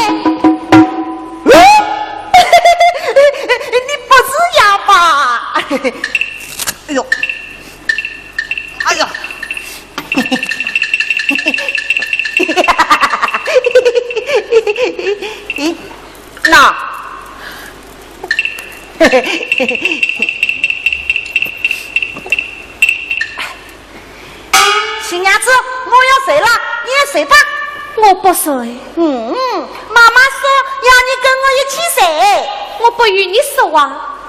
你不是哑巴。哎呦，哎呀，那。新娘子，我要睡了，你也睡吧。我不睡。妈妈说要你跟我一起睡。我不与你说话，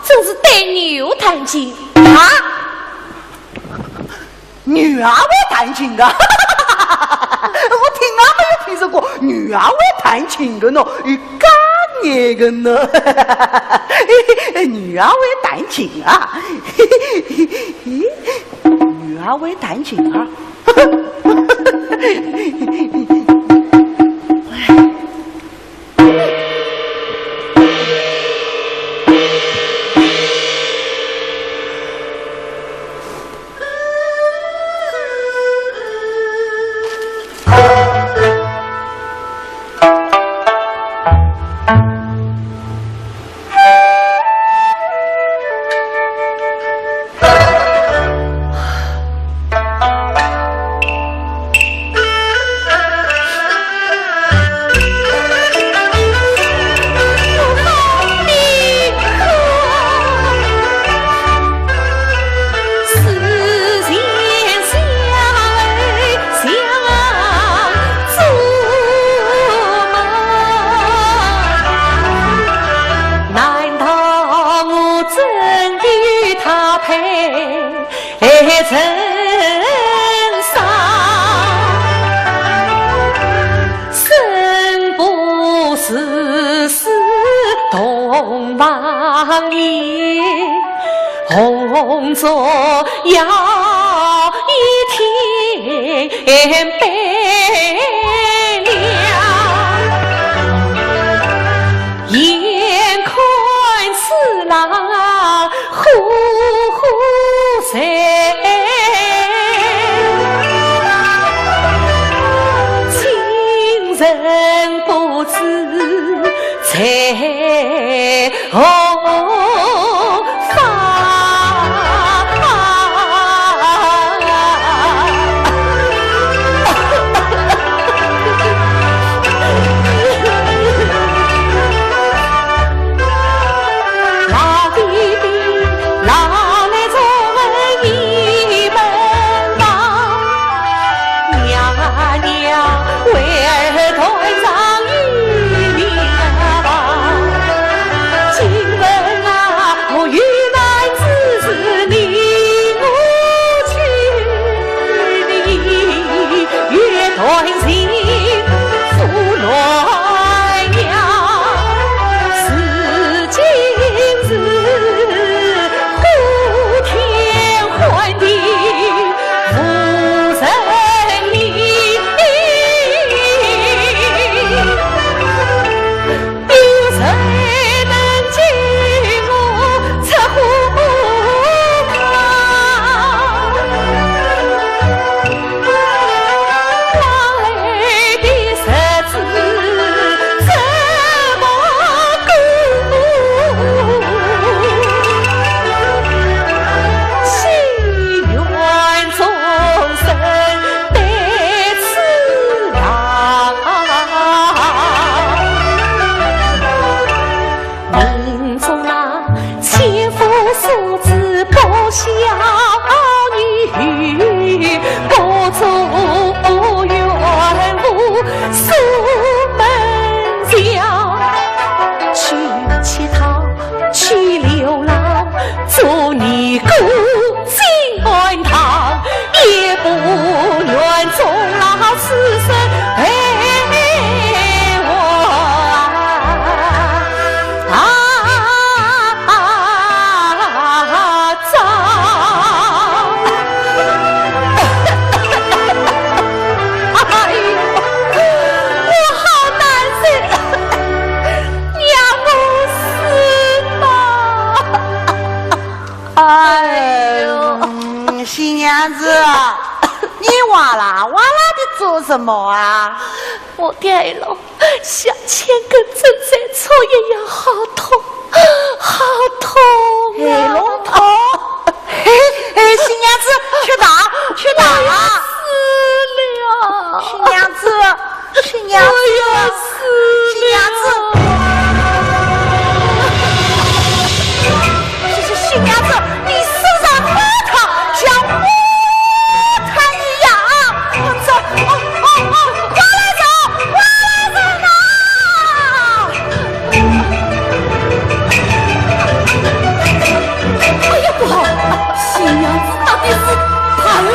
真是对牛弹琴啊！女儿会弹琴的，我听俺没有听说过女儿会弹琴的呢，干你个呢，女儿会弹琴啊，女儿会弹琴啊。红烛要一天白了，眼看此郎呼呼声，情人不知在何为儿团上玉面小女不走远路宿门乡，去乞讨去流浪，做尼姑进堂，也不愿终老此生陪我新娘子，你哇啦哇啦的做什么啊？我的爱龙像千根针在抽一样，好痛，好痛爱龙痛！新娘子去打，去打啊！死了！新娘子，新娘子，我要死了！新娘子，新娘子，你身上火烫，像火炭一样。我走，快来走，快来走呐！哎呀，不好！新娘子到底是叛儿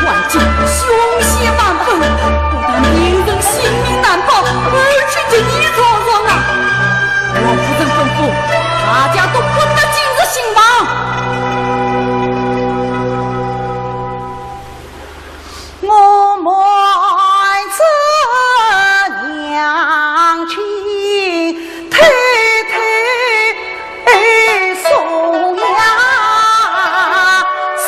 万金，凶险万分，不但令人性命难保，而且这一桩桩啊！老夫人吩咐，大家都不得今日行房。我埋着娘亲太太送呀心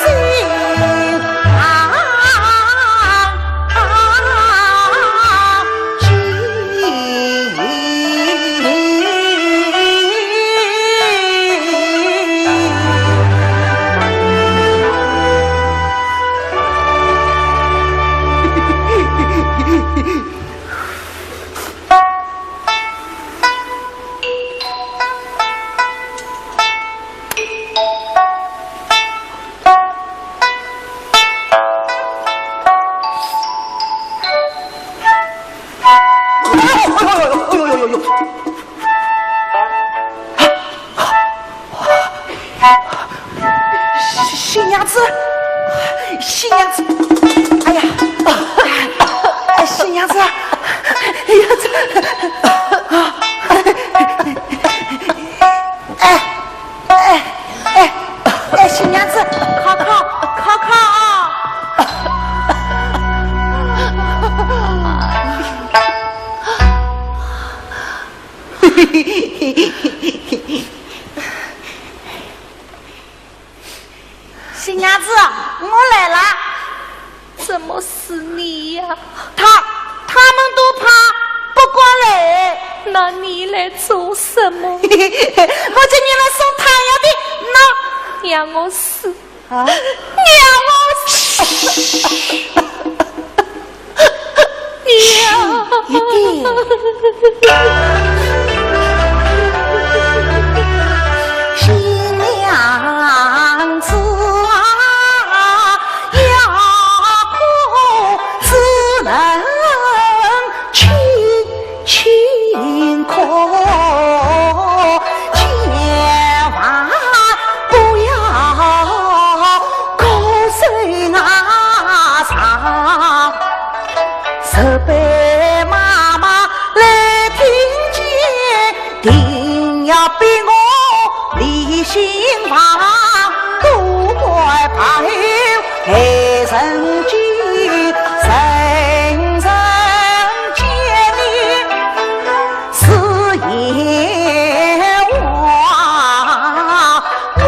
新娘子，新娘子，哎呀，新娘子，哎呀，新娘子，靠啊！新娘子，我来了。怎么是你呀？他们都怕不过来。那你来做什么？我叫你来送太阳的，那让我死啊！让我死！娘，一定。新娘子啊，要只能轻可，千万不要高声啊唱，十辈妈妈来听见，定要逼我离心房，都怪怕有害人间，人间里是阎王，我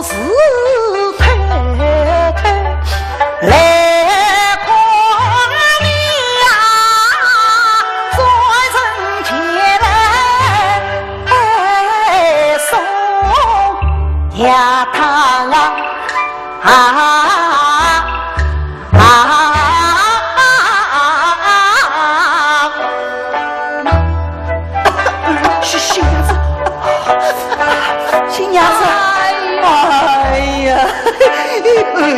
是太太来看你呀，在人间来送呀汤新娘子，新娘子，新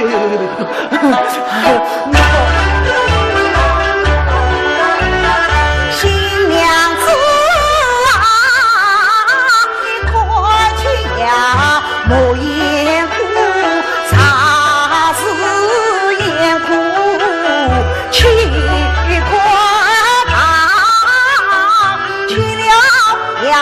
娘子啊，你快去呀，莫言哭，啥子言哭，去快把去了呀。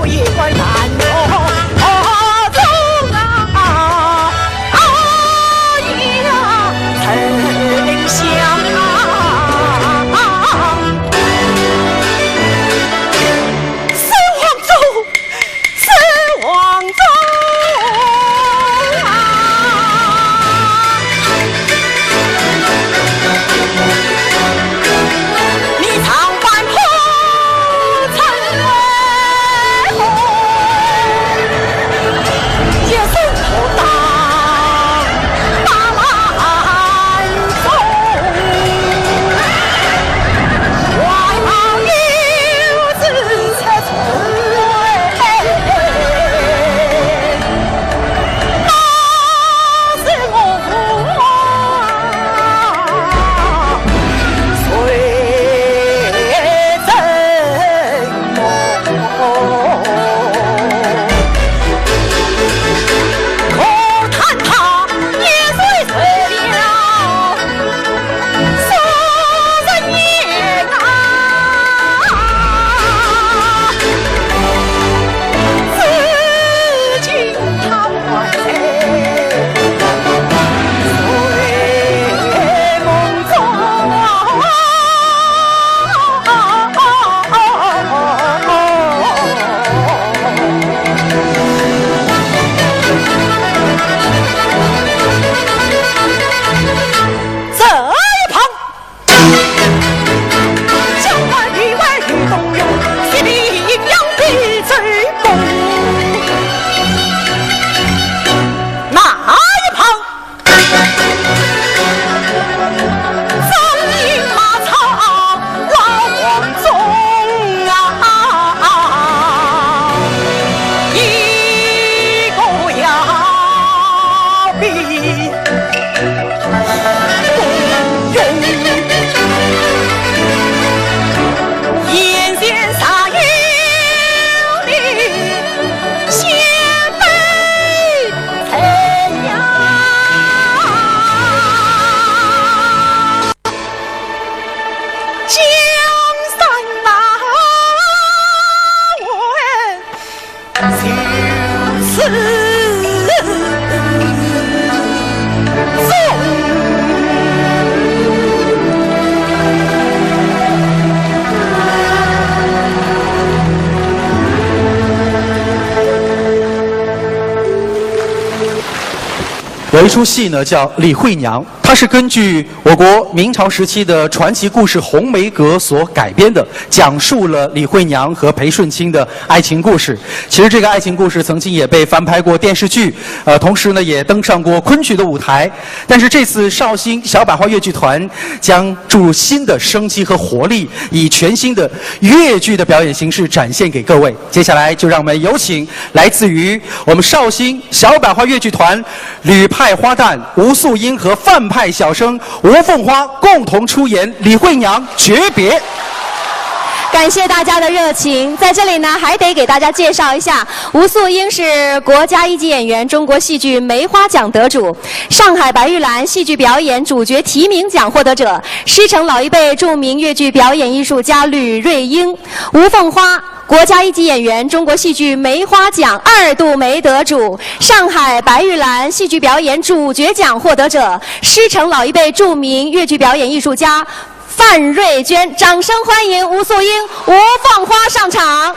一关难。有一出戏呢，叫《李慧娘》，它是根据我国明朝时期的传奇故事《红梅阁》所改编的，讲述了李慧娘和裴顺清的爱情故事。其实这个爱情故事曾经也被翻拍过电视剧，同时呢也登上过昆曲的舞台。但是这次绍兴小百花越剧团将注入新的生机和活力，以全新的越剧的表演形式展现给各位。接下来就让我们有请来自于我们绍兴小百花越剧团吕派花旦吴素英和范派小生吴凤花共同出演《李慧娘》诀别。感谢大家的热情，在这里呢，还得给大家介绍一下，吴素英是国家一级演员、中国戏剧梅花奖得主，上海白玉兰戏剧表演主角提名奖获得者，师承老一辈著名越剧表演艺术家吕瑞英。吴凤花，国家一级演员、中国戏剧梅花奖2度梅得主，上海白玉兰戏剧表演主角奖获得者，师承老一辈著名越剧表演艺术家范瑞娟。掌声欢迎吴素英、吴凤花上场。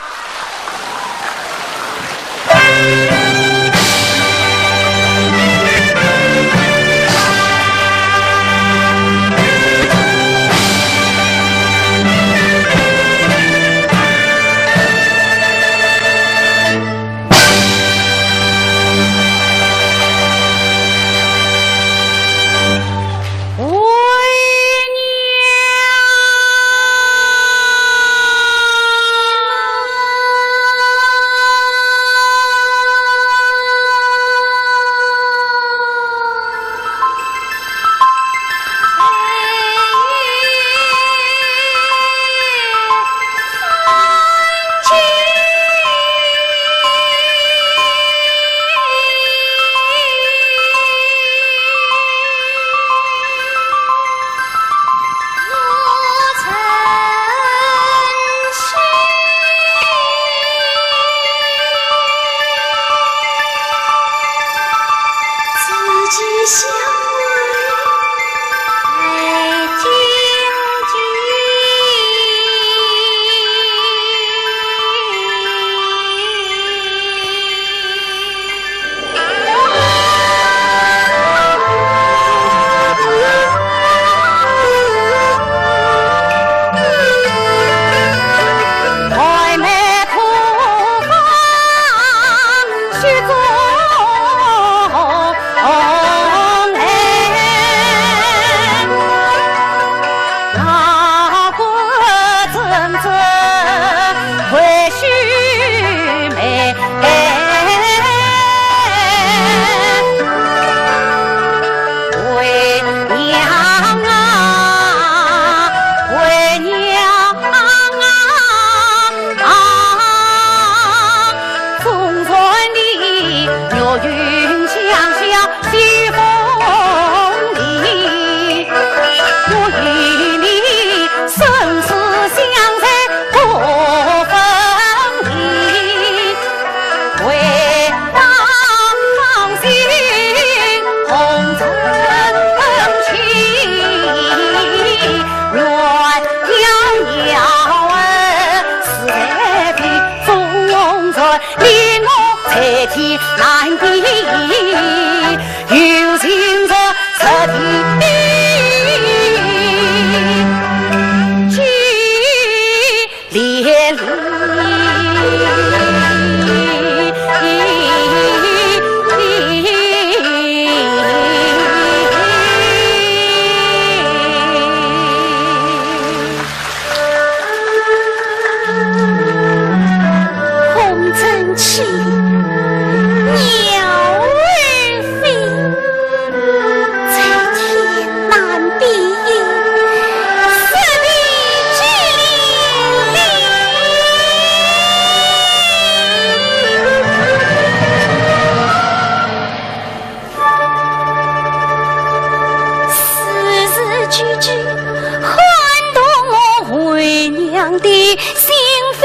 的心扉，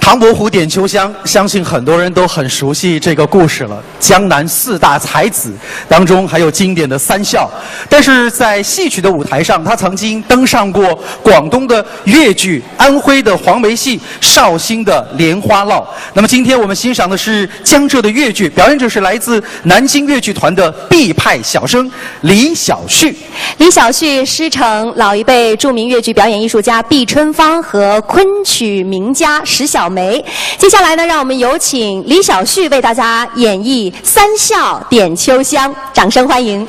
唐伯虎点秋香，相信很多人都很熟悉这个故事了。江南四大才子当中还有经典的三笑，但是在戏曲的舞台上，他曾经登上过广东的越剧、安徽的黄梅戏、绍兴的莲花落。那么今天我们欣赏的是江浙的越剧，表演者是来自南京越剧团的 B 派小生李小旭。李小旭师承老一辈著名越剧表演艺术家毕春芳和昆曲名家石小梅。接下来呢，让我们有请李小旭为大家演绎《三笑点秋香》，掌声欢迎。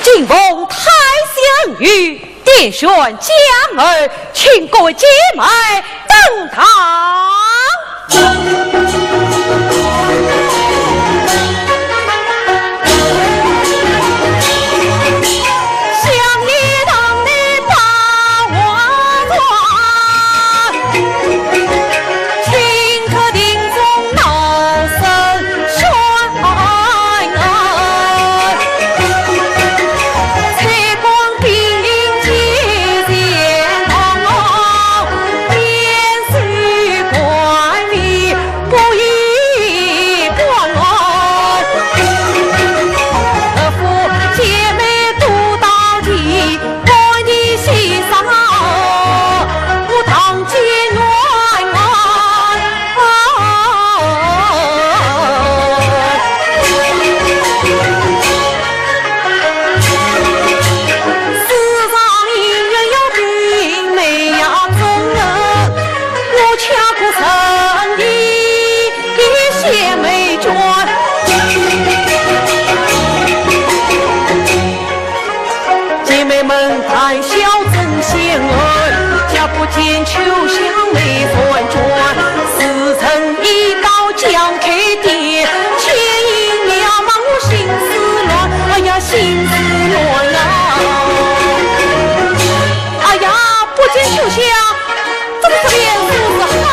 敬奉太相与，点选江儿，请各位姐妹登堂。不见秋香梅转转，时辰已到将开店，前一娘忙我心思乱，哎呀心思乱呀！哎呀，不见秋香，这个脸是不是好啊？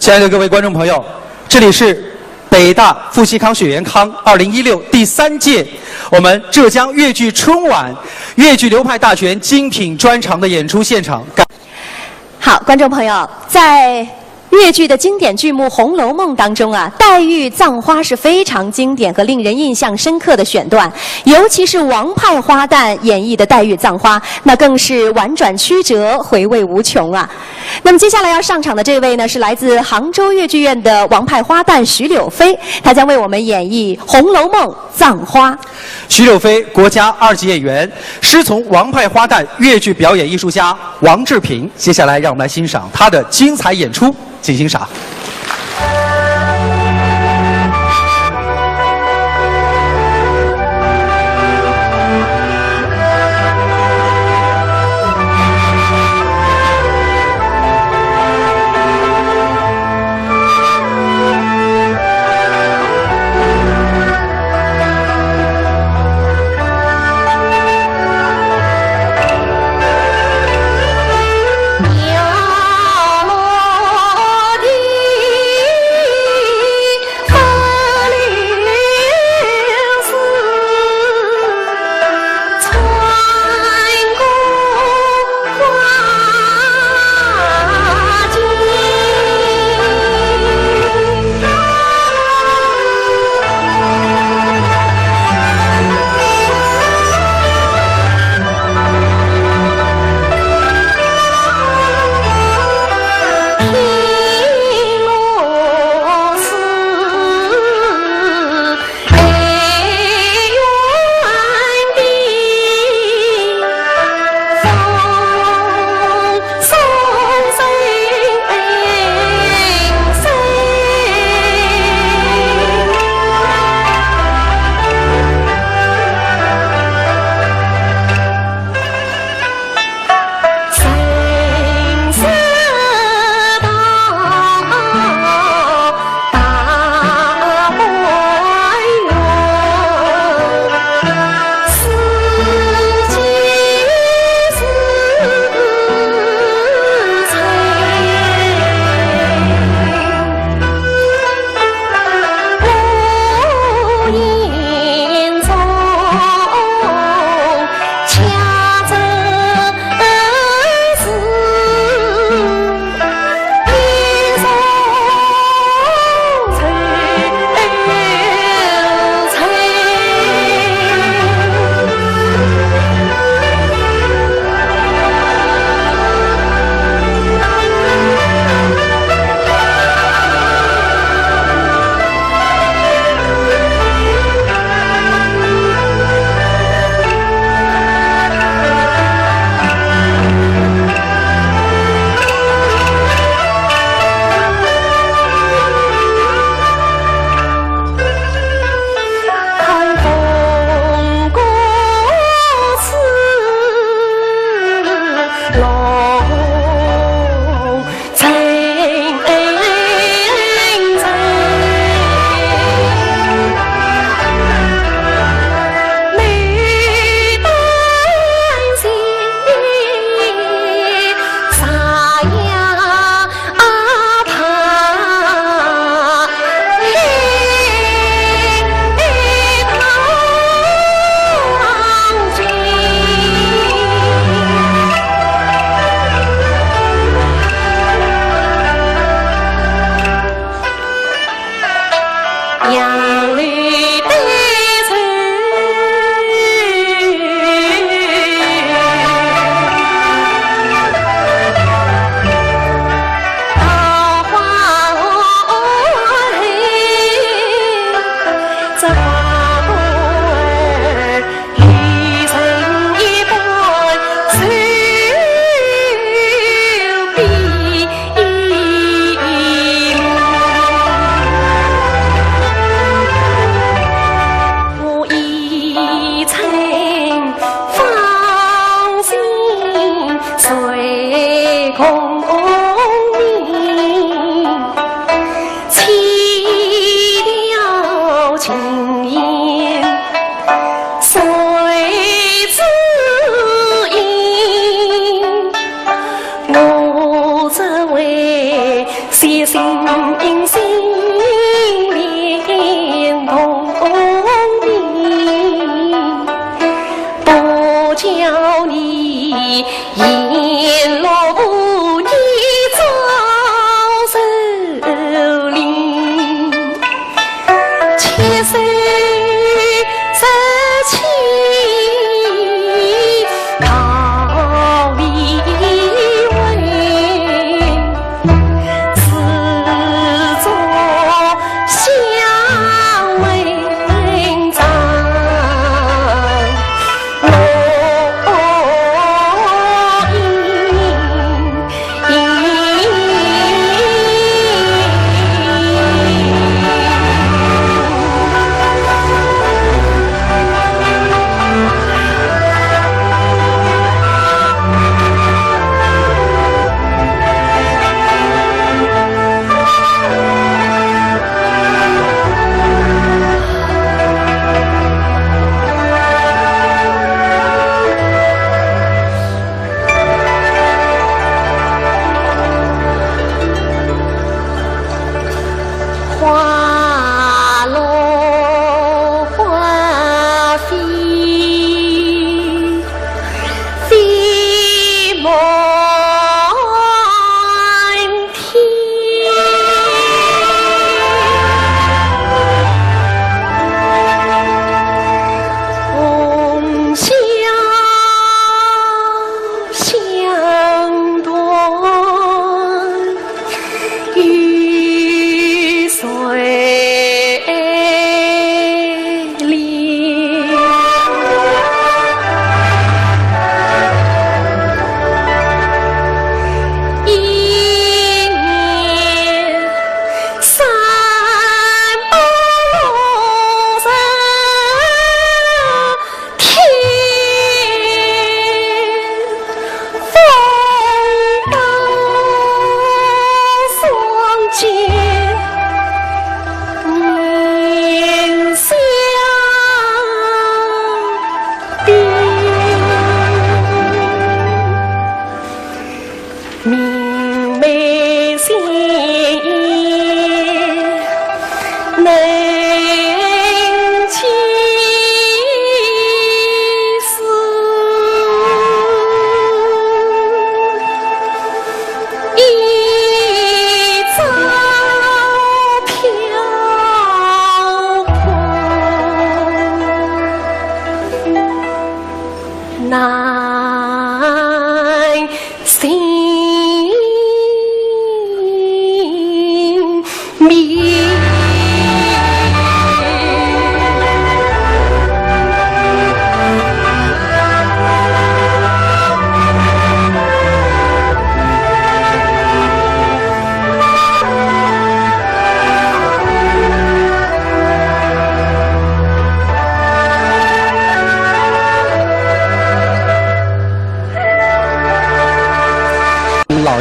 亲爱的各位观众朋友，这里是北大傅习康雪元康2016第3届我们浙江粤剧春晚粤剧流派大全精品专场的演出现场。好，观众朋友，在粤剧的经典剧目《红楼梦》当中啊，黛玉葬花是非常经典和令人印象深刻的选段，尤其是王派花旦演绎的黛玉葬花，那更是婉转曲折，回味无穷啊。那么接下来要上场的这位呢，是来自杭州粤剧院的王派花旦徐柳飞，他将为我们演绎《红楼梦》葬花。徐柳飞，国家2级演员，师从王派花旦粤剧表演艺术家王志平。接下来让我们来欣赏他的精彩演出，请欣赏。呀，我的。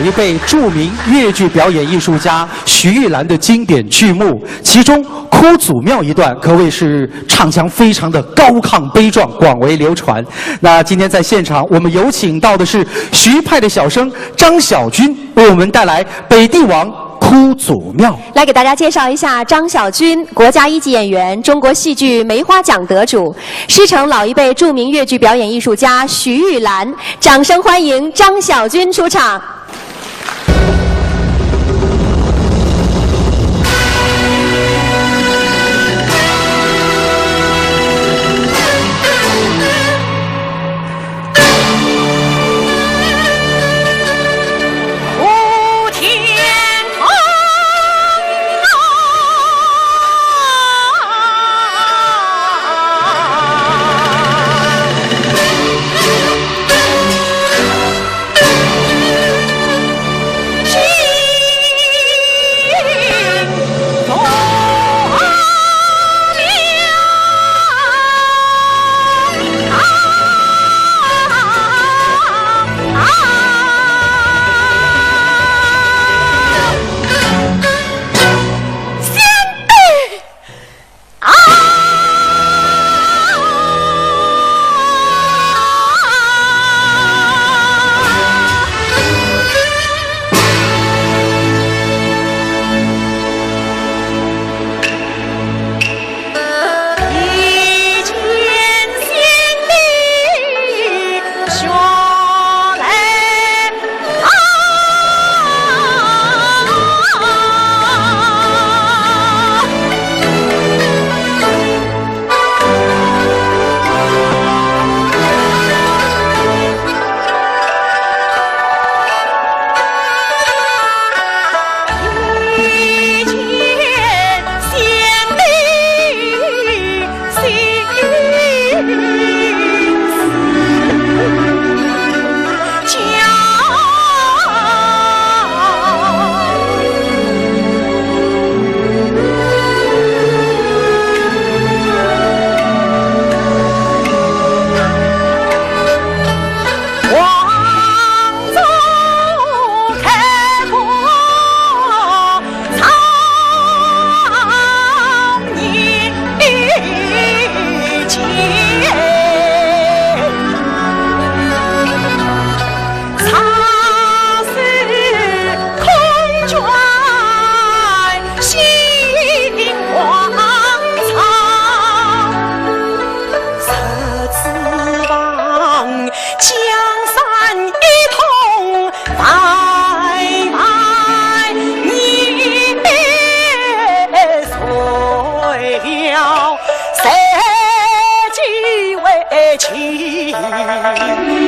一辈著名越剧表演艺术家徐玉兰的经典剧目，其中哭祖庙一段可谓是唱腔非常的高亢悲壮，广为流传。那今天在现场，我们有请到的是徐派的小生张小军，为我们带来《北帝王哭祖庙》。来给大家介绍一下张小军，国家一级演员，中国戏剧梅花奖得主，师承老一辈著名越剧表演艺术家徐玉兰。掌声欢迎张小军出场。情。